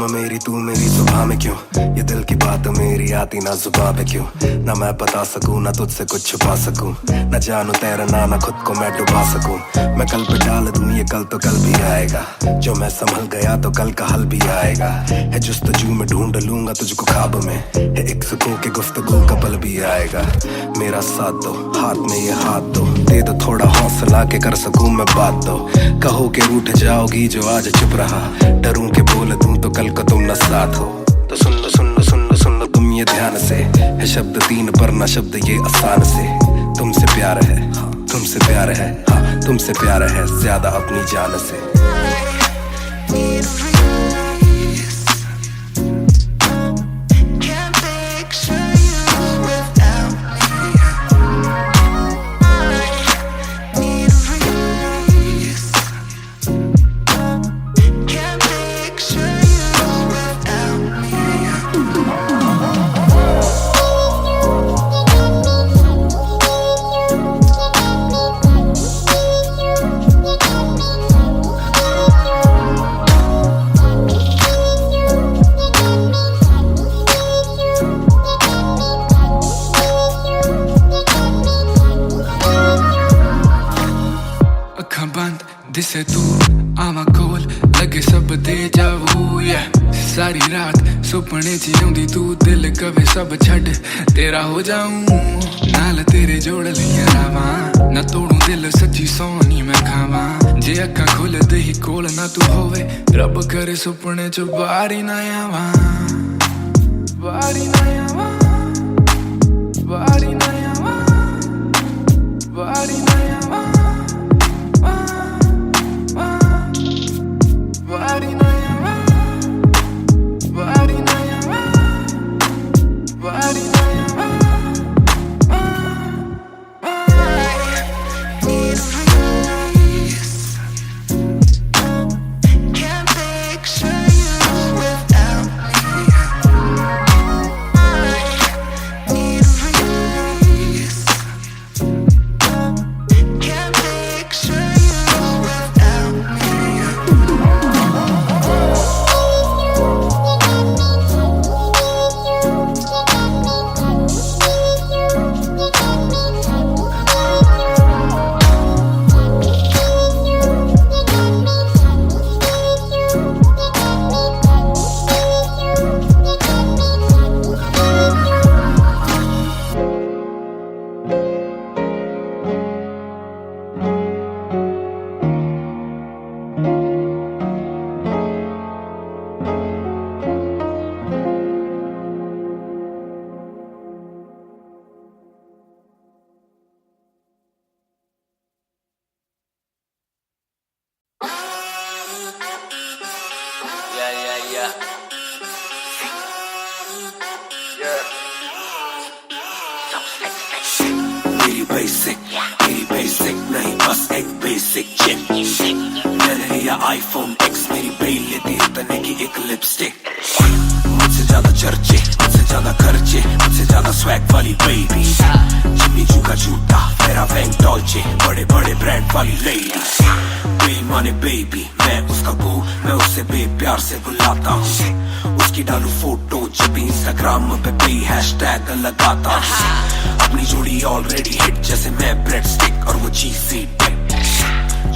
मेरी तू मेरी सुबह में क्यों, ये दिल की बात मेरी आती ना जुबान पे क्यों। ना मैं बता सकूं ना तुझसे कुछ छुपा सकूं, ना जानू तैरना ना खुद को मैं डुबा सकूं। मैं कल पे डाल दूं ये कल तो कल भी आएगा, जो मैं संभल गया तो कल का हल भी आएगा। है जुस्तजू में ढूंढ लूंगा तुझको ख्वाब में, है एक सुकून के गुफ्तगू का पल भी आएगा। मेरा साथ दो, हाथ में ये हाथ दो, दे दो थोड़ा हौसला के कर सकूं मैं बात दो। कहो के रूठ जाओगी जो आज चुप रहा, डरूं के बोल दूं तो कल को तुम न साथ हो। तो सुन लो सुन लो सुन लो सुन लो तुम ये ध्यान से, है शब्द तीन पर ना शब्द ये आसान से। तुमसे प्यार है हाँ, तुमसे प्यार है हाँ, तुमसे प्यार है ज्यादा अपनी जान से। दिसे तू आवा कोल लगे सब दे जावू या सारी रात सुपने च आउंदी तू दिल कवे सब छड़ तेरा हो जाऊं नाल तेरे जोड़ लिया रावां ना तोड़ू दिल सच्ची सोनी मैं खावां जे अक्खां खोल दे ही कोल ना तू होवे रब करे सुपने च बारी ना आवां बारी ना आवां बारी ना आवां बारी ना आवां Body na yawa, body na yawa, body na yawa. Need a release. Can't picture you without me. Need a release. Can't picture you without me. मेरी बेसिक नहीं बस एक बेसिक चिप। मैंने लिया आईफोन X, मेरी बेल लेती इतने की एक लिपस्टिक। मुझसे ज्यादा चर्चे, मुझसे ज्यादा खर्चे, मुझसे ज्यादा स्वैग वाली बेबी। जिम्मी चू का जूता, मेरा वैंग डॉल्चे, बड़े बड़े ब्रांड वाली लेडी। बेईमाने बेबी, मैं उसका बू, मैं उसे बेप्यार से बुलाता हूँ। उसकी डालू फोटो जब इंस्टाग्राम पे हैशटैग लगाता हूँ। अपनी जोड़ी ऑलरेडी हिट जैसे मैं ब्रेड स्टिक और वो चीज़ी टिक।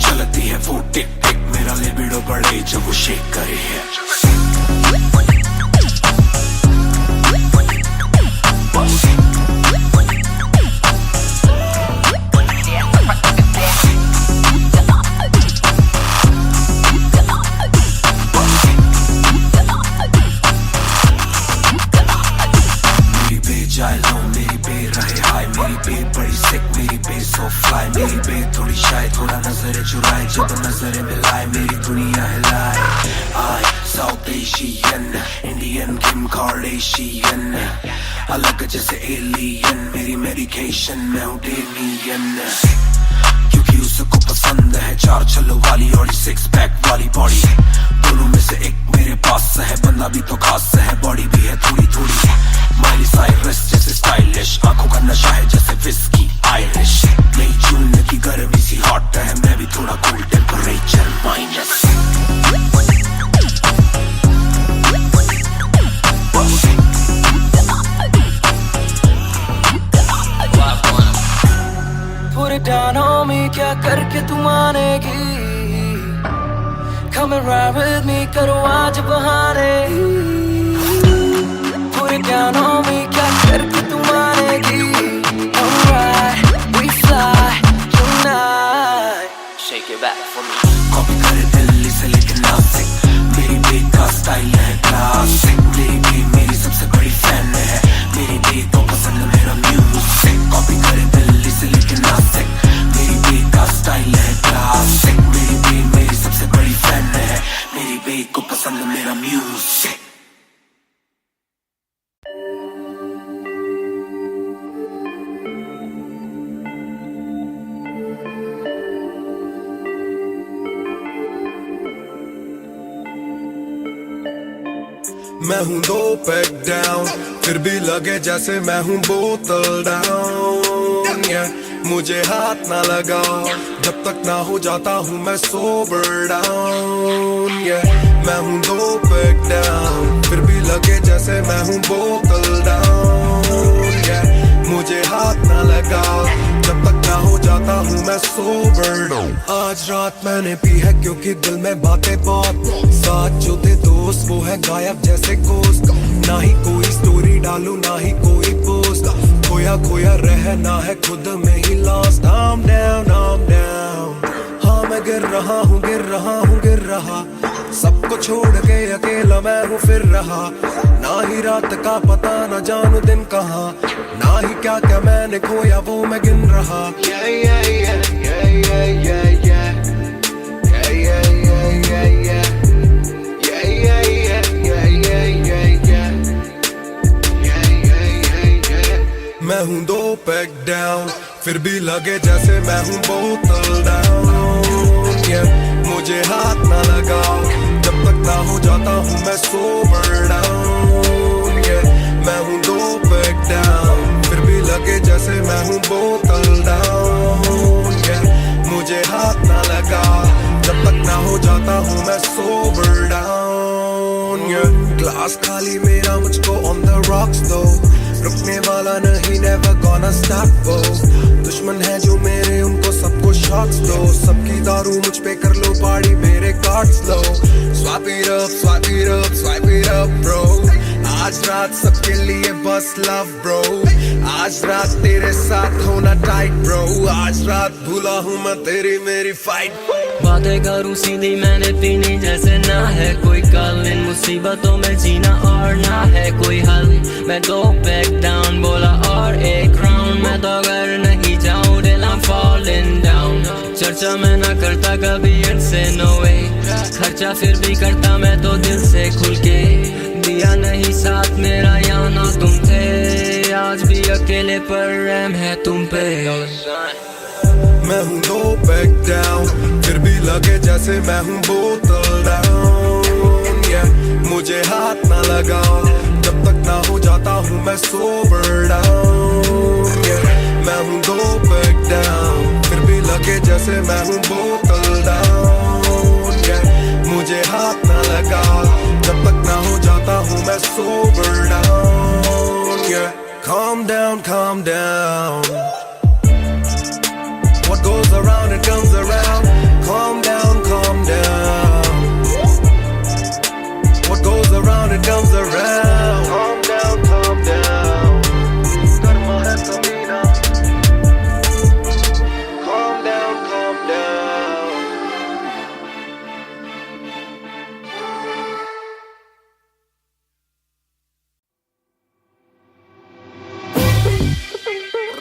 चलती है वो टिक टिक, मेरा लिबिडो बढ़े जब वो शेक करे है। मेरी बे रहे हाय, मेरी बे बड़ी सिक, मेरी बे सो फ्लाई। मेरी बे थोड़ी शाय, थोड़ा नजर चुराए, जब नजर मिलाए मेरी दुनिया हिलाए। आई साउथ एशियन, इंडियन किम कार्डेशियन, अलग जैसे एलियन, मेरी मेडिकेशन मैं हूँ डेलियन। क्योंकि उसको पसंद है चार छल्लों वाली और सिक्स पैक वाली बॉडी। दोनों में से एक मेरे पास है, बंदा भी तो खास है, बॉडी भी है थोड़ी थोड़ी। माइली साइरस जैसे स्टाइलिश, आंखों का नशा है जैसे विस्की आयरिश। नई जून की गर्मी सी हॉट है, मैं भी थोड़ा कूल टेम्परेचर माइनस। क्या करके तू मानेगी? Come and ride with me, करो आज बहाने। पूरे ध्यान में क्या करके तू मानेगी? Alright, we fly tonight. Shake it back for me. Copy करे दिल्ली से लेके नासिक, मेरी बेट का स्टाइल है क्लासिक। मेरी बेट मेरी सबसे बड़ी फैन है, मेरी बेट को पसंद मेरा म्यूजिक। कॉपी करे दिल्ली से लेके नासिक, मेरी बेट का स्टाइल है क्लासिक। मेरी बेट मेरी सबसे बड़ी फैन है, मेरी बेट को पसंद मेरा म्यूजिक। मैं हूँ 2 पैक डाउन, फिर भी लगे जैसे मैं हूँ बोतल डाउन। मुझे हाथ ना लगाओ जब तक ना हो जाता हूँ मैं सोबर डाउन। मैं हूँ 2 पैक डाउन, फिर भी लगे जैसे मैं हूँ बोतल डाउन। मुझे हाथ ना लगाओ जब तक ना हो जाता हूँ मैं सोबर डाउन। आज रात मैंने पी है क्योंकि दिल में बातें बहुत, साथ जो थे दोस्त वो है गायब जैसे गोश्त। ना ही कोई स्टोरी डालूं ना ही कोई पोस्ट, खोया खोया रहना है खुद में he lost. I'm down, I'm down। हाँ मैं गिर रहा हूँ गिर रहा हूँ गिर रहा, सबको छोड़ के अकेला मैं हूँ फिर रहा। ना ही रात का पता ना जानू दिन कहाँ, ना ही क्या क्या मैंने खोया वो मैं गिन रहा। Yeah, yeah, yeah, yeah, yeah, yeah, yeah, yeah, yeah, yeah, yeah, yeah, yeah, yeah, yeah, yeah, yeah, yeah, yeah। मैं हूँ 2 पैक डाउन, फिर भी लगे जैसे मैं हूँ बोतल डाउन। मुझे हाथ ना लगाओ जब तक ना हो जाता हूँ मैं सोबर डाउन। मैं हूँ 2 पैक डाउन, फिर भी लगे जैसे मैं हूँ बोतल डाउन। मुझे हाथ ना लगाओ जब तक ना हो जाता हूँ मैं सोबर डाउन। ग्लास खाली मेरा मुझको ऑन द रॉक्स दो, रुकने वाला नहीं never gonna stop go। दुश्मन है जो मेरे उनको सबको शॉट्स दो, सबकी दारू मुझ पे कर लो पार्टी मेरे cards low. Swipe it up, swipe it up, swipe it up bro। आज रात सबके लिए बस लव ब्रो, आज रात तेरे साथ होना टाइट ब्रो। आज रात भूला हूँ मैं तेरी मेरी फाइट। बातें करूं सीधी मैंने पीनी जैसे ना है कोई कल, इन मुसीबतों में जीना और ना है कोई हल। मैं 2 पैक डाउन बोला और एक राउंड, मैं तो अगर नहीं जाऊं दिल I'm falling down। चर्चा मैं ना करता कभी इनसे नो वे, खर्चा फिर भी करता मैं तो दिल से खुल के। दिया नहीं साथ मेरा यहाँ ना तुम थे, आज भी अकेले पर रहम है तुम पे। मैं हूँ 2 पैक डाउन, फिर भी लगे जैसे मैं हूँ बोतल डाउन। मुझे हाथ ना लगाओ जब तक ना हो जाता हूँ मैं सोबर डाउन। मैं हूँ 2 पैक डाउन, फिर भी लगे जैसे मैं हूँ बोतल डाउन। मुझे हाथ ना लगाओ जब तक ना हो जाता हूँ मैं sober down. Calm down, calm down। What goes around it comes around। Calm down, calm down। What goes around it comes around। Calm down, calm down। Karma hai kamina। Calm down, calm down।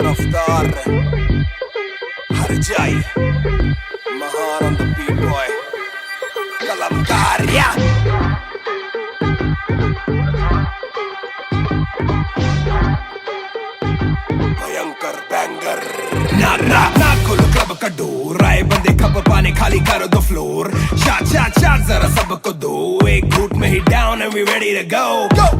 रफ्तार हर जाई, महान on the beat boy, कलमकार या। भयंकर banger ना ना ना खोलो club का डोर, आए बंदे खप पाने खाली करो दो फ्लोर। शाट शाट शाट जरा सबको दो, एक घूट में ही down and we ready to go।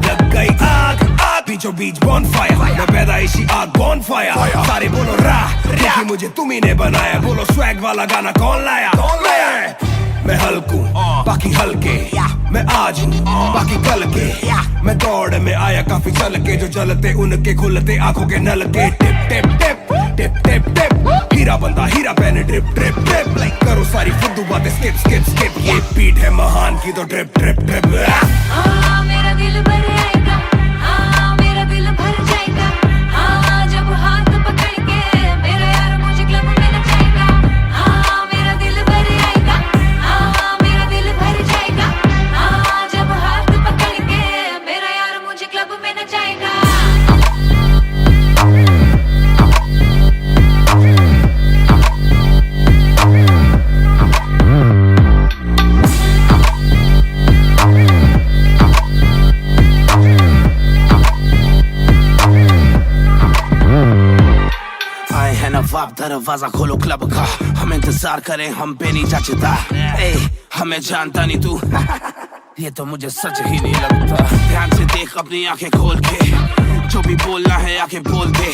लग गई आग आग बीचों बीच bonfire, मैं पैदाइशी आग bonfire। सारे बोलो राह क्योंकि मुझे तुम्ही ने बनाया, बोलो स्वैग वाला गाना कौन लाया? मैं हल्कू बाकी हल्के, मैं आज हूँ बाकी कल के। मैं दौड़ में आया काफी चल के, जो चलते उनके खुलते आंखों के नल के। टिप टिप टिप टिप टिप टिप हीरा बंदा हीरा पहने ड्रिप ड्रिप ड्रिप लाइक करो सारी फुद्दू बातें स्किप स्किप स्किप ये बीट है महान की तो ड्रिप ड्रिप ड्रिप मेरा दिल भर आएगा मेरा दिल भर जाएगा जब हाथ पकड़ के मेरा यार मुझे क्लब में नचाएगा मेरा दिल भर आएगा मेरा दिल भर जाएगा जब हाथ पकड़ के मेरा यार मुझे क्लब में नचाएगा आप दरवाजा खोलो क्लब का हम इंतजार करें हम पे नहीं जचता हमें जानता नहीं तू ये तो मुझे सच ही नहीं लगता ध्यान से देख अपनी आंखें खोल के जो भी बोलना है आके बोल दे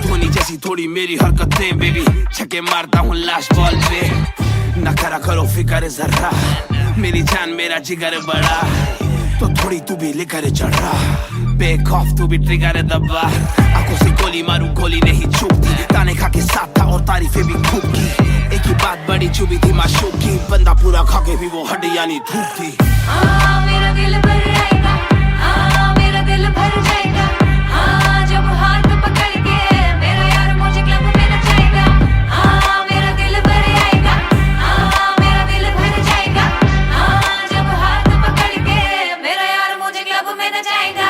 धोनी जैसी थोड़ी मेरी हरकतें बेबी छक्के मारता हूँ लास्ट बॉल पे न करा करो फिक्र जरा मेरी जान मेरा जिगर बड़ा तो थोड़ी तू भी लेकर चढ़ रहा बेक ऑफ तू भी ट्रिगर दबा आंखों से गोली मारू गोली नहीं चूकती ताने खा के साथ था और तारीफें भी खूब की एक ही बात बड़ी चुभी थी माशूक की बंदा पूरा खा के भी वो हड्डियां नहीं धूप थी मेरा दिल भर आएगा मेरा दिल भर जाएगा जब हाथ पकड़ के मेरा यार मुझे क्लब में नचाएगा मेरा दिल भर आएगा मेरा दिल भर जाएगा जब हाथ पकड़ के मेरा यार मुझे क्लब में नचाएगा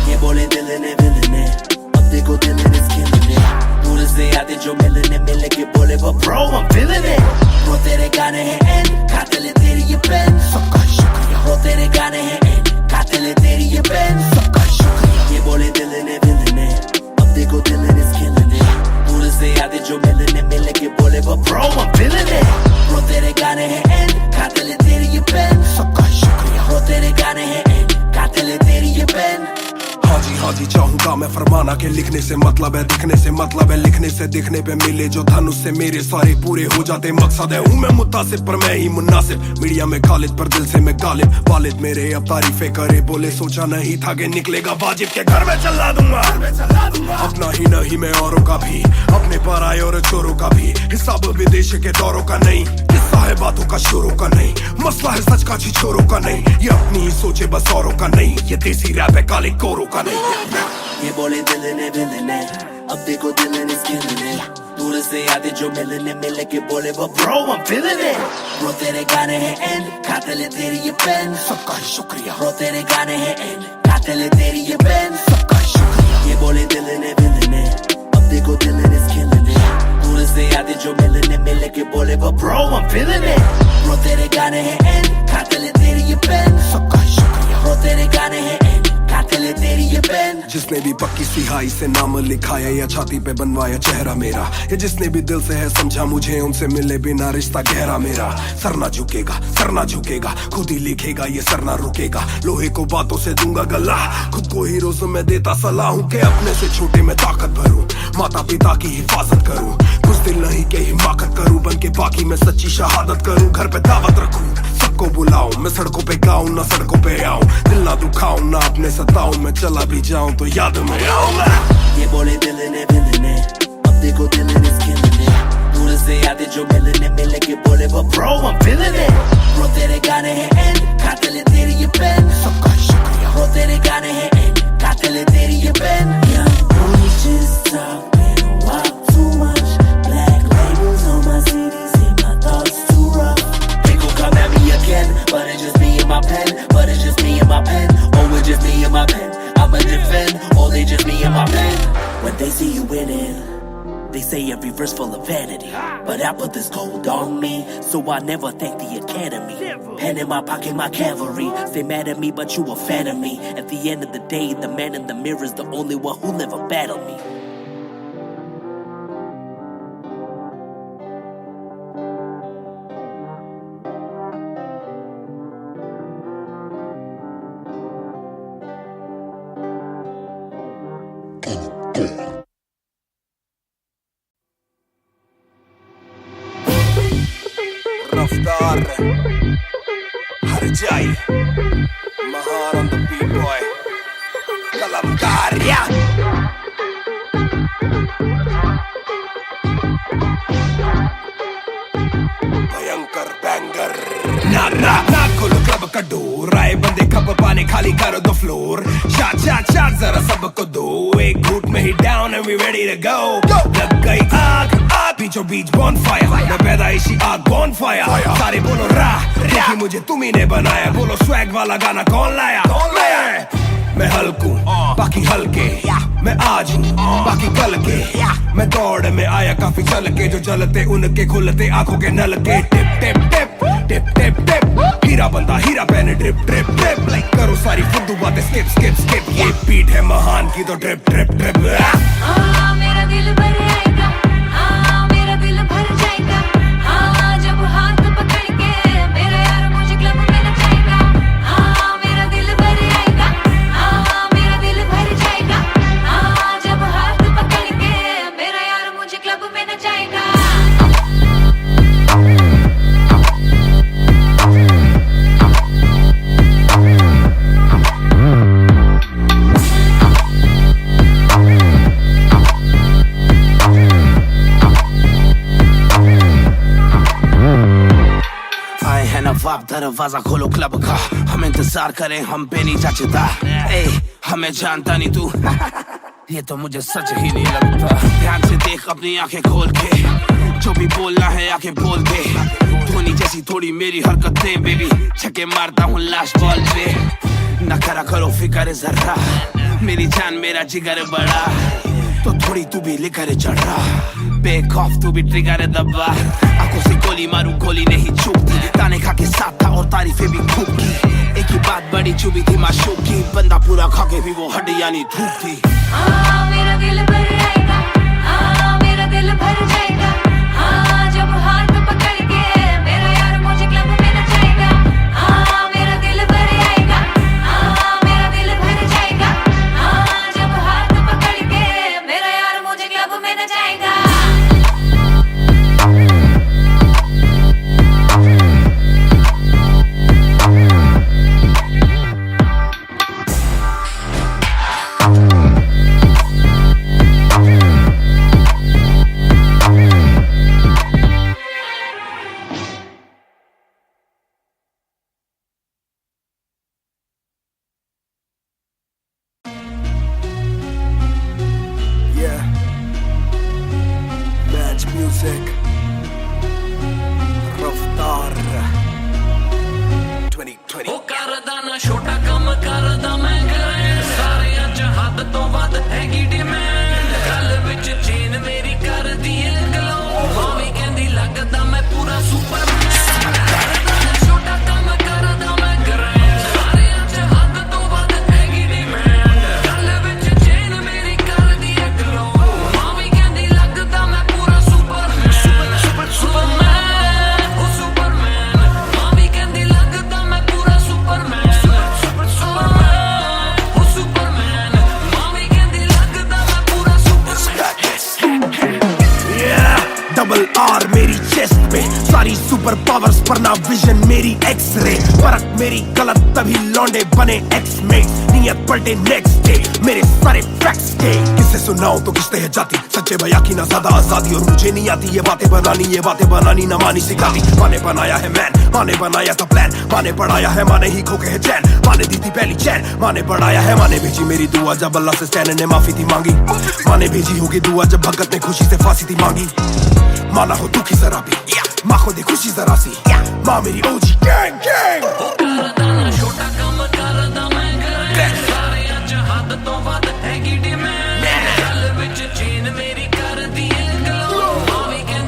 ये बोले दिल ने अब देखो दिल ने दूर से आते जो मिलने के बोले वो bro I'm feeling it वो तेरे गाने हैं एंड खाते ले तेरी ये पेन सबका शुक्रिया वो तेरे गाने हैं एंड खाते ले तेरी ये पेन सबका शुक्रिया ये बोले दिल ने अब देखो दिल ने दूर से आते जो मिलने के बोले वो bro I'm feeling it वो तेरे गाने हैं एंड खाते ले तेरी ये पेन सबका शुक्रिया वो तेरे गाने हैं एंड खाते ले तेरी ये पेन हाँ जी चाहूंगा मैं फरमाना के लिखने से मतलब है दिखने से मतलब है लिखने से दिखने पे मिले जो धनुष से मेरे सारे पूरे हो जाते मकसद है हूँ मैं मुतासिब पर मैं ही मुनासिब मीडिया में खालिद पर दिल से मैं गालिब वालिद मेरे अब तारीफे करे बोले सोचा नहीं था कि निकलेगा वाजिब के घर में चला दूंगा अपना ही नहीं मैं औरों का भी अपने पर आए और चोरों का भी हिसाब विदेश के दौरों का नहीं किस्सा है बातों का शोरों का नहीं मसला है सच का छिछोरों का नहीं ये अपनी ही सोचे बस औरों का नहीं ये देसी रैप है काले कोरों का नहीं ये बोले दिल ने अब देखो दिल ने खिलने दूर से आते जो मिलने के बोले वो bro I'm feeling it वो तेरे गाने हैं एंड खाते ले तेरी ये पेन सबका शुक्रिया वो तेरे गाने हैं एंड खाते ले तेरी ये पेन सबका शुक्रिया ये बोले दिल ने अब देखो दिल ने खिलने दूर से आते जो मिलने के बोले वो bro I'm feeling it वो तेरे गाने हैं एंड खाते ले तेरी ये पेन सबका शुक्रिया वो तेरे गाने हैं एंड खाते ले तेरी ये पेन जिसने भी पक्की सिहाई से नाम लिखाया या छाती पे बनवाया चेहरा मेरा या जिसने भी दिल से है समझा मुझे उनसे मिले बिना रिश्ता गहरा मेरा सर ना झुकेगा खुद ही लिखेगा ये सर ना रुकेगा लोहे को बातों से दूंगा गला खुद को हीरोज में देता सलाह हूँ के अपने से छोटे में ताकत भरूं माता पिता की हिफाजत करूं कुछ दिल नहीं के हिमाकत करूं बन के बाकी मैं सच्ची शहादत करूं घर पे दावत रखूं सबको बुलाऊं मैं सड़कों पे गाऊं ना सड़कों पे आऊं दिल ना दुखाऊं ना अपने सताऊं मैं चला भी जाऊं तो याद में आऊं ये बोले दिल ने अब देखो दिल ने खिलने दूर से आते जो मिलने के बोले वो bro I'm feeling it वो तेरे गाने हैं एंड खाते ले तेरी ये पेन सबका शुक्रिया वो तेरे गाने हैं एंड खाते ले तेरी ये pen Young boy just talking a while too much black labels on my CDs and my thoughts too rough they gon' come at me again but it's just me and my pen but it's just me and my pen oh it's just me and my pen I'ma defend oh they just me and my pen when they see you winning they say every verse full of vanity. But I put this gold on me, so I never thank the academy. Pen in my pocket, my cavalry. Stay mad at me, but you a fan of me. At the end of the day, the man in the mirror is the only one who'll ever battle me. Raftar Harjai Mahan on the beat boy Kalamkar yeah Bhayankar banger Na kholo club ka door Aaye bande khab paane khali karo the floor Shot zara sabko do Ek ghoot mein hi down and we ready to go Lag gayi aag बीचों बीच bonfire मैं पैदाइशी आग bonfire सारे बोलो राह देखी मुझे तुम्ही ने बनाया बोलो swag वाला गाना कौन लाया मैं हल्कू बाकी हल्के मैं आज हूँ बाकी कल के मैं दौड़ में आया काफी चल के जो चलते उनके खुलते आंखों के नल के टिप टिप टिप टिप टिप टिप हीरा बंदा हीरा पहने ड्रिप ड्रिप ड्रिप लाइक करो सारी फुद्दू बातें स्किप स्किप स्किप ये बीट है महान की तो ड्रिप ड्रिप ड्रिप मेरा दिल भर आएगा मेरा दिल भर जाएगा जब हाथ पकड़ के मेरा यार मुझे क्लब में नचाएगा मेरा दिल भर आएगा मेरा दिल भर जाएगा जब हाथ पकड़ के मेरा यार मुझे क्लब में नचाएगा नवाब दरवाजा खोलो क्लब का हम इंतजार करें हम पे नहीं जचता हमें जानता नहीं तू ये तो मुझे सच ही नहीं लगता ध्यान से देख अपनी आंखें खोल के जो भी बोलना है आके बोल दे धोनी जैसी थोड़ी मेरी हरकतें बेबी छक्के मारता हूँ लास्ट बॉल पे न करा करो फिक्र जरा मेरी जान मेरा जिगर बड़ा तो थोड़ी तू भी लेकर चढ़ रहा बेक ऑफ तू भी ट्रिगर दबा आंखों से गोली मारू गोली नहीं चूकती ताने खा के साथ था और तारीफें भी खूब की एक ही बात बड़ी चुभी थी माशूक की बंदा पूरा खा के भी वो हड्डियां नहीं थूकती मेरा दिल भर आएगा मेरा दिल भर जाएगा जब हाथ पकड़ के मेरा यार मुझे क्लब में नचाएगा मेरा दिल भर आएगा मेरा दिल भर जाएगा जब हाथ पकड़ के मेरा यार मुझे क्लब में नचाएगा Music Raftar 2020 ਉਹ ਕਰਦਾ ਨਾ ਛੋਟਾ ਕੰਮ ਕਰਦਾ ਮੈਂ ਗ੍ਰੈਂਡ ਸਾਰਿਆਂ ਚ ਹੱਦ ਤੋਂ ਵੱਧ ਹੈਗੀ ਡਿਮਾਂਡ ਗੱਲ ਵਿੱਚ ਚੇਨ ਮੇਰੀ ਕਰਦੀ ਏ ਗਲੋ ਮਾਵੀ ਕਹਿੰਦੀ ਲੱਗਦਾ ਮੈਂ ਪੂਰਾ ਸੁਪਰਮੈਨ ਕਰਦਾ ਨਾ ਛੋਟਾ ਕੰਮ ਕਰਦਾ ਮੈਂ ਗ੍ਰੈਂਡ ਸਾਰਿਆਂ ਚ ਹੱਦ ਤੋਂ ਵੱਧ ਹੈਗੀ ਡਿਮਾਂਡ ਗੱਲ ਵਿੱਚ ਚੇਨ ਮੇਰੀ ਕਰਦੀ ਏ ਗਲੋ ਮਾਵੀ ਕਹਿੰਦੀ ਲੱਗਦਾ ਮੈਂ ਪੂਰਾ ਸੁਪਰਮੈਨ ਉਹ ਸੁਪਰਮੈਨ ਮਾਵੀ ਕਹਿੰਦੀ ਲੱਗਦਾ ਮੈਂ ਪੂਰਾ ਸੁਪਰਮੈਨ डबल आर मेरी चेस्ट पे सारी सुपर पावर्स पर ना विजन मेरी एक्स-रे फर्क मेरी गलत तभी लौंडे बने एक्स-मेट नियत पलटे नेक्स्ट डे मेरे सारे फैक्ट्स के किससे सुनाऊं तो किसते है जाती सच्चे भैया की ना ज्यादा आजादी और मुझे नहीं आती ये बातें बनानी ना मानी सिखाती माने बनाया है मैन माने बनाया था प्लान माने पढ़ाया है माने ही खोके है चैन माने दी थी पहली चैन माने बढ़ाया है माने भेजी मेरी दुआ जब अल्लाह से स्टैन ने माफी थी मांगी माने भेजी होगी दुआ जब भगत ने खुशी से फांसी थी मांगी माना हो दुखी जरा भी माँ को दे खुशी जरा सी माँ मेरी ओजी गैंग गैंग छोटा काम करदा मैं गैंग सारिਆਂ ਚ ਹੱਦ ਤੋਂ ਵੱਧ ਹੈਗੀ ਡਿਮਾਂਡ ਗੱਲ ਵਿੱਚ ਚੇਨ ਮੇਰੀ ਕਰਦੀ ਏ ਗਲੋ ਮਾਵੀ ਕਹਿੰਦੀ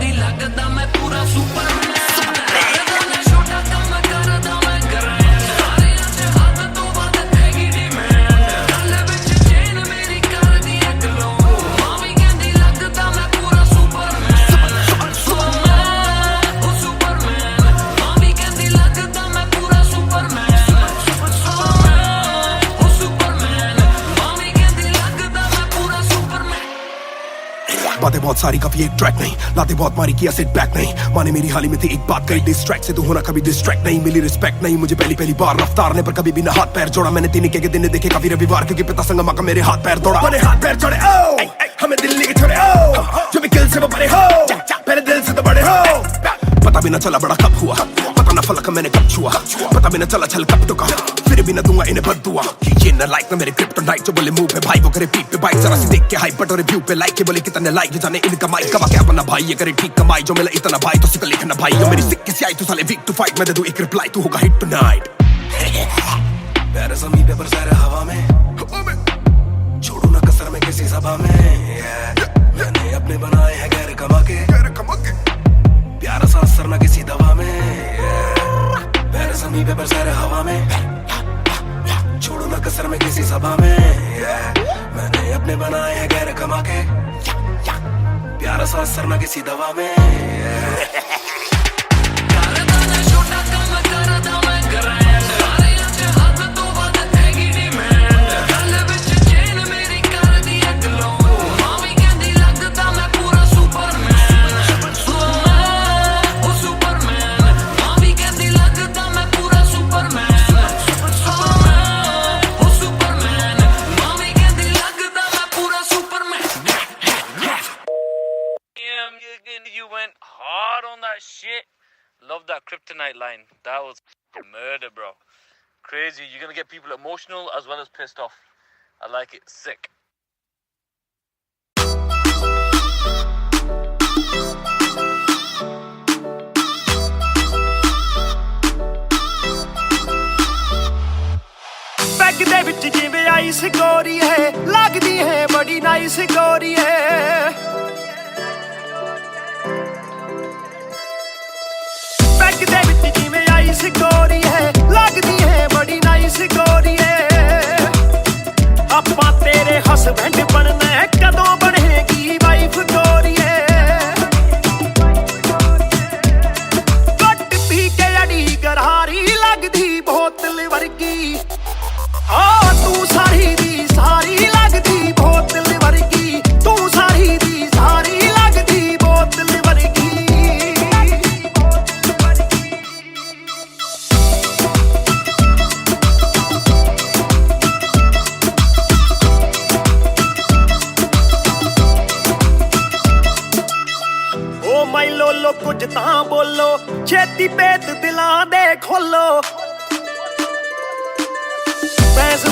सारी कभी एक ट्रैक नहीं लाते बहुत मारी किया सेट बैक नहीं माने मेरी हाल ही में थी एक बात कही डिस्ट्रैक्ट से तू होना कभी डिस्ट्रैक्ट नहीं मिली रिस्पेक्ट नहीं मुझे पहली बार रफ्तार ने पर कभी भी ना हाथ पैर जोड़ा मैंने तीन के दिन देखे काफी रविवार क्योंकि पिता संगमा का मेरे हाथ पैर दौड़ा मैंने हाथ पैर जोड़े हमें दिल्ली के छोड़े जो भी किल से वो बड़े हो पहले दिल से तो बड़े हो पता भी ना चला बड़ा कब हुआ पता ना फलक मैंने कब छुआ पता भी ना चला छल कब टुका फिर भी ना दूंगा इन्हें बददुआ ये ना लाइक ना मेरे क्रिप्टोनाइट जो बोले मुंह पे भाई वो करे पीठ पे बाइक जरा सी देख के हाइप बट और रिव्यू पे लाइक के बोले कितने लाइक जाने इनका माइक कमा क्या बना भाई ये करे ठीक कमाई जो मिला इतना भाई तो सिक लिखना भाई जो मेरी सिक किसी आई तू साले वीक टू फाइट मैं दे दूं एक रिप्लाई तू होगा हिट टुनाइट प्यारे ज़मीन पे बरसाए हवा में छोड़ू ना कसर में किसी सभा में मैंने अपने बनाए हैं गैर कमा के प्यारा सा असर ना किसी दवा में प्यारे ज़मीन पे बरसाए हवा में छोड़ू ना कसर में किसी सभा में मैंने अपने बनाए हैं गैर कमा के प्यारा सा असर ना किसी दवा में You went hard on that shit. Love that kryptonite line. That was murder, bro. Crazy. You're gonna get people emotional as well as pissed off. I like it. Sick. Bag दे विच जिवें आइस गोरी है लगदी है बड़ी nice गोरी है बैग दे विच जिवें आइस गोरी है लगदी है बड़ी नाइस गोरी है आपां तेरे हसबैंड बनना है कदों बनेगी वाइफ गोरी है कट पी के अड़ी गरारी लगदी बोतल वर्गी तू सारी दी सारी लगदी बोतल वर्गी तू सारी दी सारी लगदी बोतल वर्गी ओ मैं लोलो कुछ तां बोलो छेती पेत दिलां दे खोलो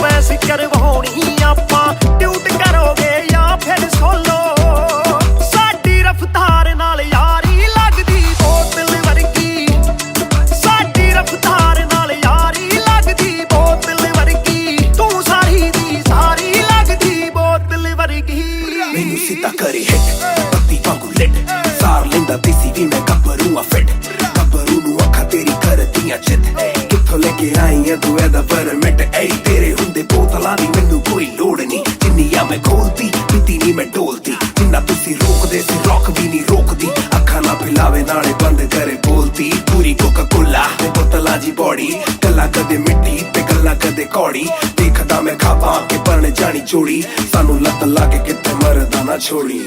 वैस करवाउणी आपां ट्यूट करोगे या फिर सोलो साडी रफ्तार नाल यारी लगदी बोतल वर्गी साडी रफ्तार नाल यारी लगदी बोतल वर्गी तू सारी दी सारी लगदी बोतल वर्गी मैनू सीता करे हिट बत्ती वांगू लिट सार लेंदा देसी भी मैं गब्बरू आ फिट गब्बरू नू अखा तेरी करदियां चित कित्थों लेके आई है तू एदा परमिट ऐ तेरे हुंदे बोतलां दी मैनू कोई लोड़ नहीं जिन्नियां मैं खोलती पीती नहीं मैं डोलती जिन्ना तुसी रोकदे सी रॉक भी नहीं रोकदी अखा ना पिलावे नाले बंद करे बोलती पूरी कोका कोला ते बोतलां जी बॉडी गल्लां कदे मिट्टी ते गल्लां कदे कौड़ी देखदा मैं खाबा के बन जानी चोड़ी सानू लत लाके किते मरदा ना छोड़ी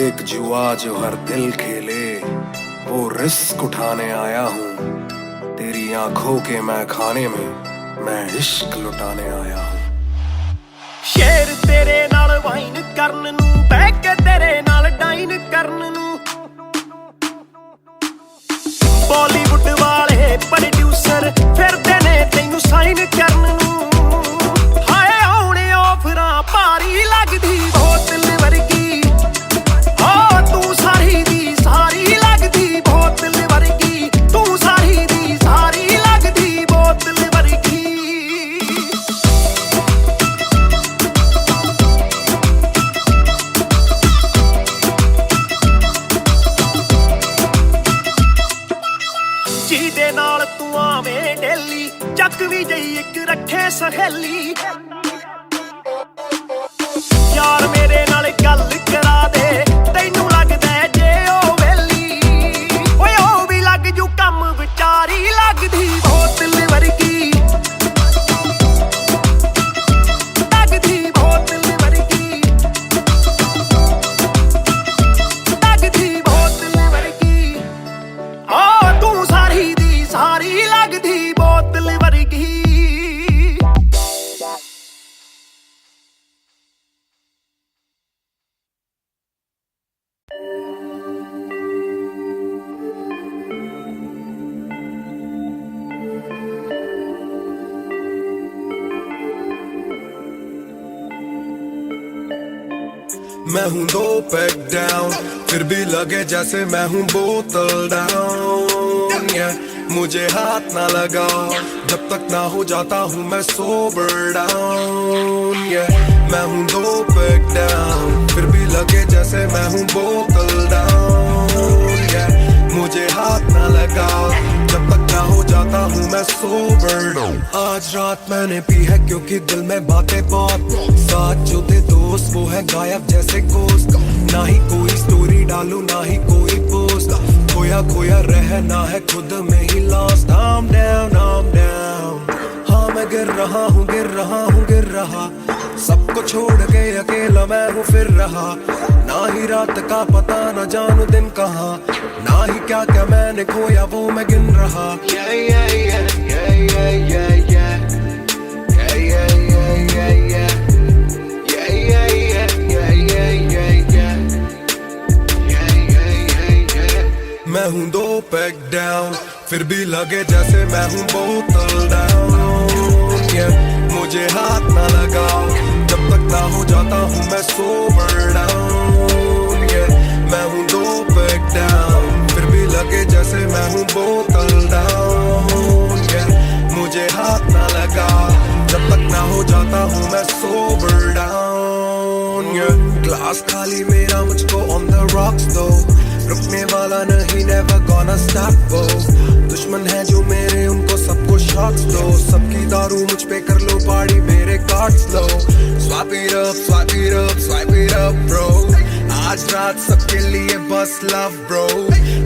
एक जुआ जो हर दिल खेले वो रिस्क उठाने आया हूँ तेरी आंखों के मैं खाने में मैं इश्क लुटाने आया हूँ शेर तेरे नाल वाइन करन नू बह के तेरे नाल डाइन करन नू बॉलीवुड वाले प्रोड्यूसर फिरदे ने तैनू साइन करन नू हाय आउणे ऑफरां भारी लगदी बोतल वर्गी तू सारी दी सारी लगदी बोतल वर्गी तू सारी दी सारी लगदी बोतल वर्गी ਜਿਹਦੇ ਨਾਲ ਤੂੰ ਆਵੇਂ ਡੇਲੀ ਚੱਕ ਵੀ ਜਈ ਇੱਕ ਰੱਖੇ ਸਹੇਲੀ ਯਾਰ ਮੇਰੇ ਨਾਲ ਗੱਲ ਕਰਾ ਦੇ ਤੈਨੂੰ ਲੱਗਦਾ ਜੇ ਉਹ ਵੇਲੀ ਓਏ ਉਹ ਵੀ ਲੱਗ ਜੂ ਕੰਮ ਵਿਚਾਰੀ ਲੱਗਦੀ ਬੋਤਲ ਵਰਗੀ ਲੱਗਦੀ ਬੋਤਲ ਵਰਗੀ मैं हूँ 2 पैक डाउन, फिर भी लगे जैसे मैं हूँ बोतल डाउन। मुझे हाथ ना लगाओ जब तक ना हो जाता हूँ मैं सोबर डाउन। मैं हूँ 2 पैक डाउन, फिर भी लगे जैसे मैं हूँ बोतल डाउन। मुझे हाथ ना लगाओ जब तक ना हो जाता हूँ मैं सोबर डाउन। आज रात मैंने पी है क्योंकि दिल में बातें बहुत, साथ जो थे दोस्त वो है गायब जैसे कोस्ट। ना ही कोई स्टोरी डालू ना ही कोई पोस्ट, खोया खोया रहना है खुद में he lost. I'm down, I'm down, हाँ मैं गिर रहा हूँ गिर रहा हूँ गिर रहा, सबको छोड़ के अकेला मैं हूँ फिर रहा। ना ही रात का पता न जानू दिन कहाँ, ना ही क्या क्या मैंने खोया वो मैं गिन रहा। Yeah, yeah, yeah, yeah, yeah, yeah, yeah. Yeah, yeah, yeah, yeah, yeah. Yeah, yeah, yeah, yeah, yeah, yeah, yeah. Yeah, yeah, yeah, yeah. मैं हूँ 2 पैक डाउन, फिर भी लगे जैसे मैं हूँ बोतल डाउन। मुझे हाथ ना लगाओ जब तक ना हो जाता हूँ मैं सोबर डाउन। मैं हूँ 2 पैक डाउन, फिर भी लगे जैसे मैं हूँ बोतल डाउन। मुझे हाथ ना लगाओ जब तक ना हो जाता हूँ मैं सोबर डाउन। ग्लास खाली मेरा मुझको ऑन द रॉक्स दो, रुकने वाला नहीं never gonna stop वो। दुश्मन है जो मेरे उनको सबको शॉट्स दो, सबकी दारू मुझ पे कर लो पार्टी मेरे cards low. Swipe it up, swipe it up, swipe it up bro, आज रात सबके लिए बस लव ब्रो।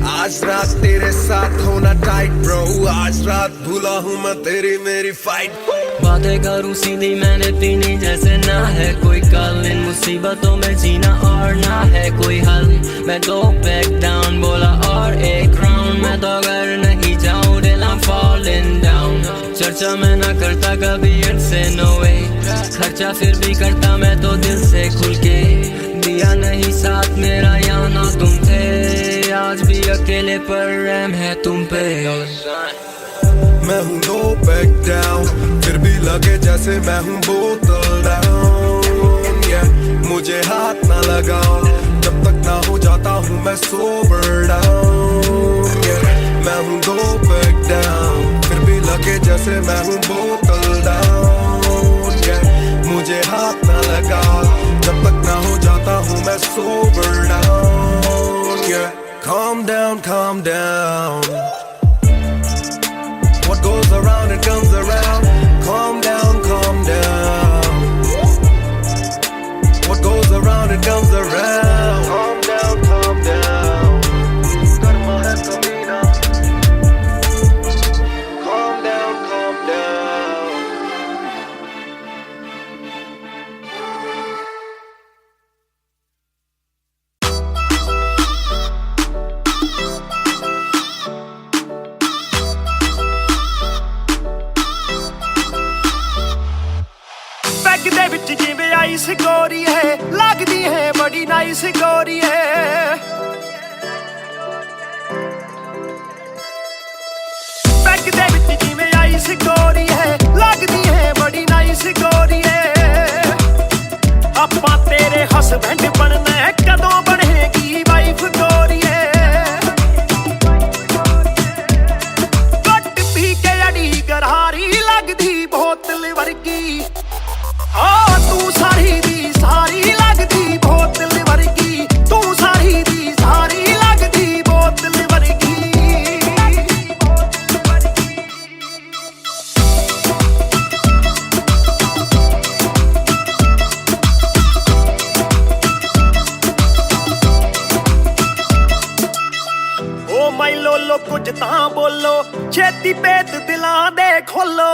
आज रात तेरे साथ होना टाइट ब्रो, आज रात भूला हूँ मैं तेरी मेरी फाइट। बातें करूँ सीधी मैंने पीनी जैसे ना है कोई कल, इन मुसीबतों में जीना और ना है कोई हल। मैं 2 पैक डाउन बोला और 1 राउंड, मैं तो अगर नहीं जाऊँ दिल I'm falling down। चर्चा मैं ना करता कभी इनसे no way, खर्चा फिर भी करता मैं तो दिल से खुल के। दिया नहीं साथ मेरा यहाँ ना तुम थे, आज भी अकेले पर रहम है तुम पे। मैं हूँ 2 पैक डाउन, फिर भी लगे जैसे मैं हूँ बोतल डाउन। मुझे हाथ ना लगाओ जब तक ना हो जाता हूँ मैं सोबर डाउन। मैं हूँ 2 पैक डाउन, फिर भी लगे जैसे मैं हूँ बोतल डाउन। मुझे हाथ ना लगाओ जब तक ना हो जाता हूँ मैं sober down. Calm down, calm down, what goes around it comes around. Calm down, calm down, what goes around it comes around. Calm down, calm down, karma hai kabhi na. Calm down, calm down. Bag दे विच जिवें ice गोरी है, लगदी है बड़ी nice गोरी है। बैग दे विच जिवें आइस गोरी है, लगदी है बड़ी नाइस गोरी है। आपां तेरे हसबैंड बनना है, कदों बनेगी वाइफ गोरी है। घट पी के अड़ी गरारी लगदी बोतल वर्गी, तू सारी दी सारी लगदी बोतल वर्गी, तू सारी दी सारी लगदी बोतल वर्गी। ओ माई लोलो कुछ तां बोलो, छेती पेत दिलां दे खोलो।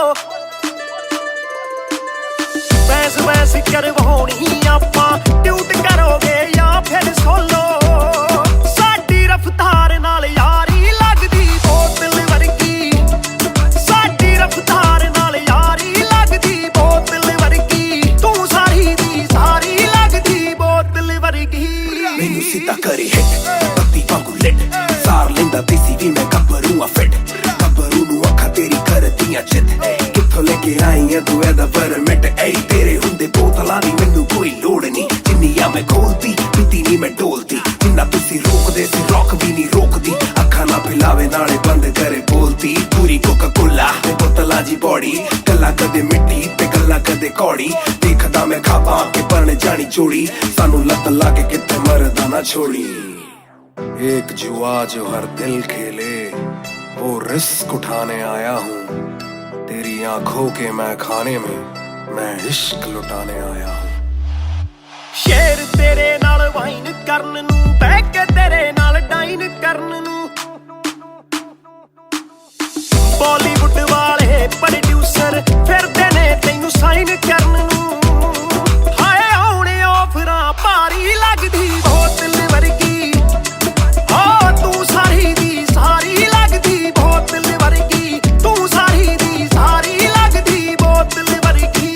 बहस बहस करवाउणी आपां, ट्यूट करोगे या फिर सोलो। साडी रफ्तार नाल यारी लगदी बोतल वर्गी, साडी रफ्तार नाल यारी लगदी बोतल वर्गी, तू सारी दी सारी लगदी बोतल वर्गी। मैनू सीता करे हिट पत्ती वांगू लिट, सार लेंदा देसी भी मैं गब्बरू आ फिट। गब्बरू नू अखा तेरी करदियां चित, कित्थों लेके आई है तू एदा परमिट। ऐ तेरे हुंदे बोतलां दी मैनू कोई लोड़ नहीं, जिन्नी आ मैं खोलती पिलावे नाले बंद करे बोलती पूरी कोका कोला ते बोतला जी बॉडी गल्ला कदे मिट्टी ते गल्ला कदे कौड़ी देखदा मैं खाबा के परने जानी चोड़ी सानू लत लाके किते मरदा ना छोड़ी एक जुआ जो हर दिल खेले वो रिस्क उठाने आया हूँ तेरी आंखों के मैं खाने में मैं इश्क लुटाने आया हूँ शेर तेरे नाल वाइन करन नू बह के तेरे नाल डाइन करन नू बॉलीवुड वाले प्रोड्यूसर फिरदे ने तैनू साइन करन नू हाय आउणे ऑफरां भारी लगदी बोतल वर्गी हो तू सारी दी सारी लगदी बोतल वर्गी तू सारी दी सारी लगदी बोतल वर्गी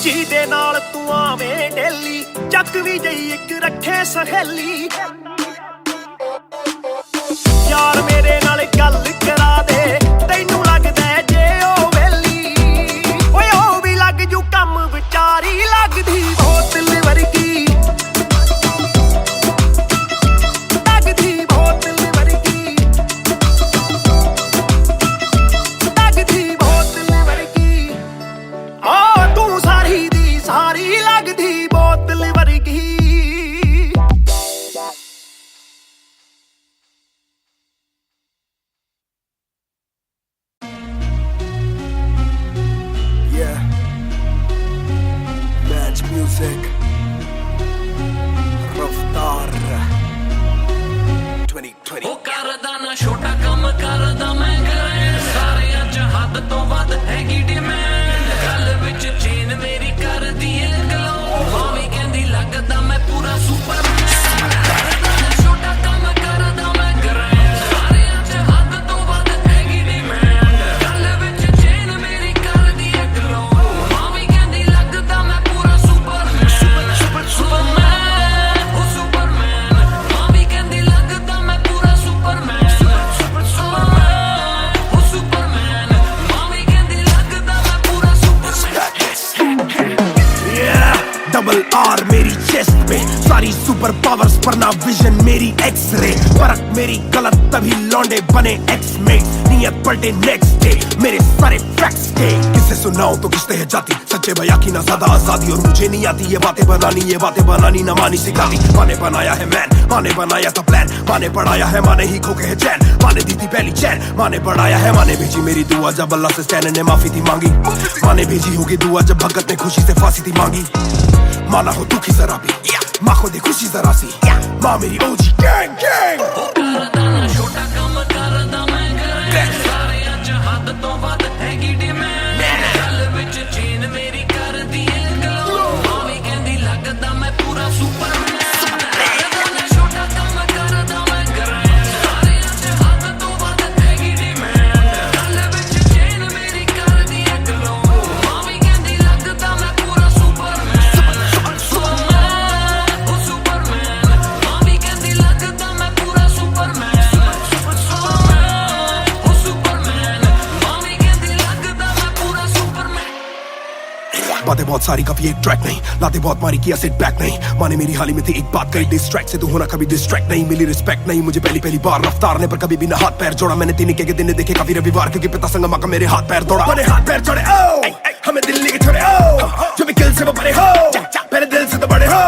ਜਿਹਦੇ ਨਾਲ ਤੂੰ ਆਵੇਂ ਡੇਲੀ ਚੱਕ ਵੀ ਜਈ ਇੱਕ ਰੱਖੇ ਸਹੇਲੀ ਯਾਰ ਮੇਰੇ ਨਾਲ ਗੱਲ ਕਰਾ ਦੇ ਤੈਨੂੰ ਲੱਗਦਾ ਜੇ ਉਹ ਵੇਲੀ ਓਏ ਉਹ ਵੀ ਲੱਗ ਜੂ ਕੰਮ ਵਿਚਾਰੀ ਲੱਗਦੀ ਬੋਤਲ ਵਰਗੀ ਲੱਗਦੀ ਬੋਤਲ ਵਰਗੀ ਲੱਗਦੀ ਬੋਤਲ ਵਰਗੀ ਆ ਤੂੰ ਸਾਰੀ ਦੀ ਸਾਰੀ ਲੱਗਦੀ ਬੋਤਲ ਵਰਗੀ Yeah Match music Raftar 2020 ਉਹ ਕਰਦਾ ਨਾ ਛੋਟਾ ਕੰਮ ਕਰਦਾ ਮੈਂ ਗ੍ਰੈਂਡ ਸਾਰਿਆਂ ਚ ਹੱਦ ਤੋਂ ਵੱਧ ਹੈਗੀ ਡਿਮਾਂਡ ਗੱਲ ਵਿੱਚ ਚੇਨ ਮੇਰੀ ਕਰਦੀ ਏ ਗਲੋ ਮਾਮੀ ਕਹਿੰਦੀ ਲੱਗਦਾ ਮੈਂ ਪੂਰਾ ਸੁਪਰਮੈਨ ਕਰਦਾ ਨਾ ਛੋਟਾ ਕੰਮ ਕਰਦਾ ਮੈਂ ਗ੍ਰੈਂਡ ਸਾਰਿਆਂ ਚ ਹੱਦ ਤੋਂ ਵੱਧ ਹੈਗੀ ਡਿਮਾਂਡ ਗੱਲ ਵਿੱਚ ਚੇਨ ਮੇਰੀ ਕਰਦੀ ਏ ਗਲੋ ਮਾਮੀ ਕਹਿੰਦੀ ਲੱਗਦਾ ਮੈਂ ਪੂਰਾ ਸੁਪਰਮੈਨ ਸੁਪਰਮੈਨ ਉਹ ਸੁਪਰਮੈਨ ਮਾਮੀ ਕਹਿੰਦੀ ਲੱਗਦਾ ਮੈਂ ਪੂਰਾ ਸੁਪਰਮੈਨ ਸੁਪਰਮੈਨ ਉਹ ਸੁਪਰਮੈਨ ਮਾਮੀ ਕਹਿੰਦੀ ਲੱਗਦਾ ਮੈਂ ਪੂਰਾ ਸੁਪਰਮੈਨ Yeah, डबल आर मेरी चेस्ट पे सारी सुपर पावर्स पर ना विजन मेरी एक्स-रे फर्क मेरी गलत तभी लौंडे बने एक्स-मेट्स नियत पलटे नेक्स्ट डे मेरे सारे फैक्ट्स थे किसे सुनाऊं तो किसते है जाती सच्चे भैया की ना ज्यादा आजादी और मुझे नहीं आती ये बातें बनानी ना मानी सिखाती माँ ने बनाया है मैन माँ ने बनाया था प्लान माँ ने पढ़ाया है माँ ने ही खो के है चैन माँ ने दी थी पहली चैन माँ ने बढ़ाया है माँ ने भेजी मेरी दुआ जब अल्लाह से स्टैन ने माफी थी मांगी माँ ने भेजी होगी दुआ जब भगत ने खुशी से फांसी थी मांगी माँ ना हो दुखी जरा भी माँ को दे खुशी जरा सी माँ मेरी ओजी गैंग गैंग ਉਹ ਕਰਦਾ ਨਾ ਛੋਟਾ ਕੰਮ ਕਰਦਾ ਮੈਂ ਗ੍ਰੈਂਡ ਸਾਰਿਆਂ ਚ ਹੱਦ ਤੋਂ ਵੱਧ ਹੈਗੀ ਡਿਮਾਂਡ ਗੱਲ ਵਿੱਚ ਚੇਨ ਮੇਰੀ ਕਰਦੀ ਏ ਗਲੋ ਮਾਮੀ ਕਹਿੰਦੀ ਲੱਗਦਾ ਮੈਂ ਪੂਰਾ ਸੁਪਰਮੈਨ ਕਰਦਾ ਨਾ ਛੋਟਾ ਕੰਮ ਕਰਦਾ ਮੈਂ ਗ੍ਰੈਂਡ ਸਾਰਿਆਂ ਚ ਹੱਦ ਤੋਂ ਵੱਧ ਹੈਗੀ ਡਿਮਾਂਡ ਗੱਲ ਵਿੱਚ ਚੇਨ ਮੇਰੀ ਕਰਦੀ ਏ ਗਲੋ ਮਾਮੀ ਕਹਿੰਦੀ ਲੱਗਦਾ ਮੈਂ ਪੂਰਾ ਸੁਪਰਮੈਨ ਸੁਪਰਮੈਨ ਉਹ ਸੁਪਰਮੈਨ ਮਾਮੀ ਕਹਿੰਦੀ ਲੱਗਦਾ ਮੈਂ ਪੂਰਾ ਸੁਪਰਮੈਨ ਸੁਪਰਮੈਨ ਉਹ ਸੁਪਰਮੈਨ ਮਾਮੀ ਕਹਿੰਦੀ ਲੱਗਦਾ ਮੈਂ ਪੂਰਾ ਸੁਪਰਮੈਨ बातें बहुत सारी कभी एक ट्रैक नहीं लाते बहुत मारी किया सेट बैक नहीं माने मेरी हाल ही में थी एक बात कही डिस्ट्रैक्ट से तू होना कभी डिस्ट्रैक्ट नहीं मिली रिस्पेक्ट नहीं मुझे पहली बार रफ्तार ने पर कभी भी ना हाथ पैर जोड़ा मैंने दिन के दिन देखे काफी रविवार क्योंकि पिता संगमा का मेरे हाथ पैर दौड़ा मैंने हाथ पैर जोड़े ओ हमें दिल्ली के छोड़े ओ जो भी किल से वो बड़े हो मेरे दिल से तो बड़े हो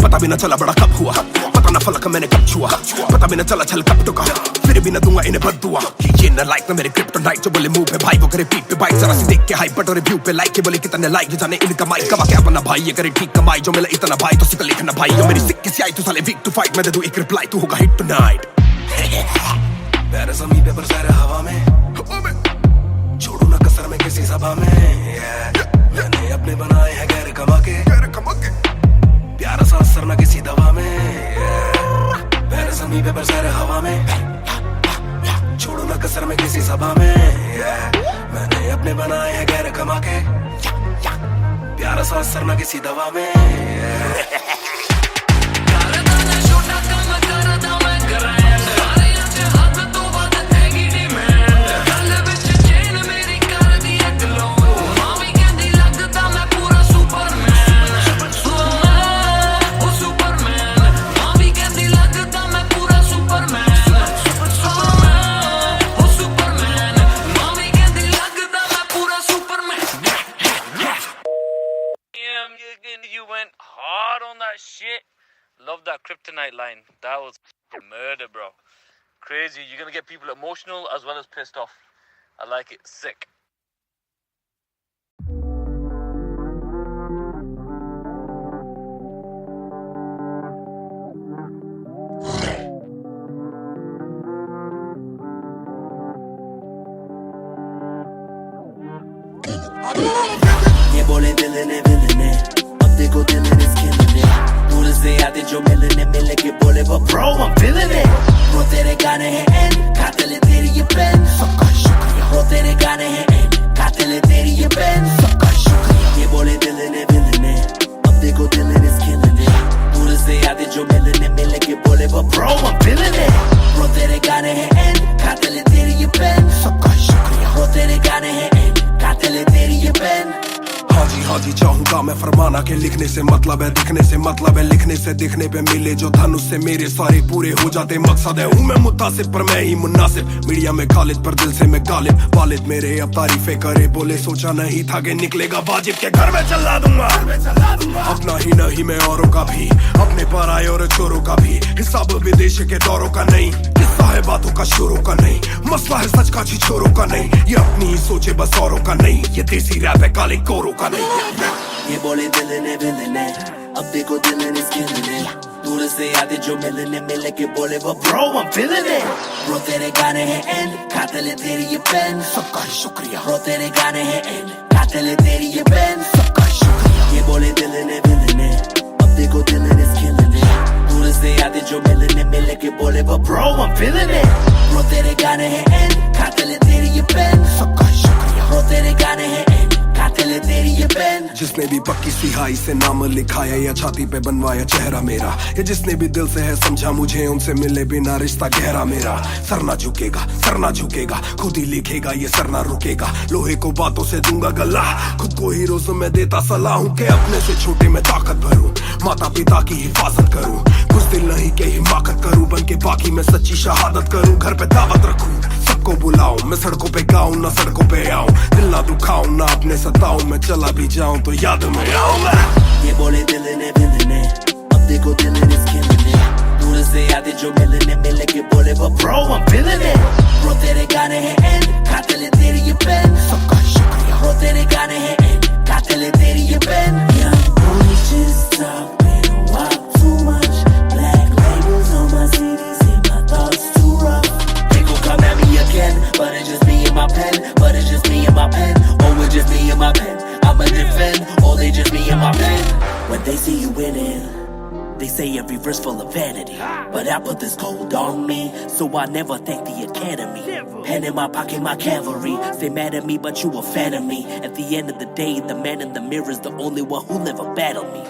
पता भी ना चला बड़ा कब हुआ पता ना फलक मैंने कब छुआ पता भी ना चला छल कब टुका फिर भी ना दूंगा इन्हें बद्दुआ ये ना लाइक ना मेरे क्रिप्टोनाइट जो बोले मुंह पे भाई वो करे पीठ पे बाइक जरा सी देख के हाइप बट और रिव्यू पे लाइक के बोले कितने लाइक जाने इनका माइक कमा क्या बना भाई ये करे ठीक कमाई जो मिला इतना भाई तो सिकल लिखना भाई मेरी सिक किसी आई तो साले वीक टू फाइट मैं दे दूं एक रिप्लाई तू होगा हिट टुनाइट पैर समी पेपर सारे हवा में छोड़ू ना कसर में किसी सभा में मैंने अपने बनाए हैं गैर कमा के प्यारा सा असर ना किसी दवा में पैर समी पेपर सारे हवा में छोड़ू ना कसर में किसी सभा में मैंने अपने बनाए हैं गैर कमा के प्यारा सा असर ना किसी दवा में ਕਰਦਾ ਨਾ ਛੋਟਾ ਕੰਮ ਕਰਦਾ ਮੈਂ ਗ੍ਰੈਂਡ ਸਾਰਿਆਂ ਚ ਹੱਦ ਤੋਂ ਵੱਧ ਹੈਗੀ ਡਿਮਾਂਡ ਗੱਲ ਵਿੱਚ ਚੇਨ ਮੇਰੀ ਕਰਦੀ ਏ that shit. Love that kryptonite line. That was murder, bro. Crazy. You're gonna get people emotional as well as pissed off. I like it. Sick. ये बोले दिल ने अब देखो दिल ने killing it दूर से आते जो मिलने मिल के बोले वो bro I'm feeling it वो तेरे गाने हैं एंड कातिल तेरी ये पेन सबका शुक्रिया वो तेरे गाने हैं एंड कातिल तेरी ये पेन सबका शुक्रिया ये बोले दिल ने अब देखो दिल ने killing it दूर से आते जो मिलने मिल के बोले वो bro I'm feeling it वो तेरे गाने हैं एंड कातिल तेरी ये पेन सबका शुक्रिया वो तेरे गाने हैं एंड कातिल तेरी ये पेन हाँ जी चाहूंगा मैं फरमाना के लिखने से मतलब है दिखने से मतलब है लिखने से दिखने पे मिले जो धनुष से मेरे सारे पूरे हो जाते मकसद है हूँ मैं मुतासिब पर मैं ही मुनासिब मीडिया में खालिद पर दिल से मैं गालिब वालिद मेरे अब तारीफें करे बोले सोचा नहीं था कि निकलेगा वाजिब के घर में चला दूंगा अपना ही नहीं मैं औरों का भी अपने पर आए और चोरों का भी हिसाब विदेश के दौरों का नहीं किस्सा है बातों का शोरों का नहीं मसला है सच का छिछोरों का नहीं ये अपनी ही सोचे बस औरों का नहीं ये देसी रैप है काले कोरों का नहीं ये बोले दिल ने अब देखो दिल ने killing it दूर से आते जो मिलने मिल के बोले वो bro I'm feeling it bro तेरे गाने हैं एंड कातिल तेरी ये पेन सबका शुक्रिया bro तेरे गाने हैं एंड कातिल तेरी ये पेन सबका शुक्रिया ये बोले दिल ने अब देखो दिल ने killing it दूर से आते जो मिलने मिल के बोले वो bro I'm feeling it bro तेरे गाने हैं एंड कातिल तेरी ये पेन सबका शुक्रिया bro तेरे गाने हैं एंड कातिल तेरी ये पेन जिसने भी पक्की सिहाई से नाम लिखाया या छाती पे बनवाया चेहरा मेरा या जिसने भी दिल से है समझा मुझे उनसे मिले बिना रिश्ता गहरा मेरा सर ना झुकेगा खुद ही लिखेगा ये सर ना रुकेगा लोहे को बातों से दूंगा गला खुद को हीरो से मैं देता सलाह हूं कि अपने से छोटे में ताकत भरूं माता पिता की हिफाजत करूं कुछ दिल नहीं के हिमाकत करूं बन के बाकी मैं सच्ची शहादत करूं घर पे दावत रखूं सबको बुलाऊं मैं सड़कों पे गाऊं ना सड़कों पे आऊं दिल ना दुखाऊं ना अपने सताऊं मैं चला भी जाऊं तो याद में आऊंगा ये बोले दिल ने अब देखो दिल ने killing it दूर से आते जो मिलने मिल के बोले वो bro I'm feeling it bro तेरे गाने हैं एंड कातिल तेरी ये पेन सबका शुक्रिया bro तेरे गाने हैं एंड कातिल तेरी ये pen young boys just talking a while too much black labels on my CDs and my thoughts too rough they gon' come at me again but it's just me and my pen but it's just me and my pen oh it's just me and my pen I'ma defend, oh they just me and my pen when they see you winning they say every verse full of vanity but I put this gold on me so I never thank the academy pen in my pocket my cavalry stay mad at me but you a fan of me at the end of the day the man in the mirror is the only one who'll ever battle me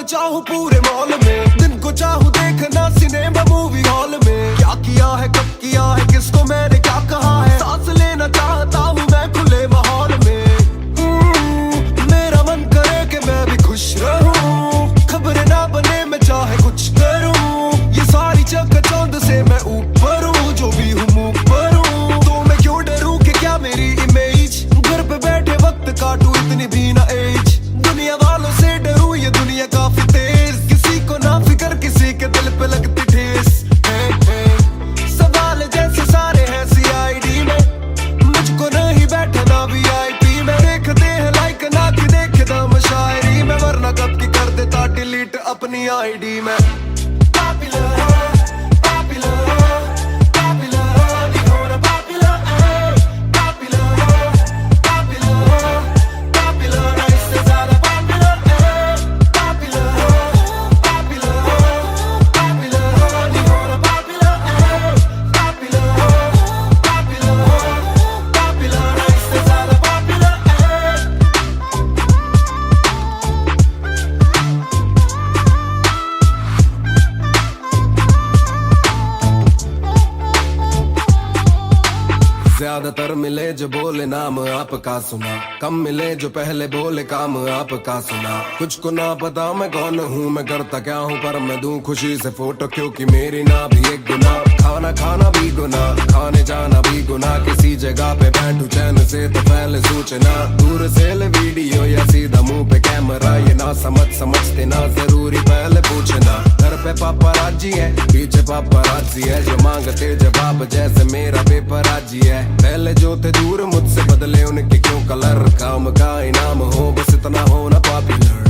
चाहूं पूरे mall में दिन को चाहूं देखना cinema movie hall में क्या किया है कब किया है किसको मैंने क्या कहा है सांस लेना चाहता हूं मैं खुले माहौल में मेरा मन करे कि मैं भी खुश रहूं खबर ना बने मैं चाहे कुछ करूं ये सारी चकाचौंध से मैं ऊपर हूं जो भी हूं मुंह पर हूं तो मैं क्यों डरूं कि क्या मेरी इमेज घर पे बैठे वक्त काटूं इतनी भी ना एज दुनिया वालों से डरूं ये दुनिया काफी तेज किसी को ना फिकर किसी के दिल पे लगती ठेस सवाल जैसे सारे हैं सीआईडी में मुझको नहीं बैठना वीआईपी में देखते हैं लाइक ना कि देखे दम शायरी में वरना कब की कर देता डिलीट अपनी आईडी में Popular, popular, popular, ज्यादातर मिले जो बोले नाम आपका सुना, कम मिले जो पहले बोले काम आपका सुना। कुछ को ना पता मैं कौन हूँ, मैं करता क्या हूँ, पर मैं दूं खुशी से फोटो क्योंकि मेरी ना भी एक गुना। खाना खाना भी गुना, खाने जाना भी गुना, किसी जगह पे बैठू चैन से तो पहले सूचना। दूर से ले वीडियो या सीधा मुंह पे कैमरा, ये ना समझते ना जरूरी पहले पूछना। घर पे पापराजी है, पीछे पापराजी है, जो मांगते जवाब जैसे मेरा पेपराजी है। पहले जो थे दूर मुझसे बदले उनके क्यों कलर, काम का इनाम हो बस इतना हो ना पॉपुलर।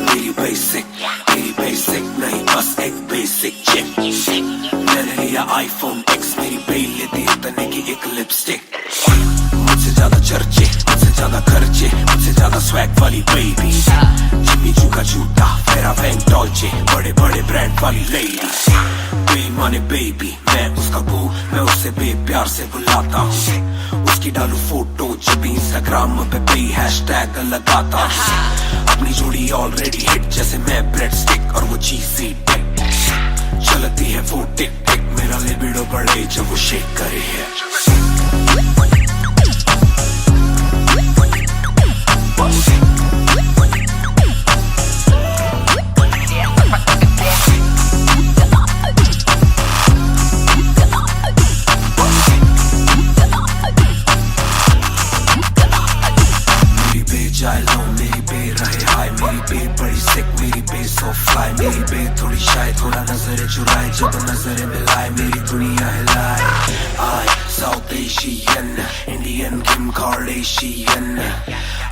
मेरी बेसिक नहीं बस एक बेसिक चिप। मैंने लिया आईफोन X, मेरी बेल लेती इतने की एक लिपस्टिक। मुझसे ज्यादा चर्चे, मुझसे ज्यादा खर्चे, मुझसे ज्यादा स्वैग वाली बेबी। जिम्मी चू का जूता, फेरा वैंग डॉल्चे, बड़े बड़े ब्रांड वाली लेडी। बेईमाने बेबी, मैं उसका बू, मैं उससे बेप्यार से बुलाता हूँ। उसकी डालू फोटो जब भी इंस्टाग्राम पे बे हैशटैग लगाता हूँ। अपनी जोड़ी ऑलरेडी हिट जैसे मैं ब्रेड स्टिक और वो चीज़ी टिक। चलती है वो टिक टिक, मेरा लिबिडो बढ़े जब वो शेक करे है। मेरी बे थोड़ी शाय, थोड़ा नजर चुराए, जब नजर मिलाए मेरी दुनिया हिलाए। आई साउथ एशियन, इंडियन किम कार्डेशियन,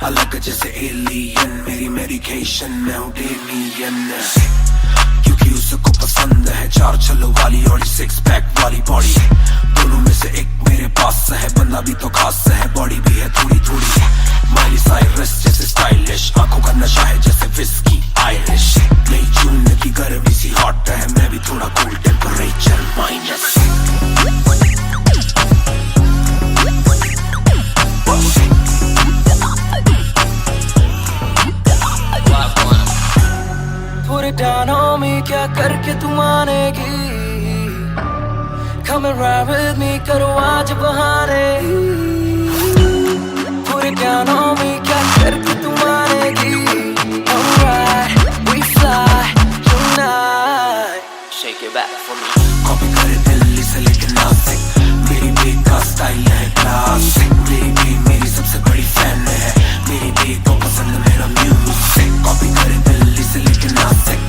अलग जैसे एलियन, मेरी मेडिकेशन मैं हूँ डेमियन। क्योंकि उसको पसंद है चार छल्लों वाली और 6 पैक वाली बॉडी। दोनों में से एक मेरे पास है, बंदा भी तो खास है, बॉडी भी है थोड़ी थोड़ी। माइली साइरस जैसे स्टाइलिश, आंखों का नशा है जैसे विस्की आयरिश। नई जून की गर्मी सी हॉट है, मैं भी थोड़ा cool temperature minus. Put it down on me, क्या करके तू मानेगी? Come and ride with me, करो आज बहाने। Put it down on me, क्या करके तू मानेगी? Alright, we fly tonight. Shake it back for me. Copy करे दिल्ली से लेके नासिक, मेरी बे का स्टाइल है क्लासिक। मेरी बे मेरी सबसे बड़ी फैन है, मेरी बे को पसंद मेरा म्यूजिक। कॉपी करे दिल्ली से लेके नासिक,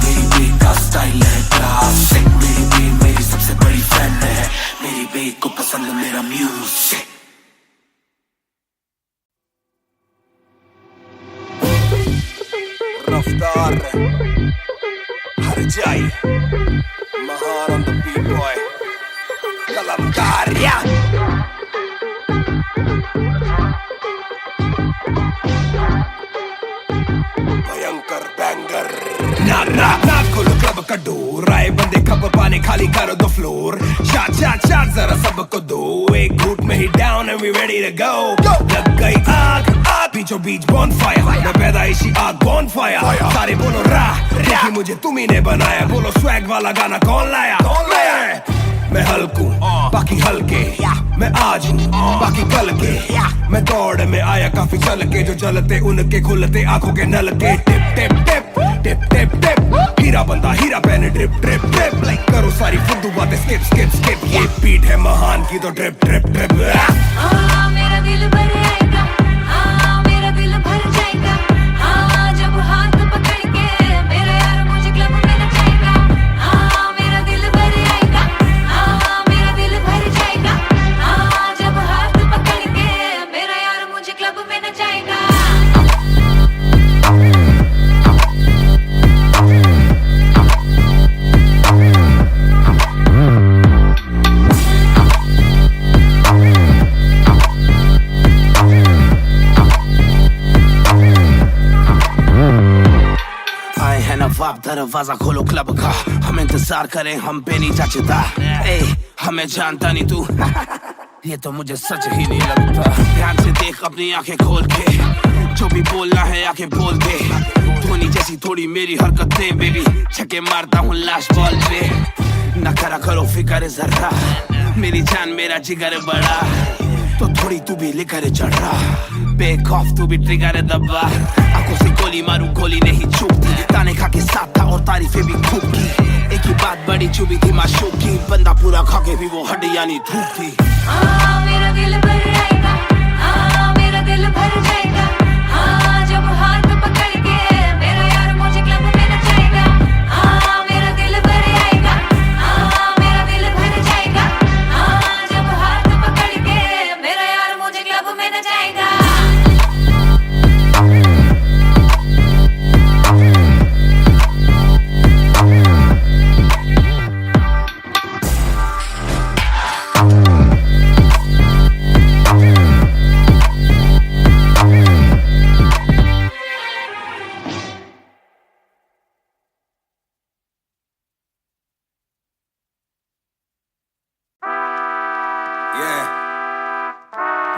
मेरी बे का स्टाइल है क्लासिक। मेरी बे मेरी सबसे बड़ी फैन है, मेरी बे को पसंद मेरा म्यूजिक। रफ्तार हर जाई, महान on the beat boy, कलमकार या भयंकर बैंगर। ना खोलो क्लब का डोर, आए बंदे कब पाने खाली करो दो फ्लोर। शाट जरा सबको दो, एक घूट में ही down and we ready to go. लग गई आग बीचों बीच बॉनफायर, मैं पैदाइशी आग बॉनफायर। सारे बोलो क्योंकि मुझे तुम्ही ने बनाया, बोलो स्वैग वाला गाना कौन लाया? मैं हल्कू बाकी हल्के, मैं आज हूँ बाकी कल के। मैं दौड़ में आया काफी चल के, जो चलते उनके खुलते आंखों के नल के। टिप टिप टिप टिप टिप टिप हीरा बंदा हीरा पहने ड्रिप ड्रिप ड्रिप लाइक करो सारी फुद्दू बातें स्किप स्किप स्किप ये बीट है महान की तो ड्रिप ड्रिप ड्रिप मेरा दिल भर आएगा मेरा दिल भर जाएगा जब हाथ पकड़ के मेरा यार मुझे क्लब में नचाएगा मेरा दिल भर आएगा मेरा दिल भर जाएगा जब हाथ पकड़ के मेरा यार मुझे क्लब में नचाएगा आप दरवाजा खोलो क्लब का हम इंतजार करें हम पे नहीं जचता हमें जानता नहीं तू ये तो मुझे सच ही नहीं लगता ध्यान से देख अपनी आंखें खोल के जो भी बोलना है आके बोल दे धोनी जैसी थोड़ी मेरी हरकतें बेबी छक्के मारता हूँ लास्ट बॉल पे न करा करो फिक्र जरा मेरी जान मेरा जिगर बड़ा तो थोड़ी तू भी लेकर चढ़ रहा बेक ऑफ तू भी ट्रिगर दबा आंखों से गोली मारू गोली नहीं चूकती ताने खा के साथ था और तारीफें भी खूब की एक ही बात बड़ी चुभी थी माशूक की बंदा पूरा खा के भी वो हड्डियां नहीं धूप थी मेरा दिल भर आएगा मेरा दिल भर जाएगा जब हाथ पकड़ के मेरा यार मुझे क्लब में नचाएगा मेरा दिल भर आएगा मेरा दिल भर जाएगा जब हाथ पकड़ के मेरा यार मुझे क्लब में नचाएगा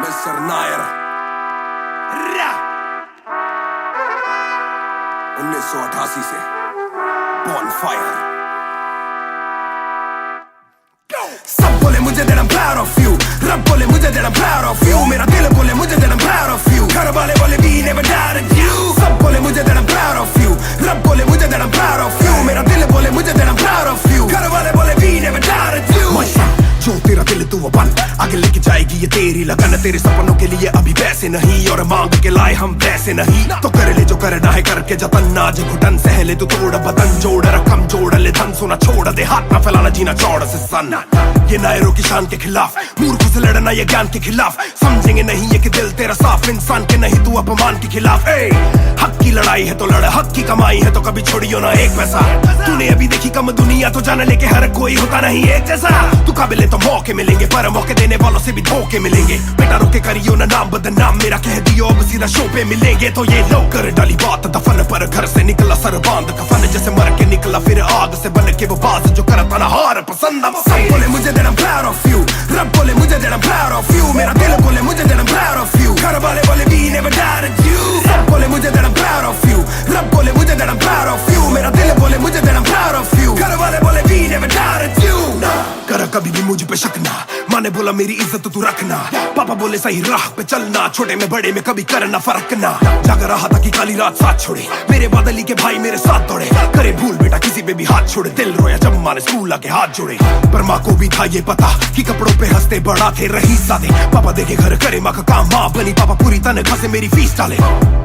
मिस्टर नायर 1988 से Bonfire सब बोले मुझे that I'm proud of you रब बोले मुझे that I'm proud of you मेरा दिल बोले मुझे that I'm proud of you घर वाले बोले we never doubted you सब बोले मुझे that I'm proud of you रब बोले मुझे that I'm proud of you मेरा दिल बोले मुझे that I'm proud of you घर वाले बोले we never doubted you जो तेरा दिल तू वो बन आगे लेके जाएगी ये तेरी लगन तेरे सपनों के लिए अभी पैसे नहीं और मांग के लाए हम पैसे नहीं तो कर ले जो करना है करके जतन आज घुटन सहले तू तोड़ बदन जोड़ रकम जोड़ ले धन सोना छोड़ दे हाथ ना फैलाना जीना चौड़ से सन ये नायरों की शान के खिलाफ मूर्ख से लड़ना ये ज्ञान के खिलाफ समझेंगे नहीं ये कि दिल तेरा साफ इंसान के नहीं तू अपमान के खिलाफ हक की लड़ाई है तो लड़ हक की कमाई है तो कभी छोड़ियो ना एक पैसा तूने अभी देखी कम दुनिया तो जान लेके हर कोई होता नहीं एक जैसा तू काबिल तो मौके मिलेंगे पर मौके देने वालों से भी धोखे मिलेंगे बेटा रोके करियो ना नाम बदनाम मेरा कह दियो अब सीधा शो पे मिलेंगे तो ये लो कर डाली बात दफन पर घर से निकला सर बांध कफन जैसे मर के निकला फिर आग से बन के वो बाज जो करता ना हार पसंद सब बोले मुझे that I'm proud of you रब बोले मुझे that I'm proud of you मेरा दिल बोले मुझे that I'm proud of you घर वाले बोले we never doubted you सब बोले मुझे that I'm proud of you रब बोले मुझे that I'm proud of you मेरा दिल बोले मुझे that I'm proud of you घर वाले बोले we never doubted you कर कभी भी मुझ पे शक ना माँ ने बोला मेरी इज्जत तू रखना पापा बोले सही राह पे चलना छोटे में बड़े में कभी करना फर्क ना जाग रहा था कि काली रात साथ छोड़े मेरे बादली के भाई मेरे साथ दौड़े करे भूल बेटा किसी पे भी हाथ छोड़े दिल रोया जब माँ ने स्कूल आके हाथ जोड़े पर माँ को भी था ये पता कि कपड़ों पे हंसते बड़ा थे रही सादे पापा देखे घर करे माँ का काम माँ बनी पापा पूरी तनख्वाह से मेरी फीस डाले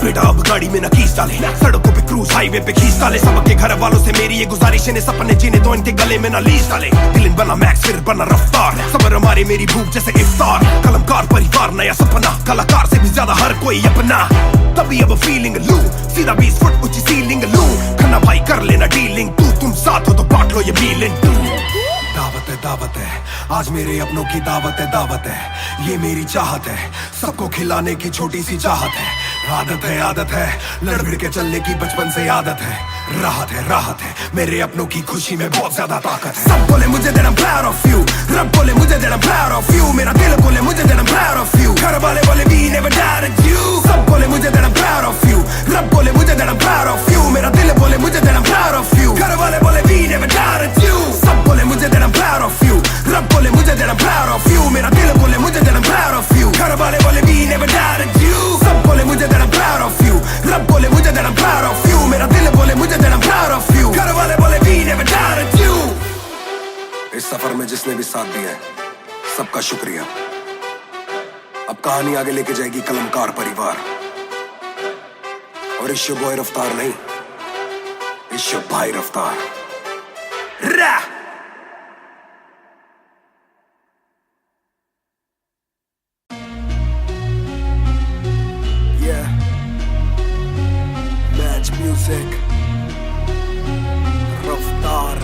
बेटा अब गाड़ी में न कीस डाले सड़कों पे क्रूज हाईवे पे खींच डाले सबके घर वालों से मेरी ये गुजारिश ने सपने जीने तो इनके गले में न लीस डाले दिल बना मैक्स फिर बना रफ्तार सबर हमारे मेरी भूख जैसे इफ्तार कलमकार परिवार नया सपना कलाकार से भी ज्यादा हर कोई अपना तभी अब फीलिंग लू सीधा 20 फुट ऊंची सीलिंग लू खन्ना भाई कर लेना डीलिंग तुम साथ हो तो बांट लो ये फीलिंग दावत है आज मेरे अपनों की दावत है ये मेरी चाहत है सबको खिलाने की छोटी सी चाहत है आदत है लड़ भिड़ के चलने की बचपन से आदत है राहत है मेरे अपनों की खुशी में बहुत ज्यादा ताकत है सब बोले मुझे that I'm proud of you रब बोले मुझे that I'm proud of you मेरा दिल बोले मुझे that I'm proud of you घर वाले बोले we never doubted you सब बोले मुझे that I'm proud of you रब बोले मुझे that I'm proud of you मेरा दिल बोले मुझे that I'm proud of you घर वाले बोले we never doubted you सब बोले मुझे that I'm proud of you रब बोले मुझे that I'm proud of you मेरा दिल बोले मुझे that I'm proud of you घर वाले बोले we never doubted you सब बोले मुझे that I'm proud of you रब बोले मुझे that I'm proud of you मेरा दिल बोले मुझे that I'm सफर में जिसने भी साथ दिया है सबका शुक्रिया। अब कहानी आगे लेके जाएगी कलमकार परिवार, और इश्यो बॉय रफ्तार नहीं, इश्यो भाई रफ्तार। Yeah, match music, रफ्तार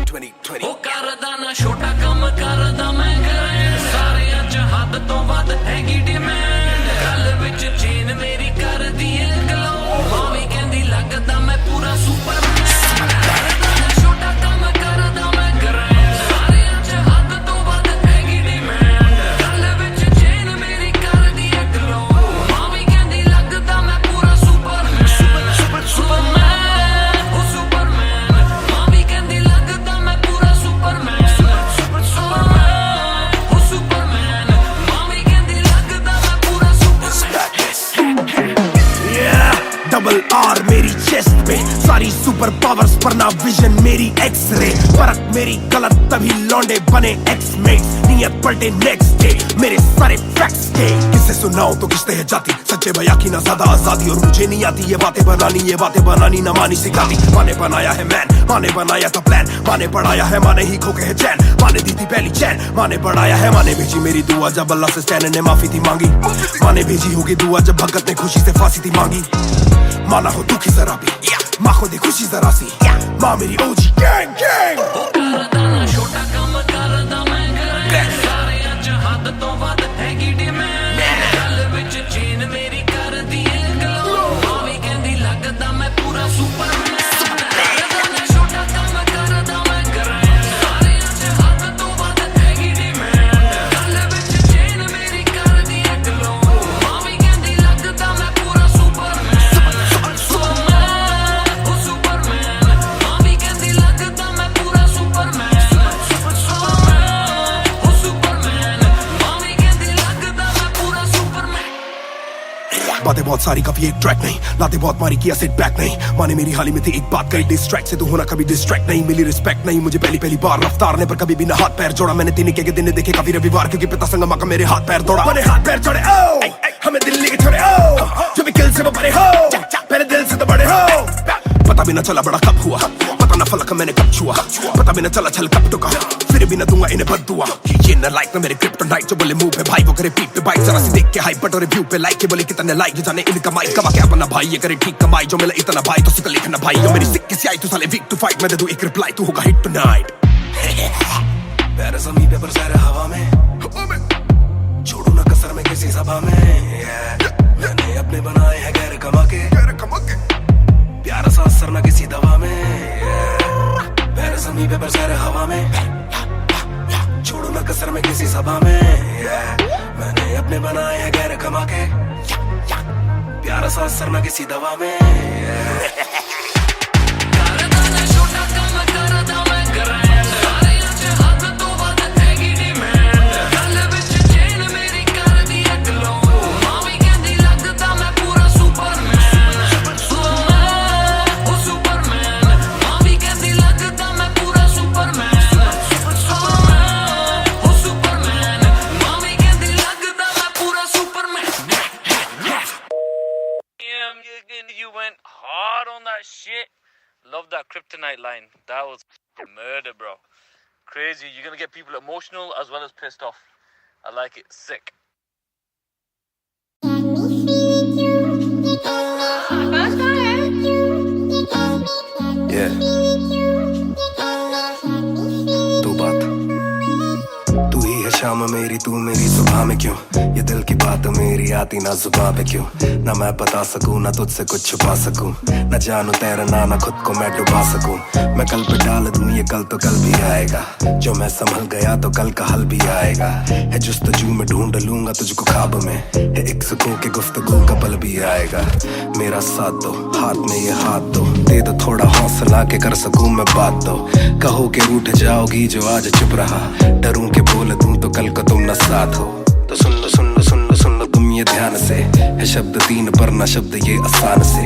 2020। ਉਹ ਕਰਦਾ ਨਾ ਛੋਟਾ ਕੰਮ ਕਰਦਾ ਮੈਂ ਗ੍ਰੈਂਡ, ਸਾਰਿਆਂ ਚ ਹੱਦ ਤੋਂ ਵੱਧ ਹੈਗੀ ਡਿਮਾਂਡ, ਗੱਲ ਵਿੱਚ ਚੇਨ ਮੇਰੀ ਕਰਦੀ ਏ ਗਲੋ, ਮਾਮੀ ਕਹਿੰਦੀ ਲੱਗਦਾ ਮੈਂ ਪੂਰਾ ਸੁਪਰਮੈਨ, ਕਰਦਾ ਨਾ ਛੋਟਾ ਕੰਮ ਕਰਦਾ ਮੈਂ ਗ੍ਰੈਂਡ, ਸਾਰਿਆਂ ਚ ਹੱਦ ਤੋਂ ਵੱਧ ਹੈਗੀ ਡਿਮਾਂਡ, ਗੱਲ ਵਿੱਚ ਚੇਨ ਮੇਰੀ ਕਰਦੀ ਏ ਗਲੋ, ਮਾਮੀ ਕਹਿੰਦੀ ਲੱਗਦਾ ਮੈਂ ਪੂਰਾ ਸੁਪਰਮੈਨ, ਸੁਪਰਮੈਨ, ਉਹ ਸੁਪਰਮੈਨ, ਮਾਮੀ ਕਹਿੰਦੀ ਲੱਗਦਾ ਮੈਂ ਪੂਰਾ ਸੁਪਰਮੈਨ, ਸੁਪਰਮੈਨ, ਉਹ ਸੁਪਰਮੈਨ, ਮਾਮੀ ਕਹਿੰਦੀ ਲੱਗਦਾ ਮੈਂ ਪੂਰਾ ਸੁਪਰਮੈਨ। डबल आर मेरी चेस्ट पे, सारी सुपर पावर्स पर ना विजन मेरी एक्सरे, फर्क मेरी गलत तभी लौंडे बने एक्समेट्स, नियत पलटे नेक्स्ट डे मेरे सारे फैक्ट्स के। किससे सुनाऊं तो किसते है जाती, सच्चे भैया की ना ज्यादा आजादी, और मुझे नहीं आती ये बातें बनानी ना मानी सिखाती। माँ ने बनाया है मैन, माँ ने बनाया था प्लान, माँ ने पढ़ाया है, माँ ने ही खोके है चैन, माँ ने दी थी पहली चैन, माँ ने बढ़ाया है, माँ ने भेजी मेरी दुआ जब अल्लाह से स्टैन ने माफी थी मांगी, माँ ने भेजी होगी दुआ जब भगत ने खुशी से फांसी थी मांगी। माँ ना हो दुखी जरा भी, माँ को दे खुशी जरा सी, माँ मेरी ओजी गैंग गैंग। ਉਹ ਕਰਦਾ ਨਾ ਛੋਟਾ ਕੰਮ ਕਰਦਾ ਮੈਂ ਗ੍ਰੈਂਡ, ਸਾਰਿਆਂ ਚ ਹੱਦ ਤੋਂ ਵੱਧ ਹੈਗੀ ਡਿਮਾਂਡ, ਗੱਲ ਵਿੱਚ ਚੇਨ ਮੇਰੀ ਕਰਦੀ ਏ ਗਲੋ, ਮਾਮੀ ਕਹਿੰਦੀ ਲੱਗਦਾ ਮੈਂ ਪੂਰਾ ਸੁਪਰਮੈਨ, ਕਰਦਾ ਨਾ ਛੋਟਾ ਕੰਮ ਕਰਦਾ ਮੈਂ ਗ੍ਰੈਂਡ, ਸਾਰਿਆਂ ਚ ਹੱਦ ਤੋਂ ਵੱਧ ਹੈਗੀ ਡਿਮਾਂਡ, ਗੱਲ ਵਿੱਚ ਚੇਨ ਮੇਰੀ ਕਰਦੀ ਏ ਗਲੋ, ਮਾਮੀ ਕਹਿੰਦੀ ਲੱਗਦਾ ਮੈਂ ਪੂਰਾ ਸੁਪਰਮੈਨ, ਸੁਪਰਮੈਨ, ਉਹ ਸੁਪਰਮੈਨ, ਮਾਮੀ ਕਹਿੰਦੀ ਲੱਗਦਾ ਮੈਂ ਪੂਰਾ ਸੁਪਰਮੈਨ, ਸੁਪਰਮੈਨ, ਉਹ ਸੁਪਰਮੈਨ, ਮਾਮੀ ਕਹਿੰਦੀ ਲੱਗਦਾ ਮੈਂ ਪੂਰਾ ਸੁਪਰਮੈਨ। बातें बहुत सारी कभी एक ट्रैक नहीं, लाते बहुत मारी किया सिट बैक नहीं, माँ ने मेरी हाल ही में थी एक बात कही, डिस्ट्रैक्ट से तू होना कभी डिस्ट्रैक्ट नहीं, मिली रिस्पेक्ट नहीं मुझे पहली बार रफ्तार ने, पर कभी भी ना हाथ पैर जोड़ा मैंने, दिन के दिन देखे काफी रविवार, क्योंकि पिता संग माँ का मेरे हाथ पैर दौड़ा, मैंने हाथ पैर जोड़े ओ हमें दिल्ली के छोड़े ओ, जो भी किल से वो बड़े हो, मेरे दिल से तो बड़े हो। पता भी ना चला बड़ा कब हुआ, पता ना फलक मैंने कब छुआ, पता भी ना चला छल कब टुका, फिर भी ना दूंगा इन्हें बददुआ, ये ना लाइक ना मेरे क्रिप्टोनाइट, जो बोले मुंह पे भाई वो करे पीठ पे बाइक, जरा सी देख के हाइप बट और रिव्यू पे लाइक के बोले कितने लाइक, जाने इनका माइक कमा के अपना भाई ये करे ठीक कमाई, जो मिला इतना भाई तो सिक्का लिखना भाई, जो मेरी सिक्की सी आई तू साले वीक टू फाइट, मैं दे दूं एक रिप्लाई तू होगा हिट टुनाइट। पैर ज़मीन पे बरसा रहा हवा में, छोड़ू ना कसर में किसी सभा में, मैंने अपने बनाए हैं गैर कमा के, प्यारा सा असर ना किसी दवा में, पैर ज़मीन पे बरसा रहा हवा में, छोड़ू ना कसर में किसी सभा में, मैंने अपने बनाए हैं गैर कमा के, प्यारा सा असर ना किसी दवा में। ਕਰਦਾ ਨਾ ਛੋਟਾ ਕੰਮ ਕਰਦਾ ਮੈਂ ਗ੍ਰੈਂਡ, ਸਾਰਿਆਂ ਚ ਹੱਦ ਤੋਂ ਵੱਧ ਹੈਗੀ ਡਿਮਾਂਡ, ਗੱਲ ਵਿੱਚ ਚੇਨ ਮੇਰੀ ਕਰਦੀ ਏ ਗਲੋ, ਮਾਮੀ ਕਹਿੰਦੀ ਲੱਗਦਾ ਮੈਂ ਪੂਰਾ ਸੁਪਰਮੈਨ, ਸੁਪਰਮੈਨ, ਉਹ ਸੁਪਰਮੈਨ, ਮਾਮੀ ਕਹਿੰਦੀ ਲੱਗਦਾ ਮੈਂ ਪੂਰਾ ਸੁਪਰਮੈਨ, ਸੁਪਰਮੈਨ, ਉਹ ਸੁਪਰਮੈਨ, ਮਾਮੀ ਕਹਿੰਦੀ ਲੱਗਦਾ ਮੈਂ ਪੂਰਾ Superman. Damn, you went hard on that shit. Love that kryptonite line. That was murder, bro. Crazy. You're gonna get people emotional as well as pissed off. I like it. Sick. Yeah. दो बात, तू ही है शाम मेरी, तू मेरी सुबह में क्यों, ये दिल की बात मेरी आती ना जुबां पे क्यों, ना मैं बता सकूं ना तुझसे कुछ छुपा सकूं, ना जानू तैरना ना खुद को मैं डुबा सकूं, मैं कल पे डाल दूं ये कल तो कल भी आएगा, जो मैं संभल गया तो कल का हल भी आएगा, है जुस्तजू में ढूंढ लूंगा तुझको ख्वाब में, है एक सुकून के गुफ्तगू का पल भी आएगा, मेरा साथ दो हाथ में ये हाथ दो, दे दो थोड़ा हौसला के कर सकूं मैं बात दो, कहो के रूठ जाओगी जो आज चुप रहा, डरूं के बोल दूं तो कल को तुम न साथ हो, तो सुन लो सुन लो सुन लो सुन लो तुम ये ध्यान से, है शब्द तीन पर ना शब्द ये आसान से,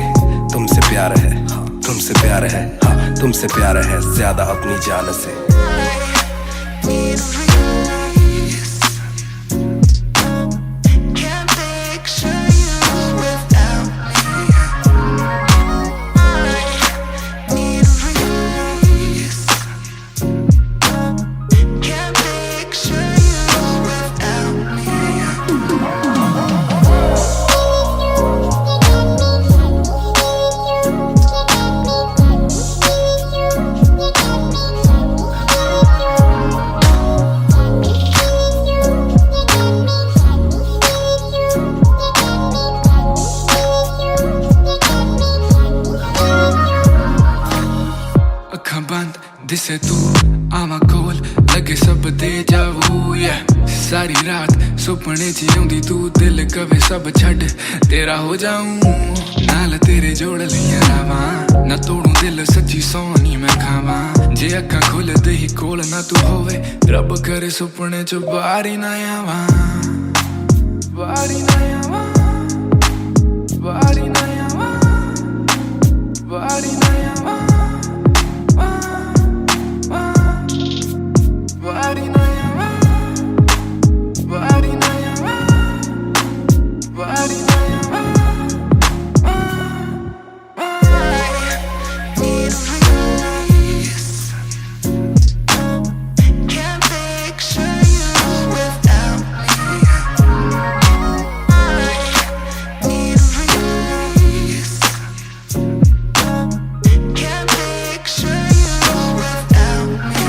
तुमसे प्यार है तुमसे प्यार है, हाँ तुमसे प्यार है ज्यादा अपनी जान से। दिसे तू आवा कोल लगे सब दे जावू सारी रात सुपने च आउंदी तू दिल कवे सब छड़ तेरा हो जाऊं नाल तेरे जोड़ लिया रावा ना तोड़ू दिल सच्ची सोनी मैं खावा जे अखा खोल दे ही कोल ना तू होवे रब करे सुपने च बारी ना आवा बारी ना आवा बारी ना आवा बारी ना आवा Body na yawa, body na yawa, body na yawa. Need release. Can't picture you without me. Need release. Can't picture you without me.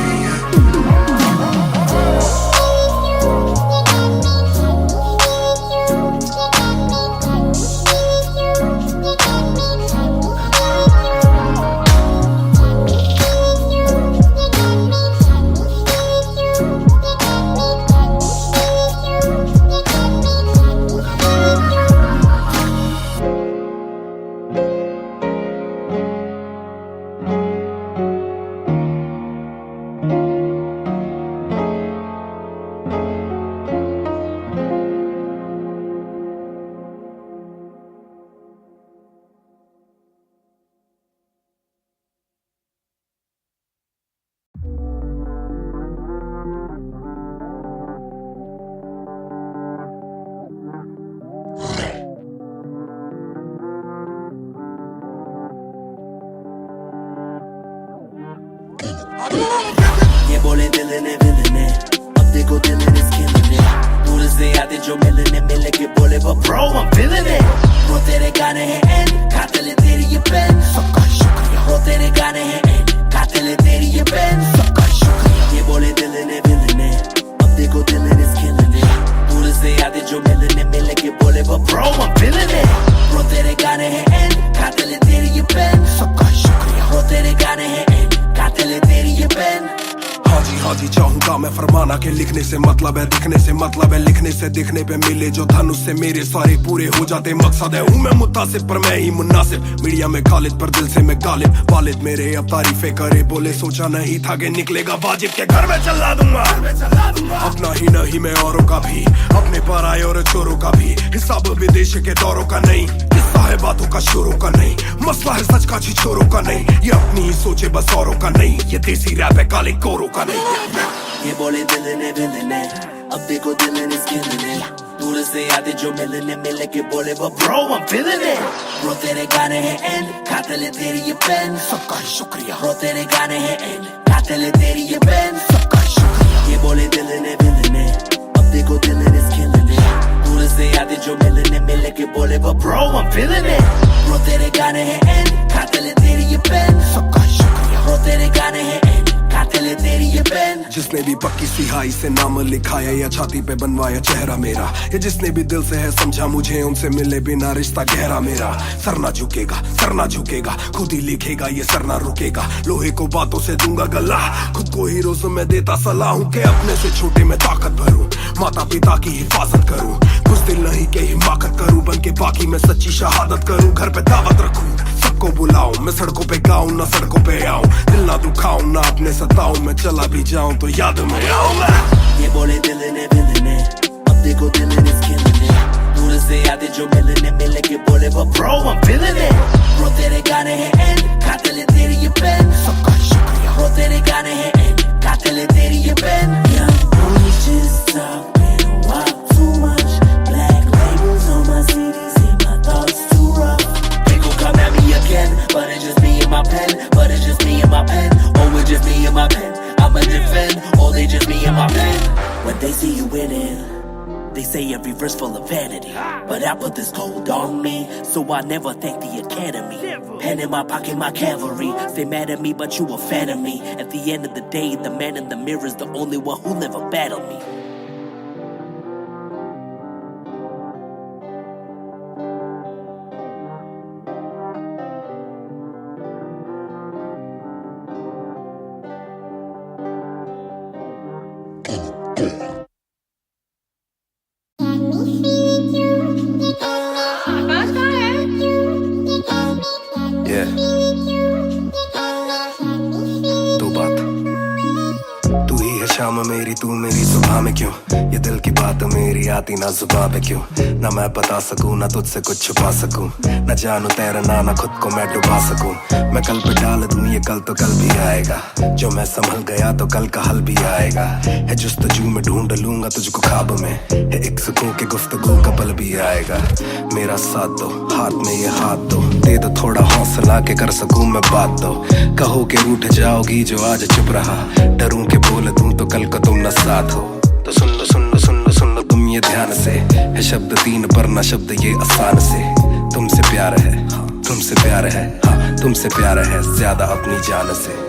ये बोले दिल ने अब देखो दिल ने स्किल ने दूर से आते जो मिलने मिल के बोले वो bro I'm feeling it वो तेरे गाने हैं एंड कातिल है तेरी ये पेन सबका शुक्रिया वो तेरे गाने हैं एंड कातिल है तेरी ये पेन सबका शुक्रिया ये बोले दिल ने अब देखो दिल ने स्किल ने दूर से आते जो मिलने मिल के बोले वो bro I'm feeling it वो तेरे गाने हैं एंड कातिल है तेरी ये पेन सबका शुक्रिया वो तेरे गाने हैं एंड कातिल है तेरी ये पेन हाँ जी चाहूंगा मैं फरमाना के लिखने से मतलब है दिखने से मतलब है लिखने से दिखने पे मिले जो धनुष से मेरे सारे पूरे हो जाते मकसद है हूँ मैं मुतासिब पर मैं ही मुनासिब मीडिया में खालिद पर दिल से मैं गालिब वालिद मेरे अब तारीफे करे बोले सोचा नहीं था कि निकलेगा वाजिब के घर में चला दूंगा अपना ही नहीं मैं औरों का भी अपने पर आए और चोरों का भी हिसाब विदेश के दौरों का नहीं किस्सा है बातों का शोरों का नहीं मसला है सच का छिछोरों का नहीं ये अपनी ही सोचे बस औरों का नहीं ये देसी रैप है काले कोरों का नहीं ये बोले दिल ने अब देखो दिल ने स्किल ने दूर से आते जो मिलने मिल के बोले वो bro I'm feeling it वो तेरे गाने हैं एंड कातिल है तेरी ये पेन सबका शुक्रिया वो तेरे गाने हैं एंड कातिल है तेरी ये पेन सबका शुक्रिया ये बोले दिल ने अब देखो दिल ने स्किल ने दूर से आते जो मिलने मिल के बोले वो bro I'm feeling it वो तेरे गाने हैं एंड कातिल है तेरी ये पेन सबका शुक्रिया वो तेरे गाने हैं एंड कातिल है तेरी ये पेन जिसने भी पक्की सिहाई से नाम लिखाया या छाती पे बनवाया चेहरा मेरा या जिसने भी दिल से है समझा मुझे उनसे मिले बिना रिश्ता गहरा मेरा सर ना झुकेगा खुद ही लिखेगा ये सर ना रुकेगा लोहे को बातों से दूंगा गला खुद को हीरोज में देता सलाह हूँ के अपने से छोटे में ताकत भरूं माता पिता की हिफाजत करूं कुछ दिल नहीं के हिमाकत करूं बन के बाकी मैं सच्ची शहादत करूं घर पे दावत रखूं सबको बुलाऊं मैं सड़कों पे गाऊं ना सड़कों पे आऊं दिल ना दुखाऊं ना अपने सताऊं मैं चला भी जाऊं तो याद में आऊं मैं ये बोले दिल ने अब देखो दिल ने स्किल ने दूर से मजे आते जो मिलने मिले के बोले वो bro I'm feeling it bro तेरे गाने हैं end खाते ले तेरी ये पेन सबका शुक्रिया bro तेरे गाने हैं end खाते ले तेरी ये pen young boy just talking walk too much black labels on my CDs and my thoughts too rough people come at me again but it's just me and my pen but it's just me and my pen oh it's just me and my pen I'ma defend oh they just me and my pen when they see you winning they say every verse full of vanity but I put this gold on me so I never thank the academy pen in my pocket my cavalry stay mad at me but you a fan of me at the end of the day the man in the mirror is the only one who never battled me शाम मेरी तू मेरी सुबह में क्यों ये दिल की बात मेरी आती ना जुबां पे क्यों ना मैं बता सकूं ना तुझसे कुछ छुपा सकूं ना जानू तैरना ना खुद को मैं डुबा सकूं मैं कल पे डाल दूं ये कल तो कल भी आएगा जो मैं संभल गया तो कल का हल भी आएगा है जुस्तजू में ढूंढ लूंगा तुझको ख्वाब में है एक सुकून के गुफ्तगू का पल भी आएगा मेरा साथ दो हाथ में ये हाथ दो दे दो थोड़ा हौसला के कर सकूं मैं बात दो कहो के रूठ जाओगी जो आज चुप रहा डरूं के बोल दूं तो कल को तुम न साथ हो तो सुन लो सुन लो सुन लो सुन लो तुम ये ध्यान से है शब्द तीन पर ना शब्द ये आसान से तुमसे प्यार है हाँ तुमसे प्यार है हाँ तुमसे प्यार है ज्यादा अपनी जान से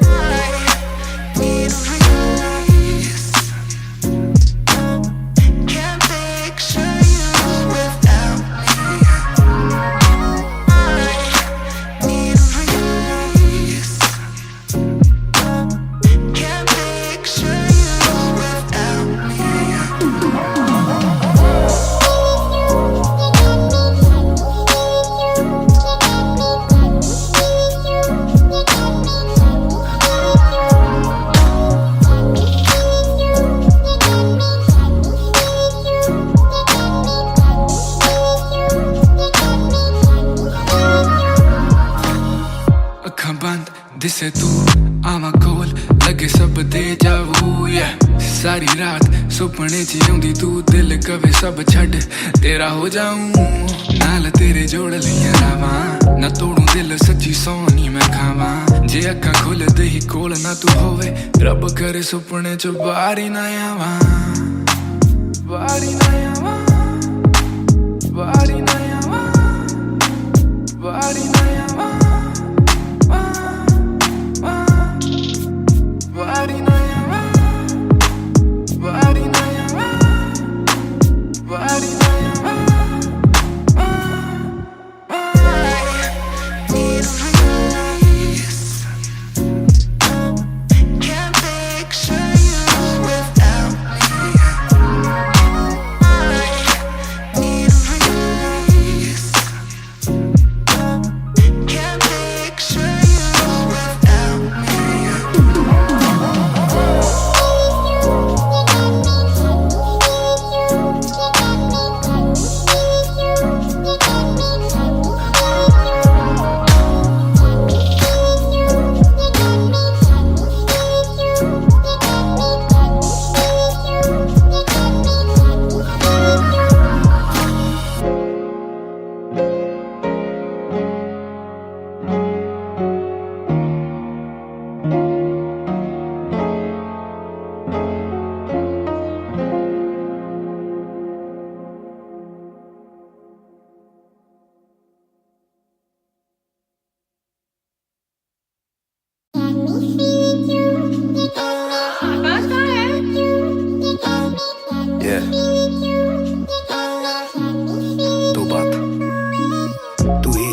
दिसे तू आवा कोल लगे सब दे जावू सारी रात सुपने च आउंदी तू दिल कवे सब छड़ तेरा हो जाऊं नाल तेरे जोड़ लिया रावा ना तोड़ू दिल सच्ची सोनी मैं खावा जे अखा खुल दे ही कोल ना तू होवे रब करे सुपने च बारी ना आवा बारी ना आवा बारी ना आवा बारी ना आवा Body na yawa, body na yawa, body na yawa. Need release. Can't picture you without me. Need release. Can't picture you without me.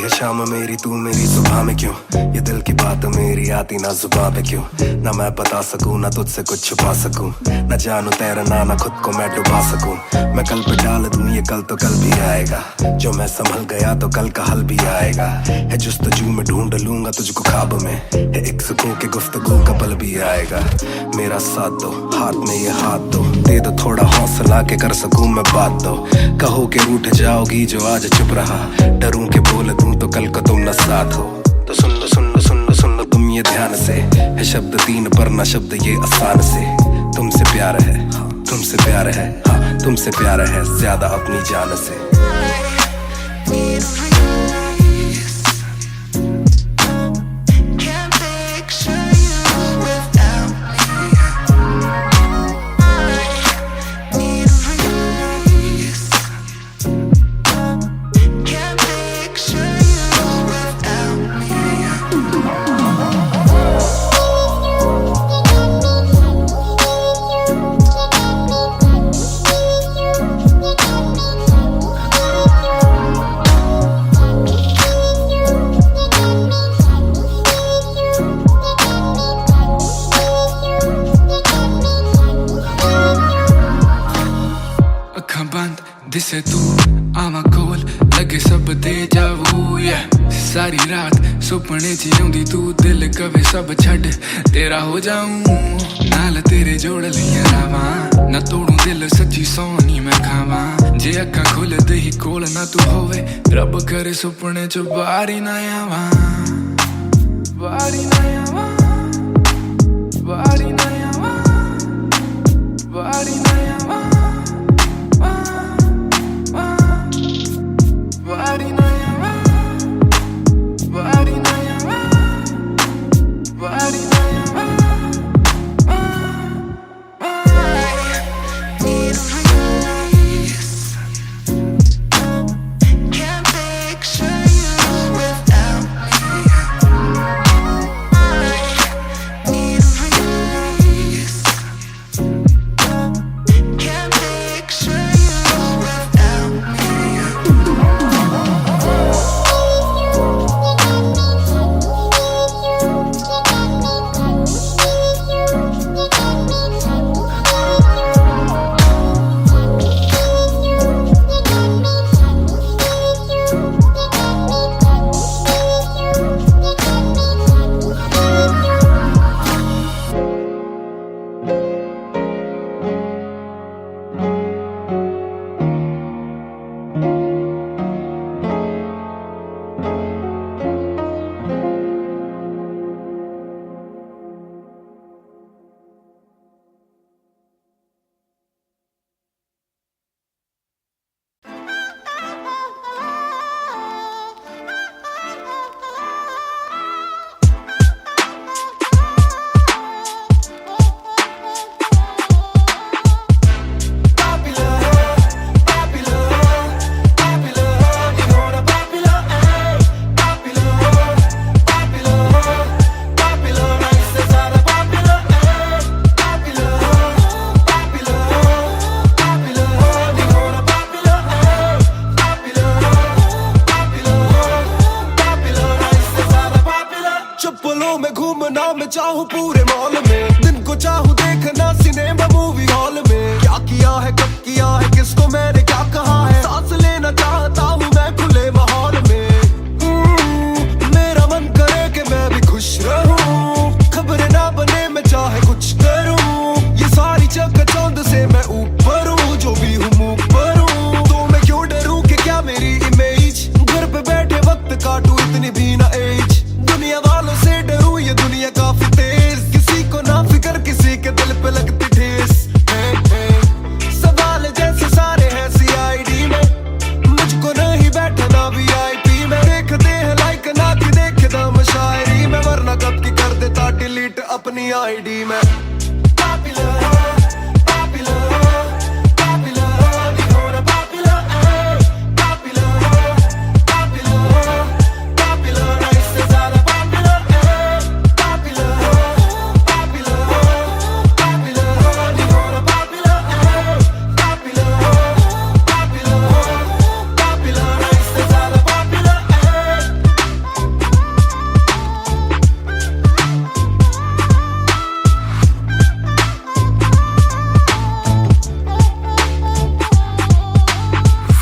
शाम मेरी तू मेरी सुबह में क्यों ये दिल की बात मेरी आती ना जुबां पे क्यों ना मैं बता सकूं ना तुझसे कुछ छुपा सकूं ना जानू तैरना ना खुद को मैं डुबा सकूं मैं कल पे डाल दूं ये कल तो कल भी आएगा जो मैं संभल गया तो कल का हल भी आएगा है जुस्तजू में ढूंढ लूंगा तुझको ख्वाब में है एक सुकून के गुफ्तगू का पल भी आएगा मेरा साथ दो हाथ में ये हाथ दो दे दो थोड़ा हौसला के कर सकूं मैं बात तो। कहो कि रूठ जाओगी जो आज चुप रहा, डरूं के बोल दूं तो कल को तुम न साथ हो। तो सुन लो सुन लो सुन लो सुन लो तुम ये ध्यान से, है शब्द तीन पर ना शब्द ये आसान से। तुमसे प्यार है, हाँ तुमसे प्यार है, हाँ तुमसे प्यार है ज्यादा अपनी जान से। दिसे तू आवा कोल लगे सब दे जावू yeah। सारी रात सुपने च आउंदी तू दिल कवे सब छड़ तेरा हो जाऊं, नाल तेरे जोड़ लिया रावा। ना तोड़ू दिल सच्ची सोनी मैं खावा, जे अक्खां खुलदे ही कोल ना तू होवे, रब करे सुपने च बारी ना आवा, बारी ना आवा, बारी ना आवा, बारी ना आवा, बारी ना आवा, बारी ना आवा, बारी ना आवा। चाहूं पूरे मॉल में, दिन को चाहूं देखना सिनेमा मूवी हॉल में। क्या किया है कब किया है किसको मैंने क्या कहा है, सांस लेना चाहता हूं मैं खुले माहौल में। मेरा मन करे कि मैं भी खुश रहूं, खबरें ना बने मैं चाहे कुछ करूं। ये सारी चकाचौंध से मैं ऊपर हूं, जो भी हूं मुंह पर हूं। तो मैं क्यों डरूं कि क्या मेरी इमेज, घर पे बैठे वक्त काटूं इतनी भी ना एज। दुनिया वालों से डरूं ये दुनिया काफी तेज, किसी को ना फिक्र किसी के दिल पे लगती ठेस। सवाल जैसे सारे हैं CID में, मुझको नहीं बैठना VIP में। देखते हैं लाइक ना कि देखे दम शायरी में, वरना कब की कर देता डिलीट अपनी ID में।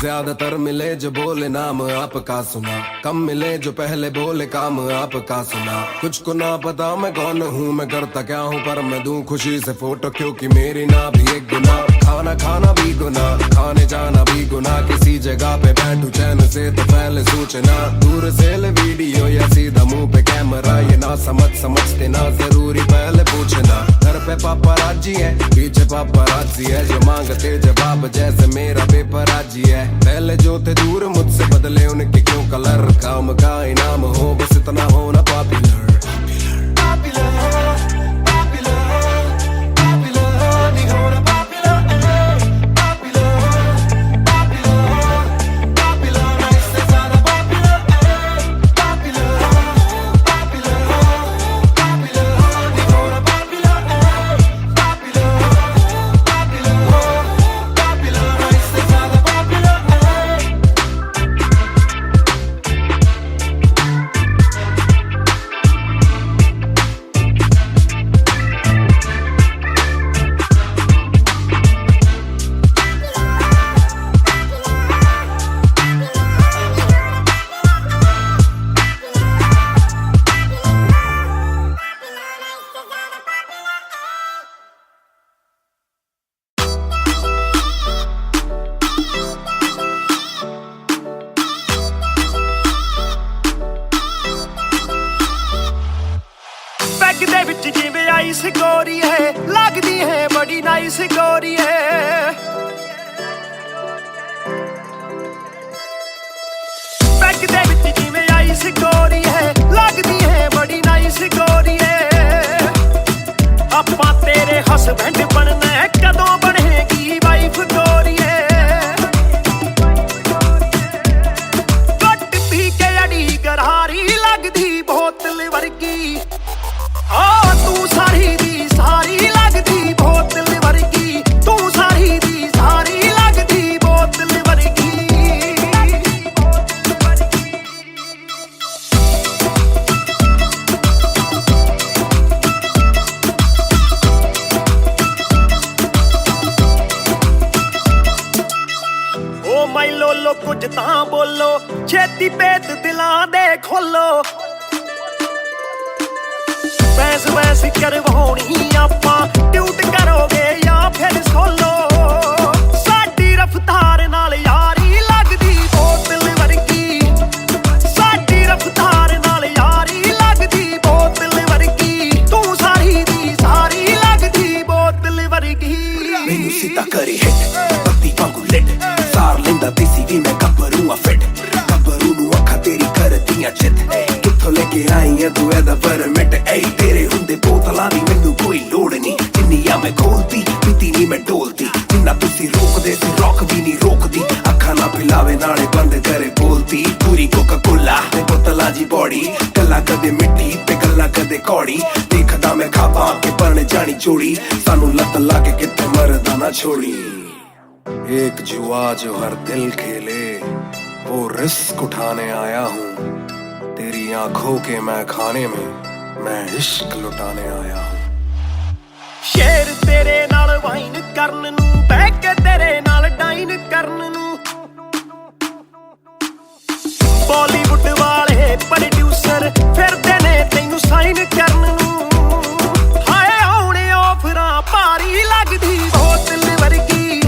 ज्यादातर मिले जो बोले नाम आपका सुना, कम मिले जो पहले बोले काम आपका सुना। कुछ को ना पता मैं कौन हूँ मैं करता क्या हूँ, पर मैं दूं खुशी से फोटो क्योंकि मेरी ना भी एक गुनाह। खाना खाना भी गुनाह, खाने जाना भी गुनाह। किसी जगह पे बैठू चैन से तो पहले सूचना, दूर से ले वीडियो या सीधा मुंह पे कैमरा। ये ना समझते ना जरूरी पहले पूछना। घर पे पापराजी है, पीछे पापराजी है, जो मांगते जवाब जैसे मेरा पेपराजी है। पहले जो थे दूर मुझसे बदले उनके क्यों कलर, काम का इनाम हो बस इतना होना पॉपुलर। ਦੇ ਵਿੱਚ ਜਿਵੇਂ ਆਈਸ ਗੋਰੀ ਹੈ, ਲੱਗਦੀ ਹੈ ਬੜੀ ਨਾਈਸ ਗੋਰੀ ਹੈ। ਬੈਗ ਦੇ ਵਿੱਚ ਜਿਵੇਂ ਆਈਸ ਗੋਰੀ ਹੈ, ਲੱਗਦੀ ਹੈ ਬੜੀ ਨਾਈਸ ਗੋਰੀ ਹੈ। ਆਪਾਂ ਤੇਰੇ ਹਸਬੈਂਡ ਬਣਨਾ ਹੈ, ਕਦੋਂ ਬਣੇਗੀ ਵਾਈਫ ਗੋਰੀ ਹੈ। ਘੱਟ ਪੀ ਕੇ ਅੜੀ ਗਰਾਰੀ ਲੱਗਦੀ ਬੋਤਲ ਵਰਗੀ। ਤੂੰ ਸਾਰੀ ਦੀ ਸਾਰੀ ਲੱਗਦੀ ਬੋਤਲ ਵਰਗੀ, ਤੂੰ ਸਾਰੀ ਦੀ ਸਾਰੀ ਲੱਗਦੀ ਬੋਤਲ ਵਰਗੀ। ਓ ਮਾਈ ਲੋਲੋ ਕੁਝ ਤਾਂ ਬੋਲੋ, ਛੇਤੀ ਭੇਤ ਦਿਲਾਂ ਦੇ ਖੋਲੋ। ਬੈਸ ਕਰਵਾਉਣੀ ਆਪਾਂ, ਟਿਊਟ ਕਰੋਗੇ ਜਾਂ ਫਿਰ ਸੋਲੋ। ਸਾਡੀ ਰਫਤਾਰ ਨਾਲ ਯਾਰੀ ਲੱਗਦੀ ਬੋਤਲ ਵਰਗੀ, ਸਾਡੀ ਰਫਤਾਰ ਨਾਲ ਯਾਰੀ ਲੱਗਦੀ ਬੋਤਲ ਵਰਗੀ। ਤੂੰ ਸਾਰੀ ਦੀ ਸਾਰੀ ਲੱਗਦੀ ਬੋਤਲ ਵਰਗੀ। ਮੈਨੂੰ ਸਿੱਧਾ ਕਰੇ ਹਿੱਟ, ਬੱਤੀ ਵਾਂਗੂ ਲਿਟ, ਸਾਰ ਲੈਂਦਾ ਦੇਸੀ ਵੀ ਮੈਂ ਗੱਭਰੂ ਆ ਫਿੱਟ। ਗੱਭਰੂ ਨੂੰ ਅੱਖਾਂ ਤੇਰੀ ਕਰਦੀਆਂ ਚਿੱਤ, ਕਿੱਥੋਂ ਲੈ ਕੇ ਆਈ ਐ ਤੂੰ ਇਹਦਾ ਪਰਮਿਟ। ਏ ਤੇਰੇ ਹੁੰਦੇ ਬੋਤਲਾਂ ਦੀ ਮੈਨੂੰ ਕੋਈ ਲੋੜ ਨਹੀਂ, ਜਿੰਨੀਆਂ ਮੈਂ ਖੋਲਦੀ ਪੀਤੀ ਨਹੀਂ ਮੈਂ ਢੋਲਦੀ। ਜਿੰਨਾ ਤੁਸੀਂ ਰੋਕਦੇ ਸੀ ਰੌਕ ਵੀ ਨਹੀਂ ਰੋਕਦੀ, ਅੱਖਾਂ ਨਾ ਪਿਲਾਵੇ ਨਾਲੇ ਬੰਦ ਕਰੇ ਬੋਲਦੀ। ਪੂਰੀ ਕੋਕਾ ਕੋਲਾ ਤੇ ਬੋਤਲਾਂ ਜੀ ਬੋੜੀ, ਗੱਲਾਂ ਕਦੇ ਮਿੱਠੀ ਤੇ ਗੱਲਾਂ ਕਦੇ ਕੌੜੀ। ਦੇਖਦਾ ਮੈਂ ਖਾਬਾਂ ਕੇ ਬਣ ਜਾਣੀ ਚੋੜੀ, ਸਾਨੂੰ ਲੱਤ ਲਾ ਕੇ ਕਿਤੇ ਮਰਦਾ ਨਾ ਛੋੜੀ। एक जुआ जो हर दिल खेले, वो रिस्क उठाने आया हूँ। तेरी आंखों के मैं खाने में मैं इश्क लुटाने आया हूँ। ਸ਼ੇਰ ਤੇਰੇ ਨਾਲ ਵਾਈਨ ਕਰਨ ਨੂੰ, ਬਹਿ ਕੇ ਤੇਰੇ ਨਾਲ ਡਾਈਨ ਕਰਨ ਨੂੰ। ਬਾਲੀਵੁੱਡ ਵਾਲੇ ਪ੍ਰੋਡਿਊਸਰ ਫਿਰਦੇ ਨੇ ਤੈਨੂੰ ਸਾਈਨ ਕਰਨ ਨੂੰ। ਹਾਏ ਆਉਣੇ ਆਫਰਾਂ ਭਾਰੀ ਲੱਗਦੀ ਬੋਤਲ ਵਰਗੀ।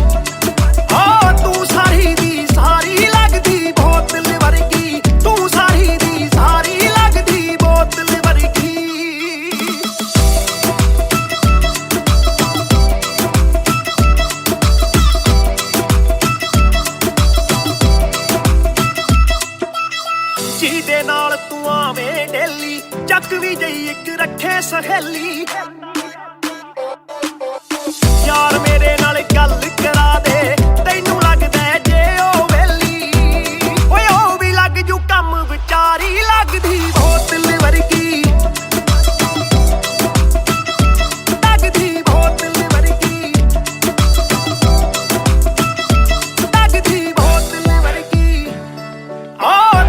ਤੂੰ ਸਾਰੀ ਦੀ ਸਾਰੀ ਲੱਗਦੀ ਬੋਤਲ ਵਰਗੀ, ਤੂੰ ਸਾਰੀ ਦੀ ਸਾਰੀ ਲੱਗਦੀ ਬੋਤਲ ਵਰਗੀ। ਜਿਹਦੇ ਨਾਲ ਤੂੰ ਆਵੇਂ ਡੇਲੀ, ਚੱਕ ਵੀ ਜਈ ਇੱਕ ਰੱਖੇ ਸਹੇਲੀ। ਯਾਰ ਮੇਰੇ ਨਾਲ ਗੱਲ ਕਰਾ ਦੇ, ਤੈਨੂੰ ਲੱਗਦਾ ਜੇ ਉਹ ਵੇਲੀ। ਓਏ ਉਹ ਵੀ ਲੱਗ ਜੂ ਕੰਮ, ਵਿਚਾਰੀ ਲੱਗਦੀ ਬੋਤਲ ਵਰਗੀ, ਲੱਗਦੀ ਬੋਤਲ ਵਰਗੀ, ਲੱਗਦੀ ਬੋਤਲ ਵਰਗੀ।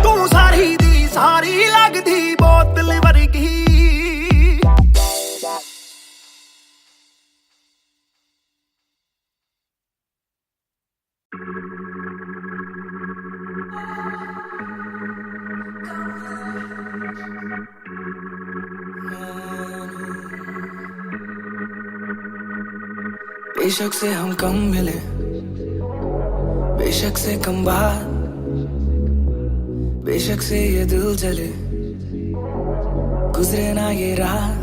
ਤੂੰ ਸਾਰੀ ਦੀ ਸਾਰੀ ਲੱਗਦੀ ਬੋਤਲ ਵਰਗੀ। बेशक से हम कम मिले, बेशक से कम बात, बेशक से ये दिल जले, गुजरे ना ये रात।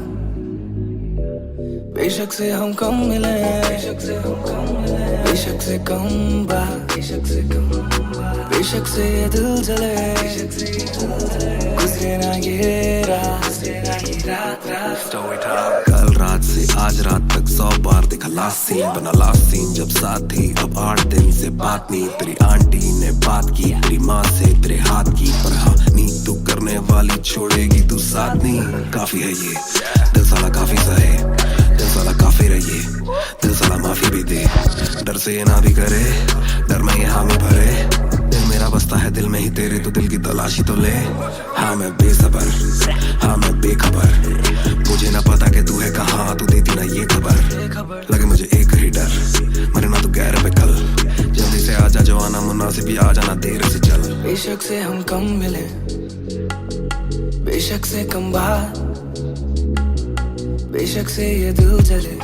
बेशक से हम कम मिले, बेशक से हम कम मिले, बेशक से कम बात, बेशक से कम बात, बेशक से ये दिल जले, बेशक से ये दिल जले, गुजरे ना ये रात, गुजरे ना ये रात। कल रात से आज रात तक 100 बार देखा लास्ट सीन, बना लास्ट सीन जब साथ थी। अब 8 दिन से बात नहीं, तेरी आंटी ने बात की, तेरी माँ से तेरे हाथ की, पर हाँ नींद तू करने वाली छोड़ेगी तू साथ नहीं। काफी है ये दिल साला, काफी सहे दिल साला, काफी रहिए दिल साला, माफी भी दे। डर से ये ना भी करे, डर में ये हामी भरे, दिल मेरा बसता है दिल में ही तेरे, तो दिल की तलाशी तो ले। हाँ मैं बेसबर, हाँ मैं बेखबर, मुझे ना पता कि तू है कहाँ, तू देती ना ये खबर। लगे मुझे एक ही डर, मरे ना तू गैर पे कल, जल्दी से आजा जो आना मुनासिब, आ जाना देर से चल। बेशक से हम कम मिले, बेशक से कम बात, बेशक से ये दिल जले,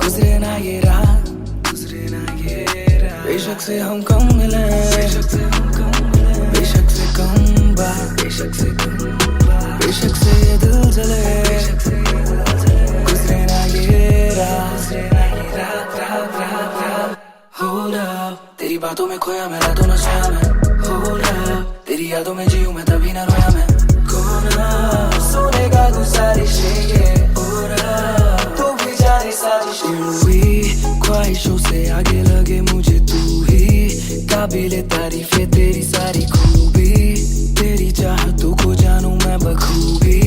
गुजरे ना ये रात, गुजरे ना ये रात। बेशक से हम कम मिले, बेशक से हम कम मिले, बेशक से कम बात, बेशक से कम बात, बेशक से ये दिल जले, बेशक से ये दिल जले, गुजरे ना ये रात, गुजरे ना ये रात, रात, रात, रात। Hold up, तेरी बातों में खोया मैं, रातों न सोया मैं। Hold up, तेरी यादों में जीऊं मैं, तभी ना रोया मैं। कोना सोने का गुजारिश है ये, तू भी जाने साजिश हुई, ख्वाहिशों से आगे लगे मुझे तू ही, काबिले तारीफ है तेरी सारी खूबी, तेरी चाहतों को जानूं मैं बखूबी।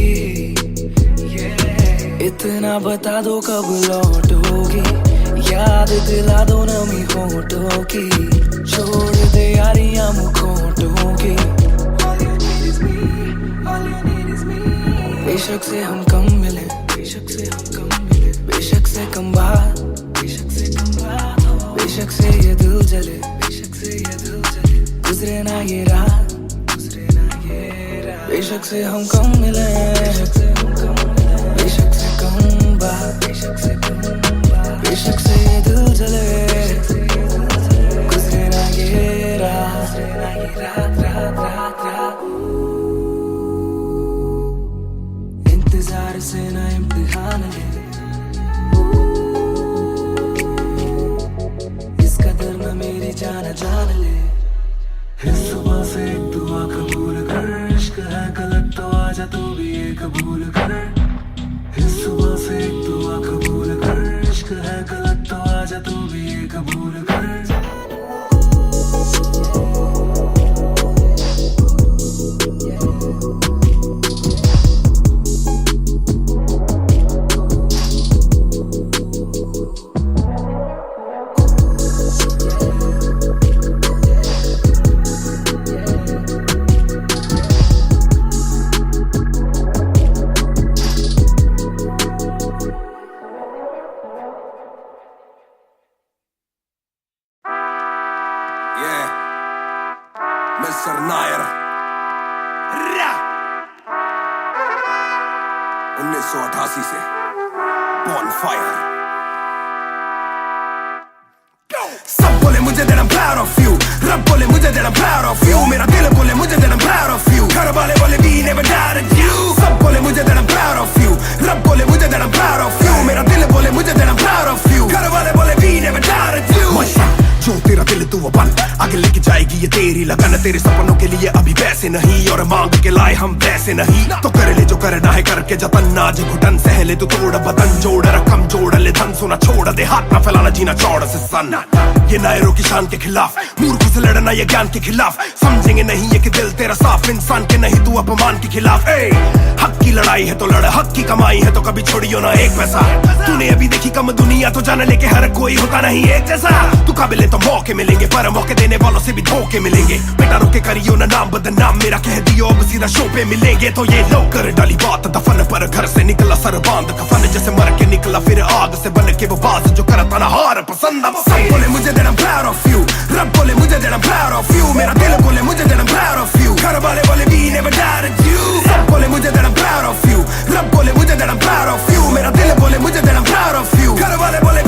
इतना बता दो कब लौटोगी, याद दिला दो नमी होठों की, छोड़ दे यारियां मुखोटों की। बेशक से हम कम मिले, बेशक से हम कम मिले, बेशक से कम बात, बेशक से कम बात, बेशक से ये दिल जले, बेशक से ये दिल जले, गुजरे ना ये रात, गुजरे ना ये रात। बेशक से हम कम मिले, बेशक से हम कम मिले, बेशक से कम बात, बेशक से कम बात, बेशक से ये दिल जले, बेशक से ये दिल जले, गुजरे ना ये रात, गुजरे ना ये रात, रात, रात, रात। इंतजार से ना इम्तिहान ले, इस कदर न मेरी जान जान ले। इस सुबह से एक दुआ कबूल कर, इश्क है गलत तो आजा तू भी ये कबूल कर। इस सुबह से एक दुआ कबूल कर, इश्क है गलत तो आजा तू भी ये कबूल कर। मिस्टर नायर 1988 से Bonfire। सब बोले मुझे that I'm proud of you, रब बोले मुझे that I'm proud of you, मेरा दिल बोले मुझे that I'm proud of you, घर वाले बोले we never doubted you। सब बोले मुझे that I'm proud of you, रब बोले मुझे that I'm proud of you, मेरा दिल बोले मुझे that I'm proud of you, घर वाले बोले we never doubted you। जो तेरा दिल तू वो बन, आगे लेके जाएगी ये तेरी लगन, तेरे सपनों के लिए अभी पैसे नहीं और मांग के लाए हम वैसे नहीं, तो कर ले जो करना है करके जतन, आज घुटन सहले तू तोड़ बदन, जोड़ रकम जोड़ ले धन, सोना छोड़ दे हाथ ना फैलाना जीना चौड़ से सन। ये नायरों की शान के खिलाफ, मूर्खों से लड़ना ये ज्ञान के खिलाफ, समझेंगे नहीं ये कि दिल तेरा साफ, इंसान के नहीं तू अपमान के खिलाफ। हक की लड़ाई है तो लड़, हक की कमाई है तो कभी छोड़ियो ना एक पैसा, तूने अभी देखी कम दुनिया तो जान ले के हर कोई होता नहीं एक जैसा। तू काबिल तो मौके मिलेंगे पर मौके देने वालों से भी धोखे मिलेंगे, बेटा रोके करियो ना नाम बदनाम, मेरा कह दियो अब सीधा शो पे मिलेंगे। तो ये लो कर डाली बात दफन पर, घर से निकला सर बांध कफन, जैसे मर के निकला फिर आग से बन के वो बाज जो करता ना हार पसंद। सब बोले मुझे that I'm proud of you, रब बोले मुझे that I'm proud of you, मेरा दिल बोले मुझे that I'm proud of you, घर वाले बोले we never doubted you। सब बोले मुझे that I'm proud of you, रब बोले मुझे that I'm proud of you, मेरा दिल बोले मुझे that I'm proud of you, घर वाले बोले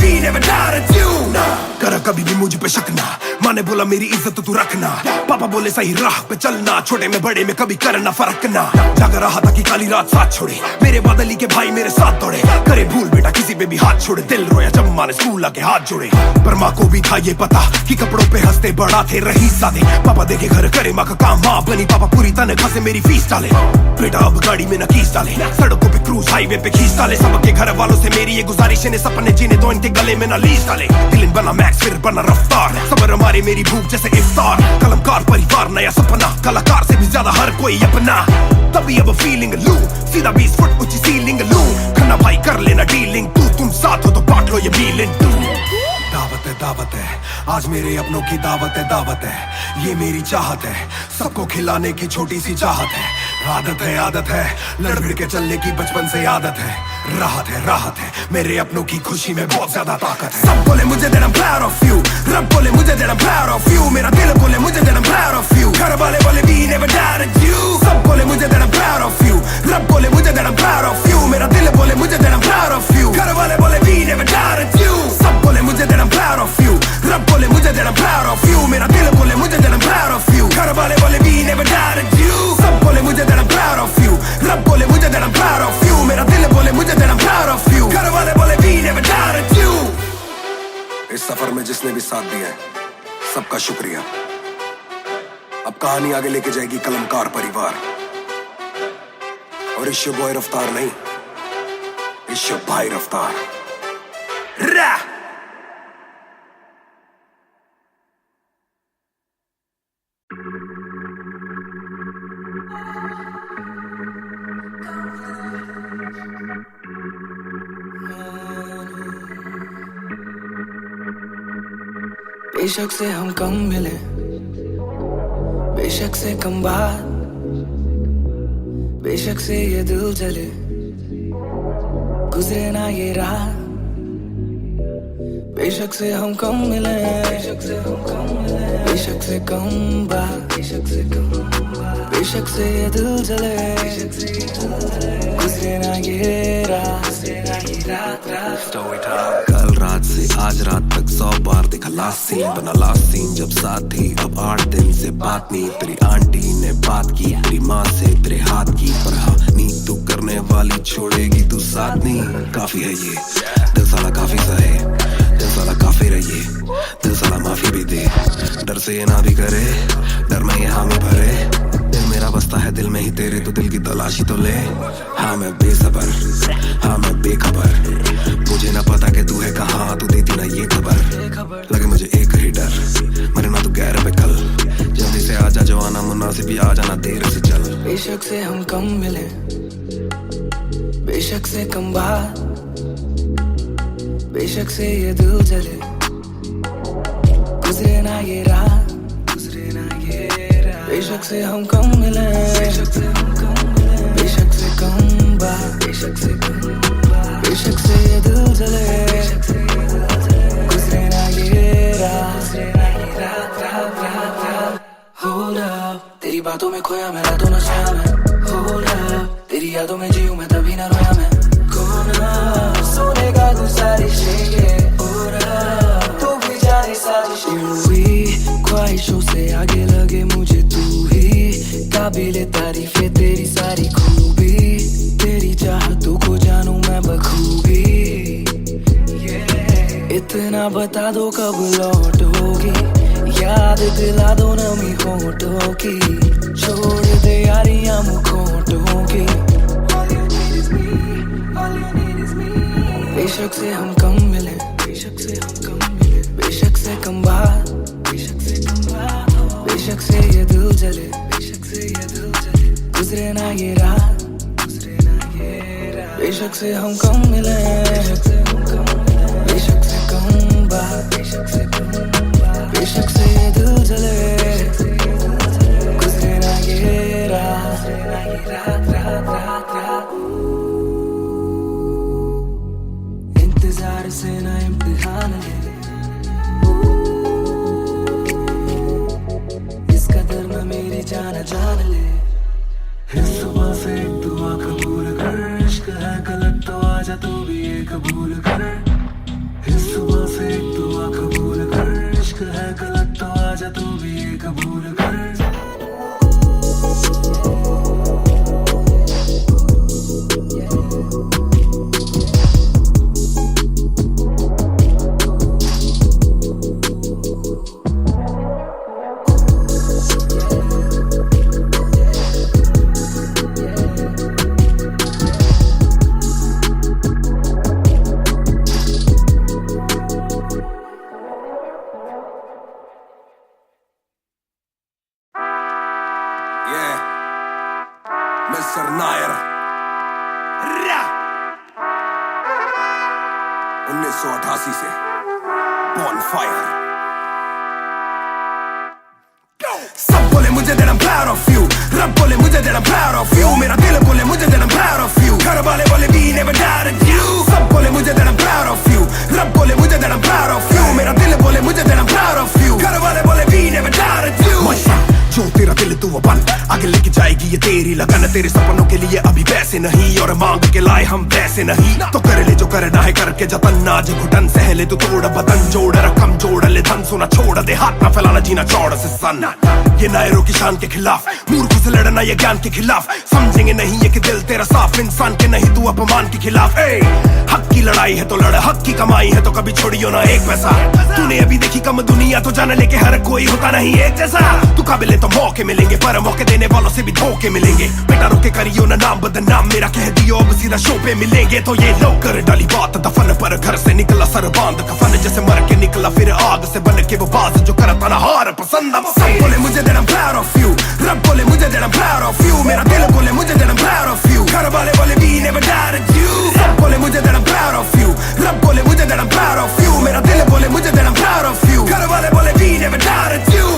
कभी भी मुझ पे शक ना, माँ ने बोला मेरी इज्जत तू रखना, पापा बोले सही राह पे चलना, छोटे में बड़े में कभी करना फर्क ना। जाग रहा था कि काली रात साथ छोड़े, मेरे बादली के भाई मेरे साथ दौड़े, करे भूल बेटा किसी पे भी हाथ छोड़े, दिल रोया जब माँ ने स्कूल आके हाथ जोड़े। पर माँ को भी था ये पता कि कपड़ों पे हंसते बड़ा थे रईस सादे, पापा देखे घर करे माँ का काम, माँ बनी पापा पूरी तनख्वाह से मेरी फीस डाले, बेटा अब गाड़ी में नकीस डाले, सड़कों पे क्रूज हाईवे पे खींच डाले, सबके घर वालों से मेरी ये गुजारिश है सपने जीने दो इनके गले में ना लीस डाले। दिल बना मैक्स फिर बना रफ्तार, सबर हमारे मेरी भूख जैसे इफ्तार, कलमकार परिवार नया सपना, कलाकार से भी ज्यादा हर कोई अपना, तभी अब फीलिंग लू, सीधा 20 फुट ऊंची सीलिंग लू, खन्ना भाई कर लेना डीलिंग, तुम साथ हो तो बांट लो ये मीलिंग टू। दावत है आज मेरे अपनों की दावत है, ये मेरी चाहत है, सबको खिलाने की छोटी सी चाहत है, आदत है लड़ भिड़ के चलने की बचपन से आदत है, राहत है मेरे अपनों की खुशी में बहुत ज्यादा ताकत है। सब बोले मुझे that I'm proud of you, रब बोले मुझे that I'm proud of you, मेरा दिल बोले मुझे that I'm proud of you, घर वाले बोले we never doubted you। सब बोले मुझे that I'm proud of you, रब बोले मुझे that I'm proud of you, मेरा दिल बोले मुझे that I'm proud of you, घर वाले बोले we never doubted you। सब बोले मुझे that I'm proud of you, रब बोले मुझे that I'm proud of you, मेरा दिल बोले मुझे that I'm proud of you, घर वाले बोले we never doubted you। सब बोले मुझे that I'm proud of you, रब बोले मुझे that I'm proud of you, मेरा दिल बोले मुझे that I'm proud of you, घर वाले बोले we never doubted you। इस सफर में जिसने भी साथ दिया है सबका शुक्रिया। अब कहानी आगे लेके जाएगी कलमकार परिवार, और इश्यो बॉय रफ्तार नहीं, इश्यो भाई रफ्तार। बेशक से हम कम मिले, बेशक से कम बात, बेशक से ये दिल जले, गुजरे ना ये रात, बेशक से हम कम मिले, बेशक से हम कम मिले, बेशक से कम बात, बेशक से कम बात, बेशक से ये दिल जले, बेशक से ये दिल जले, गुजरे ना ये रात, गुजरे ना ये रात। कल रात से आज रात तक 100 बार देखा लास्ट सीन, बना लास्ट सीन जब साथ थी, अब 8 दिन से बात नहीं, तेरी आंटी ने बात की, तेरी माँ से तेरे हाथ की, पर हाँ नींद तू करने वाली छोड़ेगी तू साथ नहीं, काफी है ये दिल साला काफी सहे, दिल साला काफी रहिए, दिल साला माफी भी दे, डर से ये ना भी करे, डर में ये हामी भरे, दिल मेरा बसता है दिल में ही तेरे, तो दिल की तलाशी तो ले। हाँ मैं बेसबर, हाँ मैं बेखबर, मुझे ना पता कि तू है कहाँ, तू देती ना ये खबर, लगे मुझे एक ही डर, मरे ना तू गैर पे कल, जल्दी से आजा जवाना मुनासिब ही आ जाना देर से चल। बेशक से हम कम मिले, बेशक से कम बात, बेशक से ये दिल जले, गुजरे ना ये रात, गुजरे ना ये रात, बेशक से हम कम मिले, बेशक से हम कम मिले, बेशक से कम बात, बेशक से कम बात, बेशक से ये दिल जले, बेशक से ये दिल जले, गुजरे ना ये रात, गुजरे ना ये रात, रात रात रात। Hold up, तेरी बातों में खोया मैं रातों नशा में, Hold up, तेरी यादों में जीऊं मैं तभी ना रोया मैं, कौन सुनेगा तू सारी शेखें, तू भी जाने साजिशें, हुई ख्वाहिशों से आगे लगे मुझे तू ही, काबिले तारीफ है तेरी सारी खूबी, तेरी चाहतों को जानूं मैं बखूबी, इतना बता दो कब लौटोगी, याद दिला दो नमी होठों की, छोड़ दे यारियां मुखोटों की, बेशक से हम कम मिले, बेशक से हम कम मिले, बेशक से कम बात, बेशक से कम बात, बेशक से ये दिल जले, बेशक से ये दिल जले, गुजरे ना ये रात, गुजरे ना ये रात, बेशक से हम कम मिले, बेशक से हम कम मिले, बेशक से कम बात, बेशक से कम बात, बेशक से ये दिल जले, बेशक से ये दिल जले, गुजरे ना ये रात, गुजरे ना ये रात, रात रात रात। इंतजार से ना इम्तिहान ले, इस कदर में मेरी जान जान ले, इस सुबह से एक दुआ कबूल कर, इश्क है गलत तो आजा तू भी ये कबूल कर, इस सुबह से एक दुआ कबूल कर। 1988 से Bonfire. सब बोले मुझे that I'm proud of you, रब बोले मुझे that I'm proud of you, मेरा दिल बोले मुझे that I'm proud of you, घर वाले बोले we never doubted you. सब बोले मुझे that I'm proud of you, रब बोले मुझे that I'm proud of you, मेरा दिल बोले मुझे that I'm proud of you, घर वाले बोले we never doubted you. जो तेरा दिल तू वो बन, आगे लेके जाएगी ये तेरी लगन, तेरे सपनों के लिए अभी पैसे नहीं और मांग के लाए हम पैसे नहीं, तो कर ले जो करना है करके जतन, आज घुटन सहले तो तोड़ बदन, जोड़ रकम जोड़ ले धन, सोना छोड़ दे हाथ ना फैलाना जीना चौड़ से सन, ये नायरों की शान के खिलाफ, मूर्खों से लड़ना ये ज्ञान के खिलाफ, समझेंगे नहीं ये कि दिल तेरा साफ, इंसान के नहीं तू अपमान के खिलाफ, हक की लड़ाई है तो लड़, हक की कमाई है तो कभी छोड़ियो ना एक पैसा, तूने अभी देखी कम दुनिया तो जान ले के हर कोई होता नहीं एक जैसा, तू काबिल तो मौके मिलेंगे पर मौके देने वालों से भी धोखे मिलेंगे, बेटा रोके करियो ना नाम बदनाम मेरा, कह दियो अब सीधा शो पे मिलेंगे, तो ये लो कर डाली बात दफन पर, घर से निकला सर बांध कफन, जैसे मर के निकला फिर आग से बन के वो बाज जो करता ना हार पसंद, सब बोले मुझे that I'm proud of you, रब बोले मुझे that I'm proud of you, मेरा दिल बोले मुझे that I'm proud of you, घर वाले बोले we never doubted you. सब बोले मुझे that I'm proud of you, रब बोले मुझे that I'm proud of you, मेरा दिल बोले मुझे that I'm proud of you, घर वाले बोले we never doubted you.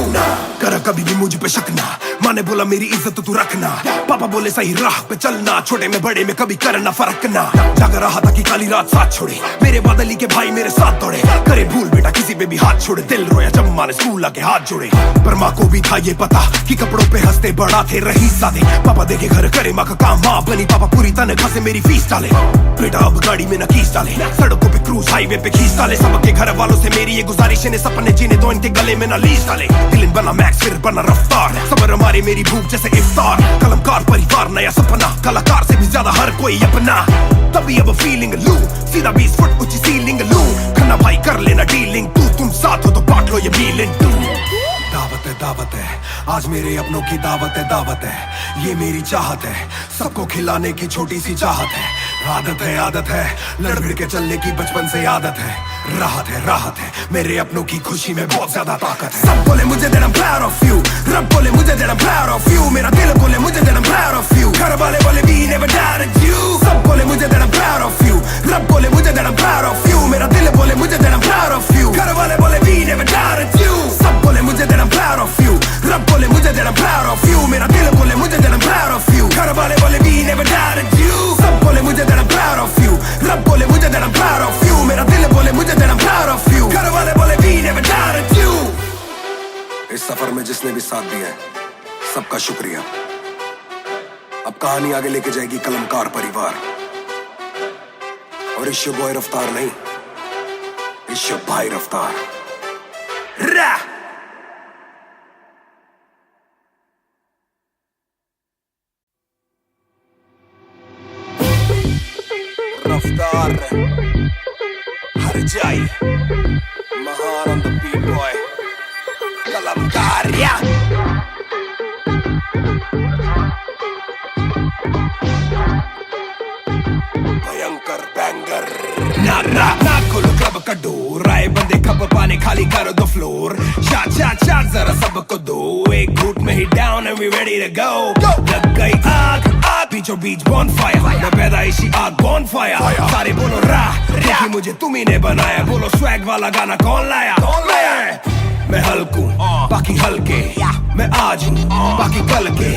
कर कभी भी मुझ पे शक ना, माँ ने बोला मेरी इज्जत तू रखना, पापा बोले सही राह पे चलना, छोटे में बड़े में कभी करना फर्क ना, जाग रहा था कि काली रात साथ छोड़े, मेरे बादली के भाई मेरे साथ दौड़े, करे भूल बेटा किसी पे भी हाथ छोड़े, दिल रोया जब माँ ने स्कूल आके हाथ जोड़े, पर माँ को भी था ये पता कि कपड़ों पे हंसते बड़ा थे रही सादे, पापा देखे घर करे माँ का काम, माँ बनी पापा पूरी तनख्वाह से मेरी फीस डाले, बेटा अब गाड़ी में न खींच डाले, सड़कों पे क्रूज हाईवे पे खींच डाले, सबके घर वालों से मेरी ये गुजारिश है सपने जीने दो इनके गले में न लीस डाले, दिल बना मैक्स फिर बना रफ्तार, सबर हमारी मेरी भूख जैसे इफ्तार, कलमकार परिवार नया सपना, कलाकार से भी ज्यादा हर कोई अपना, तभी अब फीलिंग लू, सीधा 20 फुट ऊंची सीलिंग लू, खन्ना भाई कर लेना डीलिंग, तुम साथ हो तो बांट लो ये फीलिंग तू, दावत है आज मेरे अपनों की दावत है, ये मेरी चाहत है, सबको खिलाने की छोटी सी चाहत है, आदत है लड़ भिड़ के चलने की बचपन से आदत है, राहत है मेरे अपनों की खुशी में बहुत ज्यादा ताकत है, सब बोले मुझे that I'm proud of you, रब बोले मुझे that I'm proud of you, मेरा दिल बोले मुझे that I'm proud of you, घर वाले बोले we never doubted you. सब बोले मुझे that I'm proud of you, रब बोले मुझे that I'm proud of you, मेरा दिल बोले मुझे that I'm proud of you, घर वाले बोले we never doubted you. सब बोले मुझे that I'm proud of you, रब बोले मुझे that I'm proud of you, मेरा दिल बोले मुझे that I'm proud of you, घर वाले बोले we never doubted you. सब बोले मुझे that I'm proud of you, रब बोले मुझे that I'm proud of you, मेरा दिल बोले मुझे that I'm proud of you, घर वाले बोले we never doubted you. इस सफर में जिसने भी साथ दिया है सबका शुक्रिया, अब कहानी आगे लेके जाएगी कलमकार परिवार, और इश्यो बॉय रफ्तार नहीं, इश्यो भाई रफ्तार रा रफ्तार हर जाई महान ऑन द बीट बॉय कलमकार या भयंकर बैंगर ना खोलो क्लब का डोर, आए बंदे कप पाने खाली करो दो फ्लोर, शाट जरा सबको दो, एक घूट में ही down and we ready to go, लग गई आग बीचों बीच बॉनफायर, मैं पैदाइशी आग बॉनफायर, सारे बोलो क्योंकि मुझे तुम्ही ने बनाया, बोलो स्वैग वाला गाना कौन लाया, मैं हल्कू बाकी हल्के, मैं आज हूँ बाकी कल के,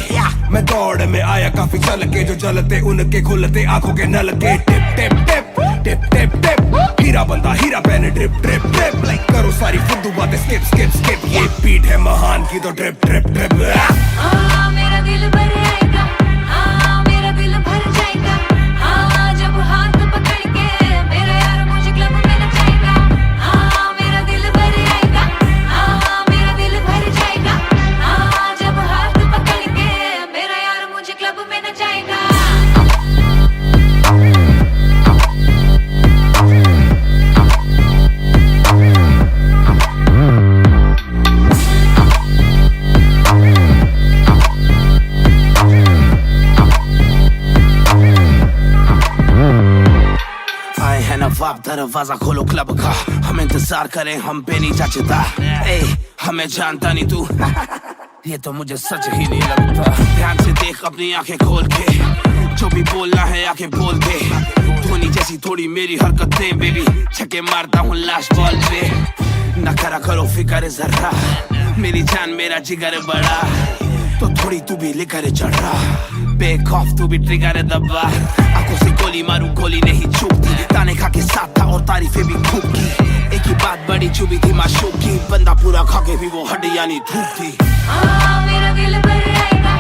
मैं दौड़ में आया काफी चल के, जो चलते उनके खुलते आंखों के नल के, टिप टिप टिप टिप टिप टिप, हीरा बंदा हीरा पहने ड्रिप ड्रिप ड्रिप, लाइक करो सारी फुद्दू बातें स्किप स्किप स्किप, ये बीट है महान की तो ड्रिप ड्रिप ड्रिप, मेरा दिल भर आएगा, मेरा दिल भर जाएगा, जब हाथ पकड़ के मेरा यार मुझे क्लब में नचाएगा, मेरा दिल भर आएगा, मेरा दिल भर जाएगा, जब हाथ पकड़ के मेरा यार मुझे क्लब में नचाएगा. आप दरवाजा खोलो क्लब का, हम इंतजार करें हम पे नहीं जचता, हमें जानता नहीं तू ये तो मुझे सच ही नहीं लगता, ध्यान से देख अपनी आंखें खोल के, जो भी बोलना है आके बोल दे, धोनी जैसी थोड़ी थोड़ी मेरी हरकतें बेबी, छक्के मारता हूँ लास्ट बॉल पे, ना करा करो फिक्र जरा, मेरी जान मेरा जिगर बड़ा, तो थोड़ी तू भी लेकर चढ़ा, बेक ऑफ तू भी ट्रिगर दबा, आंखों से गोली मारू गोली नहीं चुपती, ताने खा के साथ था और तारीफें भी खूब की, एक ही बात बड़ी चुभी थी माशूक की, बंदा पूरा खा के भी वो हड्डियां नहीं धूप थी। मेरा दिल भर जाएगा,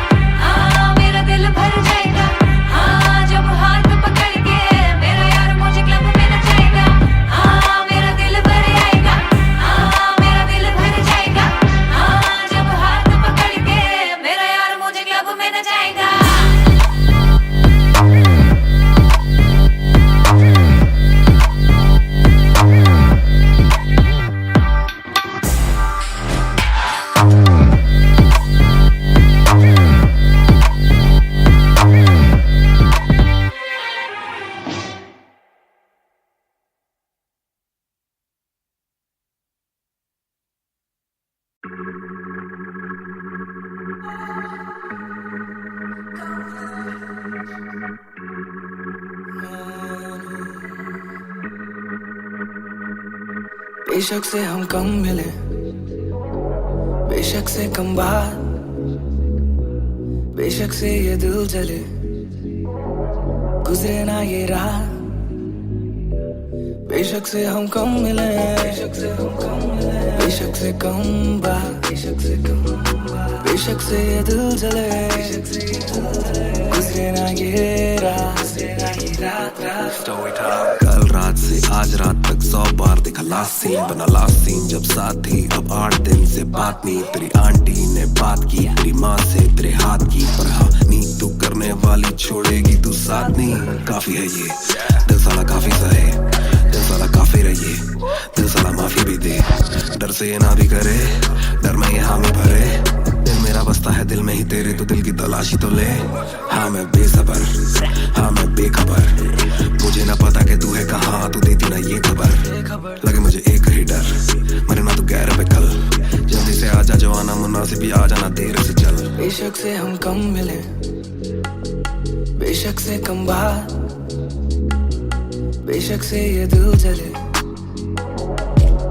मेरा दिल भर जाएगा, जब हाथ पकड़ के मेरा यार मुझे क्लब में नचाएगा, मेरा दिल भर जाएगा, मेरा दिल भर जाएगा, जब हाथ पकड़ के मेरा यार मुझे क्लब में नचाएगा। बेशक से हम कम मिले, बेशक से कम बात, बेशक से ये दिल जले, गुजरे ना ये रात, बेशक से हम कम मिले, बेशक से हम कम मिले, बेशक से कम बात, बेशक से कम बात, बेशक से ये दिल जले, बेशक से ये दिल जले, गुजरे ना ये रात, गुजरे ना ये रात रात। कल रात से आज रात तक 100 बार देखा लास्ट सीन, बना लास्ट सीन जब साथ थी, अब 8 दिन से बात नहीं, तेरी आंटी ने बात की, तेरी माँ से तेरे हाथ की, पर हाँ नी तू करने वाली छोड़ेगी तू साथ नहीं, काफी है ये दिल साला काफी सहे, दिल साला काफी रहिए, दिल साला माफी भी दे, डर से ये ना भी करे, डर में ये हामी भरे, दिल मेरा बसता है दिल में ही तेरे, तो दिल की तलाशी तो ले, हाँ मैं बेसबर, हाँ मैं बेखबर, मुझे ना पता कि तू है कहाँ, तू देती ना ये खबर, लगे मुझे एक ही डर, मरे ना तू गैर पे कल, जल्दी से आजा जो आना मुनासिब ही आ जाना देर से चल। बेशक से हम कम मिले, बेशक से कम बात, बेशक से ये दिल जले,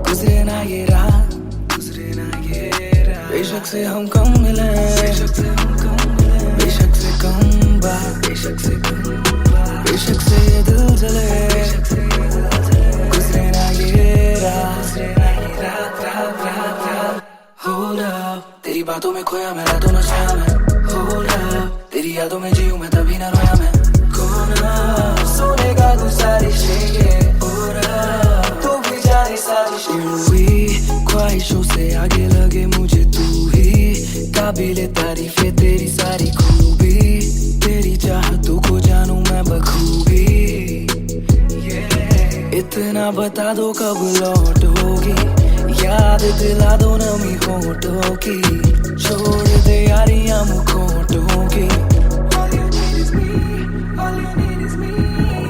गुजरे ना ये रात, गुजरे ना ये रात, बेशक से हम कम मिले, बेशक से हम कम मिले, बेशक से कम बात, बेशक से कम बात, बेशक से ये दिल जले, बेशक से ये दिल जले, गुजरे ना ये रात, गुजरे ना ये रात रात रात रात। Hold up, तेरी बातों में खोया मैं रातों न सोया मैं, Hold up, तेरी यादों में जीऊं मैं तभी ना रोया मैं, कौन सोनेगा तू सारी शेगे, तू भी जाने साजिश हुई, ख्वाहिशों से आगे लगे मुझे तू ही, काबिले तारीफे तेरी सारी खूबी, तेरी चाहतों को जानूं मैं बखूबी, इतना बता दो कब लौटोगी, याद दिला दो नमी होठों की, छोड़ दे यारियां मुखोटों की,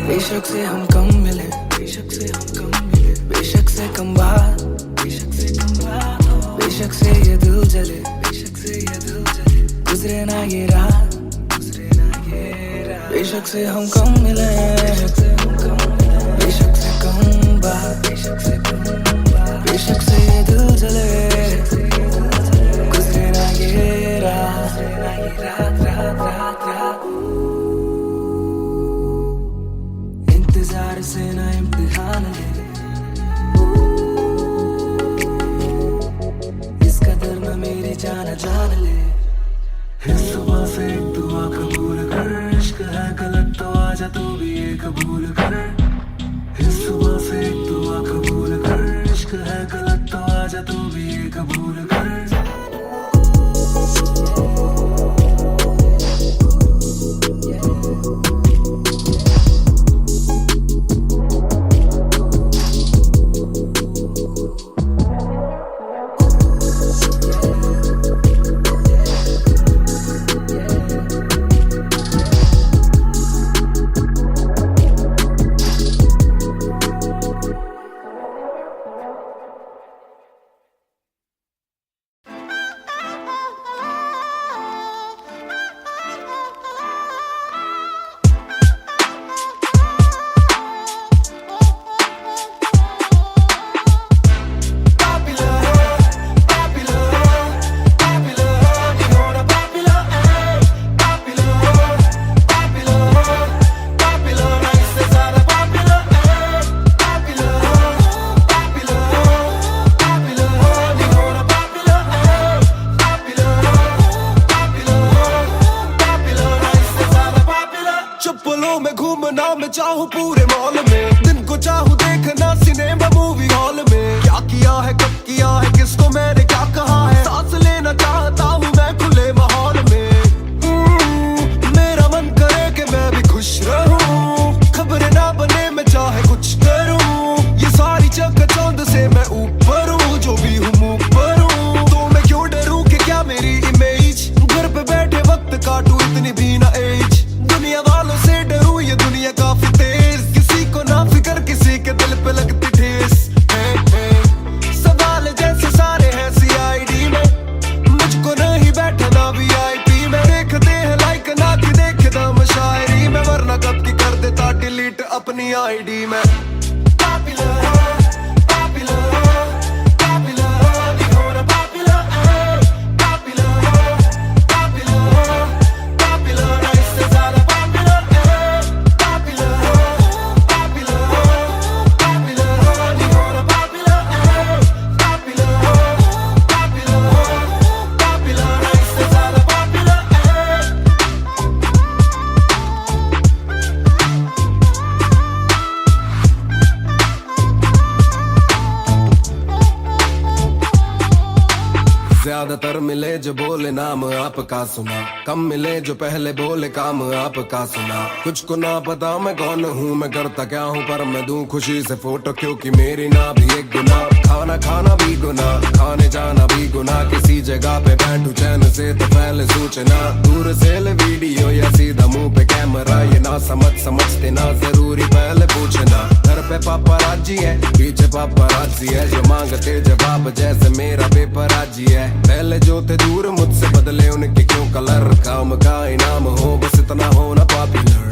बेशक से हम कम मिले, बेशक से हम कम मिले, बेशक से कम बात, बेशक से कम बात, बेशक से ये दिल जले, बेशक से ये दिल जले, गुजरे ना ये रात, गुजरे ना ये रात, बेशक से हम कम मिले, बेशक से हम कम मिले, बेशक से कम बात, बेशक से कम बात, बेशक से ये दिल जले, बेशक से ये दिल जले, गुजरे ना ये रात, गुजरे ना ये रात रात रात रात। इंतजार से ना इम्तिहान ले, इस कदर न मेरी जान जान ले, इस सुबह से एक दुआ कबूल कर, इश्क है गलत तो आजा तू भी ये कबूल कर, इस सुबह से एक दुआ कबूल कर, इश्क है गलत तो आजा तू भी ये कबूल कर। हूँ पूरे मॉल में, दिन को चाहूँ देखना सिनेमा मूवी हॉल में। क्या किया है कब किया है किसको मैंने क्या कहा है, सांस लेना चाहता हूँ मैं खुले माहौल में। मेरा मन करे कि मैं भी खुश रहूं, खबरें ना बने मैं चाहे कुछ करूं। ये सारी चकाचौंध से मैं ऊपर हूँ, जो भी हूँ मुँह पर हूँ। तो मैं क्यों डरूं कि क्या मेरी इमेज, घर पे बैठे वक्त काटूं इतनी भी ना एज। दुनिया वालों से डरूं ये दुनिया काफी तेज, किसी को ना फिक्र किसी के दिल पे लगती ठेस। सवाल जैसे सारे हैं CID में, मुझको नहीं बैठना VIP में। देखते हैं लाइक ना कि देखे दम शायरी में, वरना कब की कर देता डिलीट अपनी ID में। ज्यादातर मिले जो बोले नाम आपका सुना, कम मिले जो पहले बोले काम आपका सुना। कुछ को ना पता मैं कौन हूँ, मैं करता क्या हूँ, पर मैं दूं खुशी से फोटो क्योंकि मेरी ना भी एक गुना। खाना खाना भी गुना, खाने जाना भी गुना, किसी जगह पे बैठूं चैन से तो पहले सूचना। दूर से ले वीडियो या सीधा मुंह पे कैमरा, ये ना समझते ना जरूरी पहले पूछना। घर पे पापराजी है पीछे पापराजी है, जो मांगते जवाब जैसे मेरा पेपर आजी है। पहले जो थे दूर मुझसे बदले उनके क्यों कलर, काम का इनाम हो बस इतना होना पॉपुलर।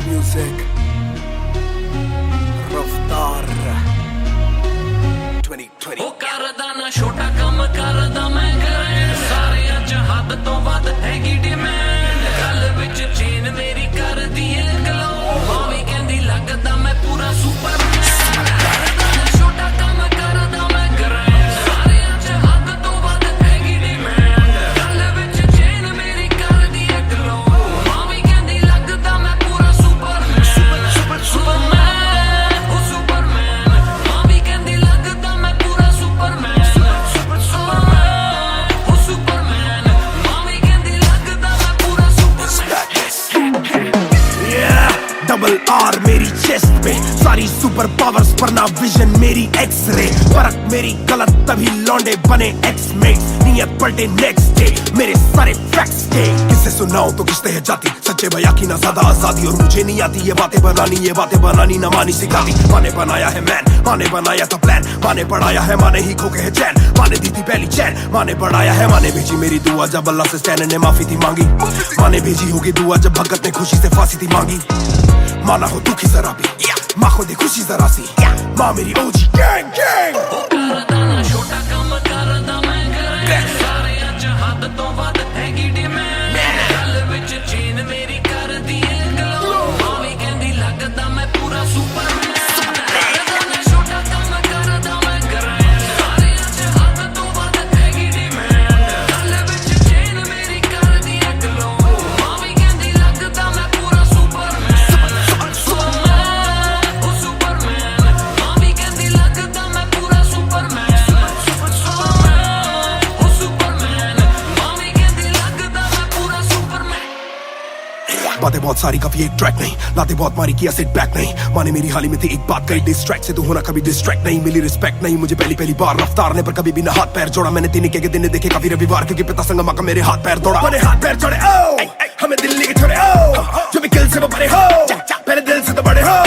Music रफ्तार 2020। ਉਹ ਕਰਦਾ ਨਾ ਛੋਟਾ ਕੰਮ ਕਰਦਾ ਮੈਂ ਗ੍ਰੈਂਡ, ਸਾਰਿਆਂ ਚ ਹੱਦ ਤੋਂ ਵੱਧ ਹੈਗੀ ਡਿਮਾਂਡ। ਗੱਲ ਵਿੱਚ ਚੇਨ ਮੇਰੀ ਕਰਦੀ ਏ ਗਲੋ, ਮਾਵੀ ਕਹਿੰਦੀ ਲੱਗਦਾ ਮੈਂ ਪੂਰਾ ਸੁਪਰਮੈਨ। ਕਰਦਾ ਨਾ ਛੋਟਾ ਕੰਮ ਕਰਦਾ ਮੈਂ ਗ੍ਰੈਂਡ, ਸਾਰਿਆਂ ਚ ਹੱਦ ਤੋਂ ਵੱਧ ਹੈਗੀ ਡਿਮਾਂਡ। ਗੱਲ ਵਿੱਚ ਚੇਨ ਮੇਰੀ ਕਰਦੀ ਏ ਗਲੋ, ਮਾਵੀ ਕਹਿੰਦੀ ਲੱਗਦਾ ਮੈਂ ਪੂਰਾ ਸੁਪਰਮੈਨ। ਸੁਪਰਮੈਨ ਉਹ ਸੁਪਰਮੈਨ, ਮਾਵੀ ਕਹਿੰਦੀ ਲੱਗਦਾ ਮੈਂ ਪੂਰਾ ਸੁਪਰਮੈਨ। ਸੁਪਰਮੈਨ ਉਹ ਸੁਪਰਮੈਨ, ਮਾਵੀ ਕਹਿੰਦੀ ਲੱਗਦਾ ਮੈਂ ਪੂਰਾ ਸੁਪਰਮੈਨ। डबल R मेरी चेस्ट पे, सारी सुपर पावर्स पर ना विजन मेरी एक्सरे। फर्क मेरी गलत तभी लौंडे बने एक्समेट्स, नियत पलटे नेक्स्ट डे मेरे सारे फैक्ट्स के। किससे सुनाऊं तो किसते है जाती, सच्चे भैया की ना ज्यादा आजादी। और मुझे नहीं आती ये बातें बनानी ना मानी सिखाती। माने बनाया है मैन, माने बनाया था प्लान, माने पढ़ाया है माने ही खो के है चैन। माने दी थी पहली चैन, माने बढ़ाया है माने भेजी मेरी दुआ जब अल्लाह से स्टैन ने माफी थी मांगी। माने भेजी होगी दुआ जब भगत ने खुशी से फांसी थी मांगी। माना हो दुखी जरा भी, माँ को दे खुशी जरा सी, माँ मेरी OG गैंग गैंग। ਕਰਦਾ ਨਾ ਛੋਟਾ ਕੰਮ ਕਰਦਾ ਮੈਂ ਗ੍ਰੈਂਡ, ਸਾਰਿਆਂ ਚ ਹੱਦ ਤੋਂ ਵੱਧ ਹੈਗੀ ਡਿਮਾਂਡ। ਗੱਲ ਵਿੱਚ ਚੇਨ ਮੇਰੀ ਕਰਦੀ ਏ ਗਲੋ, ਮਾਵੀ ਕਹਿੰਦੀ ਲੱਗਦਾ ਮੈਂ ਪੂਰਾ ਸੁਪਰਮੈਨ। ਕਰਦਾ ਨਾ ਛੋਟਾ ਕੰਮ ਕਰਦਾ ਮੈਂ ਗ੍ਰੈਂਡ, ਸਾਰਿਆਂ ਚ ਹੱਦ ਤੋਂ ਵੱਧ ਹੈਗੀ ਡਿਮਾਂਡ। ਗੱਲ ਵਿੱਚ ਚੇਨ ਮੇਰੀ ਕਰਦੀ ਏ ਗਲੋ, ਮਾਵੀ ਕਹਿੰਦੀ ਲੱਗਦਾ ਮੈਂ ਪੂਰਾ ਸੁਪਰਮੈਨ। ਸੁਪਰਮੈਨ ਉਹ ਸੁਪਰਮੈਨ, ਮਾਵੀ ਕਹਿੰਦੀ ਲੱਗਦਾ ਮੈਂ ਪੂਰਾ ਸੁਪਰਮੈਨ। बातें बहुत सारी कभी एक ट्रैक नहीं, लाते बहुत मारी किया सिट बैक नहीं, माने मेरी हाल ही में थी एक बात कही, डिस्ट्रैक्ट से तू होना कभी डिस्ट्रैक्ट नहीं, मिली रिस्पेक्ट नहीं मुझे पहली बार, रफ्तार ने पर कभी भी ना हाथ पैर जोड़ा, मैंने तीन के दिन देखे काफी रविवार, क्योंकि पिता संगमा का मेरे हाथ पैर दौड़ा, मैंने हाथ पैर जोड़े ओ हमें दिल्ली के छोड़े ओ जो भी किल से वो बड़े हो, पहले दिल से तो बड़े हो,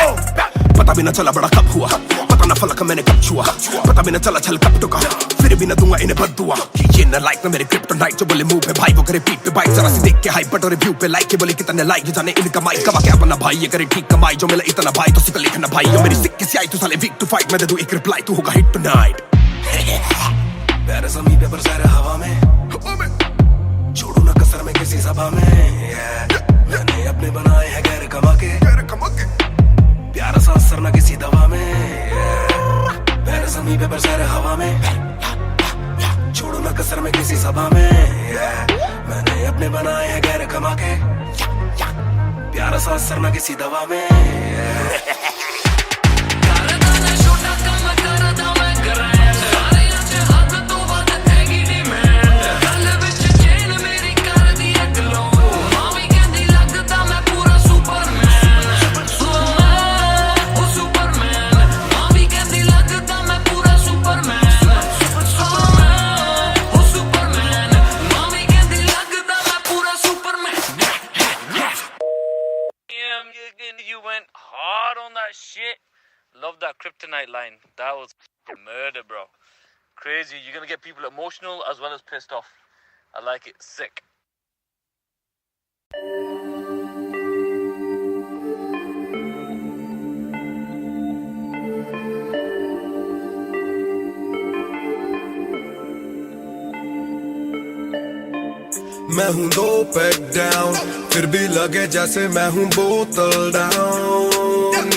पता भी ना चला बड़ा कब हुआ, पता ना फलक मैंने कब छुआ, पता भी ना चला छल कब टुका, फिर भी ना दूंगा इन्हें बद्दुआ, ये ना लाइक ना मेरे क्रिप्टोनाइट, जो बोले मुंह पे भाई वो करे पीठ पे बाइक, जरा सी देख के हाइप बट और रिव्यू पे लाइक के बोले कितने लाइक, जाने इनका माइक कमा क्या बना भाई, ये करे ठीक कमाई, जो मिला इतना भाई तो सिक लिखना भाई, और मेरी सिक किसी आई तू साले वीक टू फाइट, मैं दे दूं एक रिप्लाई तू होगा हिट टुनाइट, प्यारे समी पेपर सारे हवा में, छोड़ू ना कसर में किसी सभा में, मैंने अपने बनाए हैं गैर कमा के, प्यारा सा असर ना किसी दवा में, प्यारे समी पेपर सारे हवा में, छोड़ू ना कसर में किसी सभा में, मैंने अपने बनाए हैं गैर कमा के, प्यारा सा असर ना किसी दवा में, You went hard on that shit. Love that kryptonite line. That was murder, bro. Crazy. You're gonna get people emotional as well as pissed off. I like it. Sick. मैं हूँ 2 पैक डाउन, फिर भी लगे जैसे मैं हूँ बोतल down,